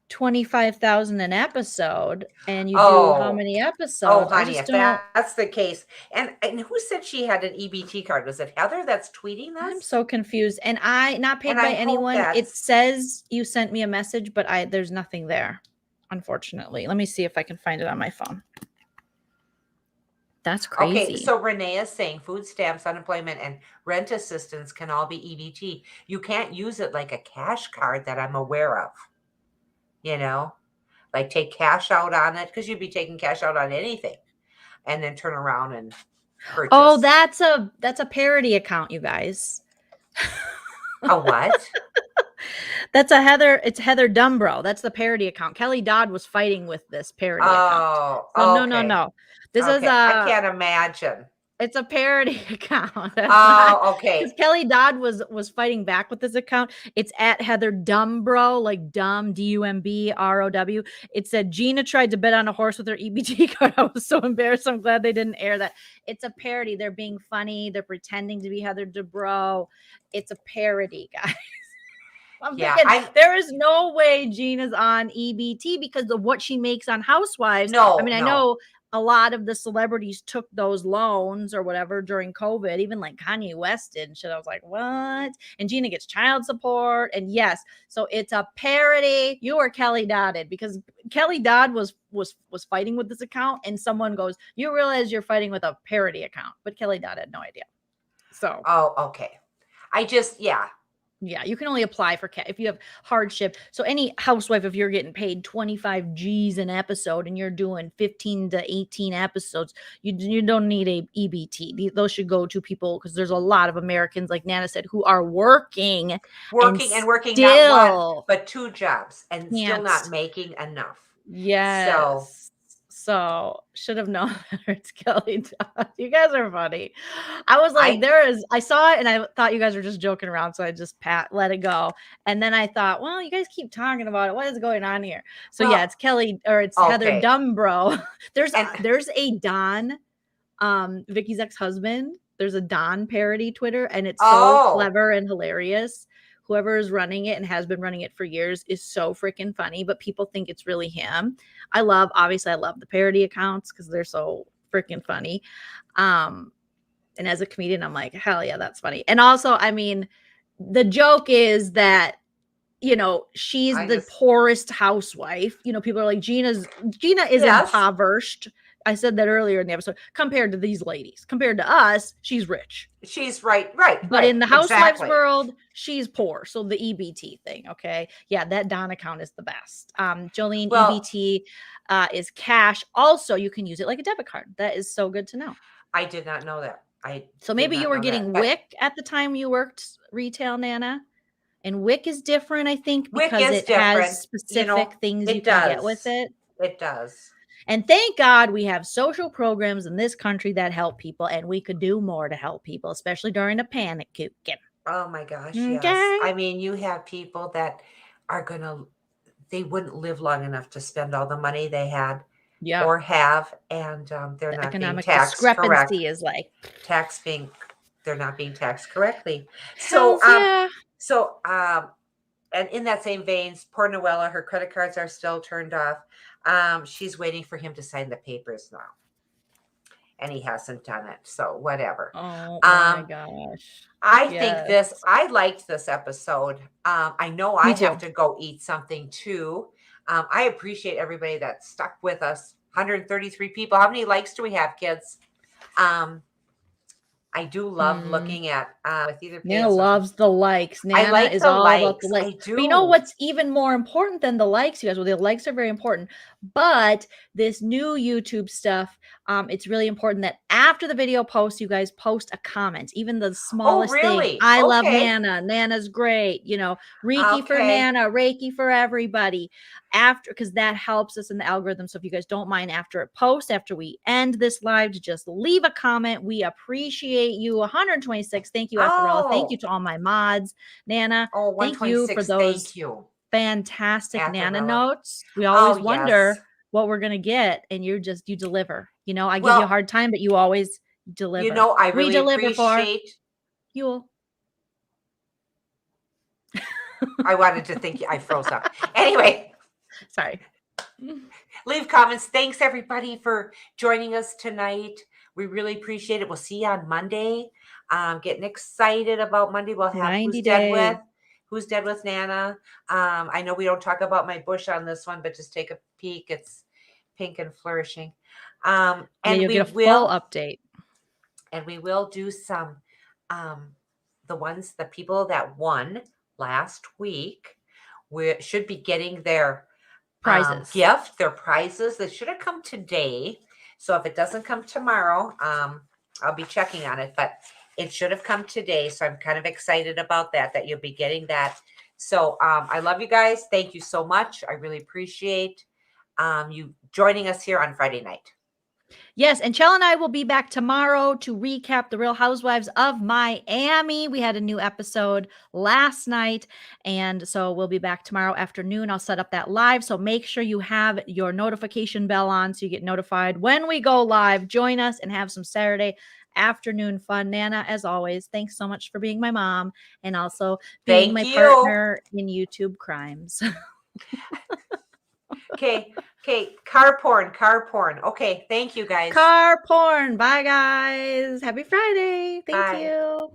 25,000 an episode, and you do how many episodes? I honey, just if don't. that's the case, and who said she had an EBT card? Was it Heather that's tweeting I'm us? so confused, and I not paid And by I hope anyone. It that's says you sent me a message, but there's nothing there, unfortunately. Let me see if I can find it on my phone. That's okay. crazy. So Renee is saying food stamps, unemployment, and rent assistance can all be EBT. You can't use it like a cash card that I'm aware of. Like take cash out on it, because you'd be taking cash out on anything, and then turn around and purchase. Oh, that's a parody account, you guys. A what? That's it's Heather Dumbro. That's the parody account. Kelly Dodd was fighting with this parody account. So Okay. no. This is I can't imagine. It's a parody account. Okay. Because Kelly Dodd was fighting back with this account. It's at Heather Dumbro, like dumb, DUMBROW. It said Gina tried to bet on a horse with her EBT card. I was so embarrassed. I'm glad they didn't air that. It's a parody. They're being funny. They're pretending to be Heather Dumbro. It's a parody, guys. I'm thinking there is no way Gina's on EBT because of what she makes on Housewives. No, I know a lot of the celebrities took those loans or whatever during COVID, even like Kanye West did and shit. I was like, what? And Gina gets child support. And yes, so it's a parody. You are Kelly Dodded, because Kelly Dodd was fighting with this account, and someone goes, you realize you're fighting with a parody account, but Kelly Dodd had no idea. So okay. Yeah, you can only apply for if you have hardship. So any housewife, if you're getting paid 25 G's an episode and you're doing 15 to 18 episodes, you don't need a EBT. Those should go to people, because there's a lot of Americans, like Nana said, who are working and working still not one but two jobs and still not making enough. Yes. So should have known better. It's Kelly Dodd. You guys are funny. I was like, I saw it and I thought you guys were just joking around. So I just let it go. And then I thought, well, you guys keep talking about it. What is going on here? So yeah, it's Kelly, or it's Heather Dumbro. There's a Don, Vicki's ex-husband. There's a Don parody Twitter, and it's so clever and hilarious. Whoever is running it and has been running it for years is so freaking funny, but people think it's really him. Obviously I love the parody accounts because they're so freaking funny. And as a comedian, I'm like, hell yeah, that's funny. And also, I mean, the joke is that, she's the poorest housewife. People are like, Gina is impoverished. I said that earlier in the episode. Compared to these ladies, compared to us, she's rich. She's right. But in the housewives world, she's poor. So the EBT thing, okay? Yeah, that Don account is the best. Joleen, EBT is cash. Also, you can use it like a debit card. That is so good to know. I did not know that. So maybe you were getting WIC at the time you worked retail, Nana. And WIC is different, I think, because it has specific things you can get with it. It does. And thank God we have social programs in this country that help people, and we could do more to help people, especially during a panic. Oh my gosh, yes. I mean, you have people that are they wouldn't live long enough to spend all the money they had or have, and they're not being taxed correctly. They're not being taxed correctly. So, and in that same vein, poor Noella, her credit cards are still turned off. She's waiting for him to sign the papers now. And he hasn't done it. So whatever. Oh my gosh. I liked this episode. I know I have to go eat something too. I appreciate everybody that stuck with us. 133 people. How many likes do we have, kids? I do love looking at with either. Nana loves the likes. Nana is all about the likes. I do. But you know what's even more important than the likes, you guys? Well, the likes are very important, but this new YouTube stuff, it's really important that after the video posts, you guys post a comment, even the smallest thing. I love Nana. Nana's great. You know, Reiki for Nana, Reiki for everybody. After, because that helps us in the algorithm. So if you guys don't mind, after it posts, after we end this live, to just leave a comment. We appreciate you. 126. Thank you, Esmeralda. Thank you to all my mods. Nana, thank you for those fantastic Nana notes. We always wonder what we're going to get, and you deliver. You know, I give you a hard time, but you always deliver. You know, I really appreciate you. I wanted to think I froze up. Anyway. Sorry. Leave comments. Thanks everybody for joining us tonight. We really appreciate it. We'll see you on Monday. Getting excited about Monday. We'll have Who's Dead with Nana. I know we don't talk about my bush on this one, but just take a peek. It's pink and flourishing. And you'll get a full update. And we will do some the people that won last week. We should be getting their prizes. Their prizes. They should have come today. So if it doesn't come tomorrow, I'll be checking on it, but it should have come today. So I'm kind of excited about that you'll be getting that. So I love you guys. Thank you so much. I really appreciate you joining us here on Friday night. Yes, and Chell and I will be back tomorrow to recap the Real Housewives of Miami. We had a new episode last night, and so we'll be back tomorrow afternoon. I'll set up that live, so make sure you have your notification bell on so you get notified when we go live. Join us and have some Saturday afternoon fun. Nana, as always, thanks so much for being my mom and also being my partner in YouTube crimes. Okay, car porn. Okay, thank you guys. Car porn. Bye, guys. Happy Friday. Thank you.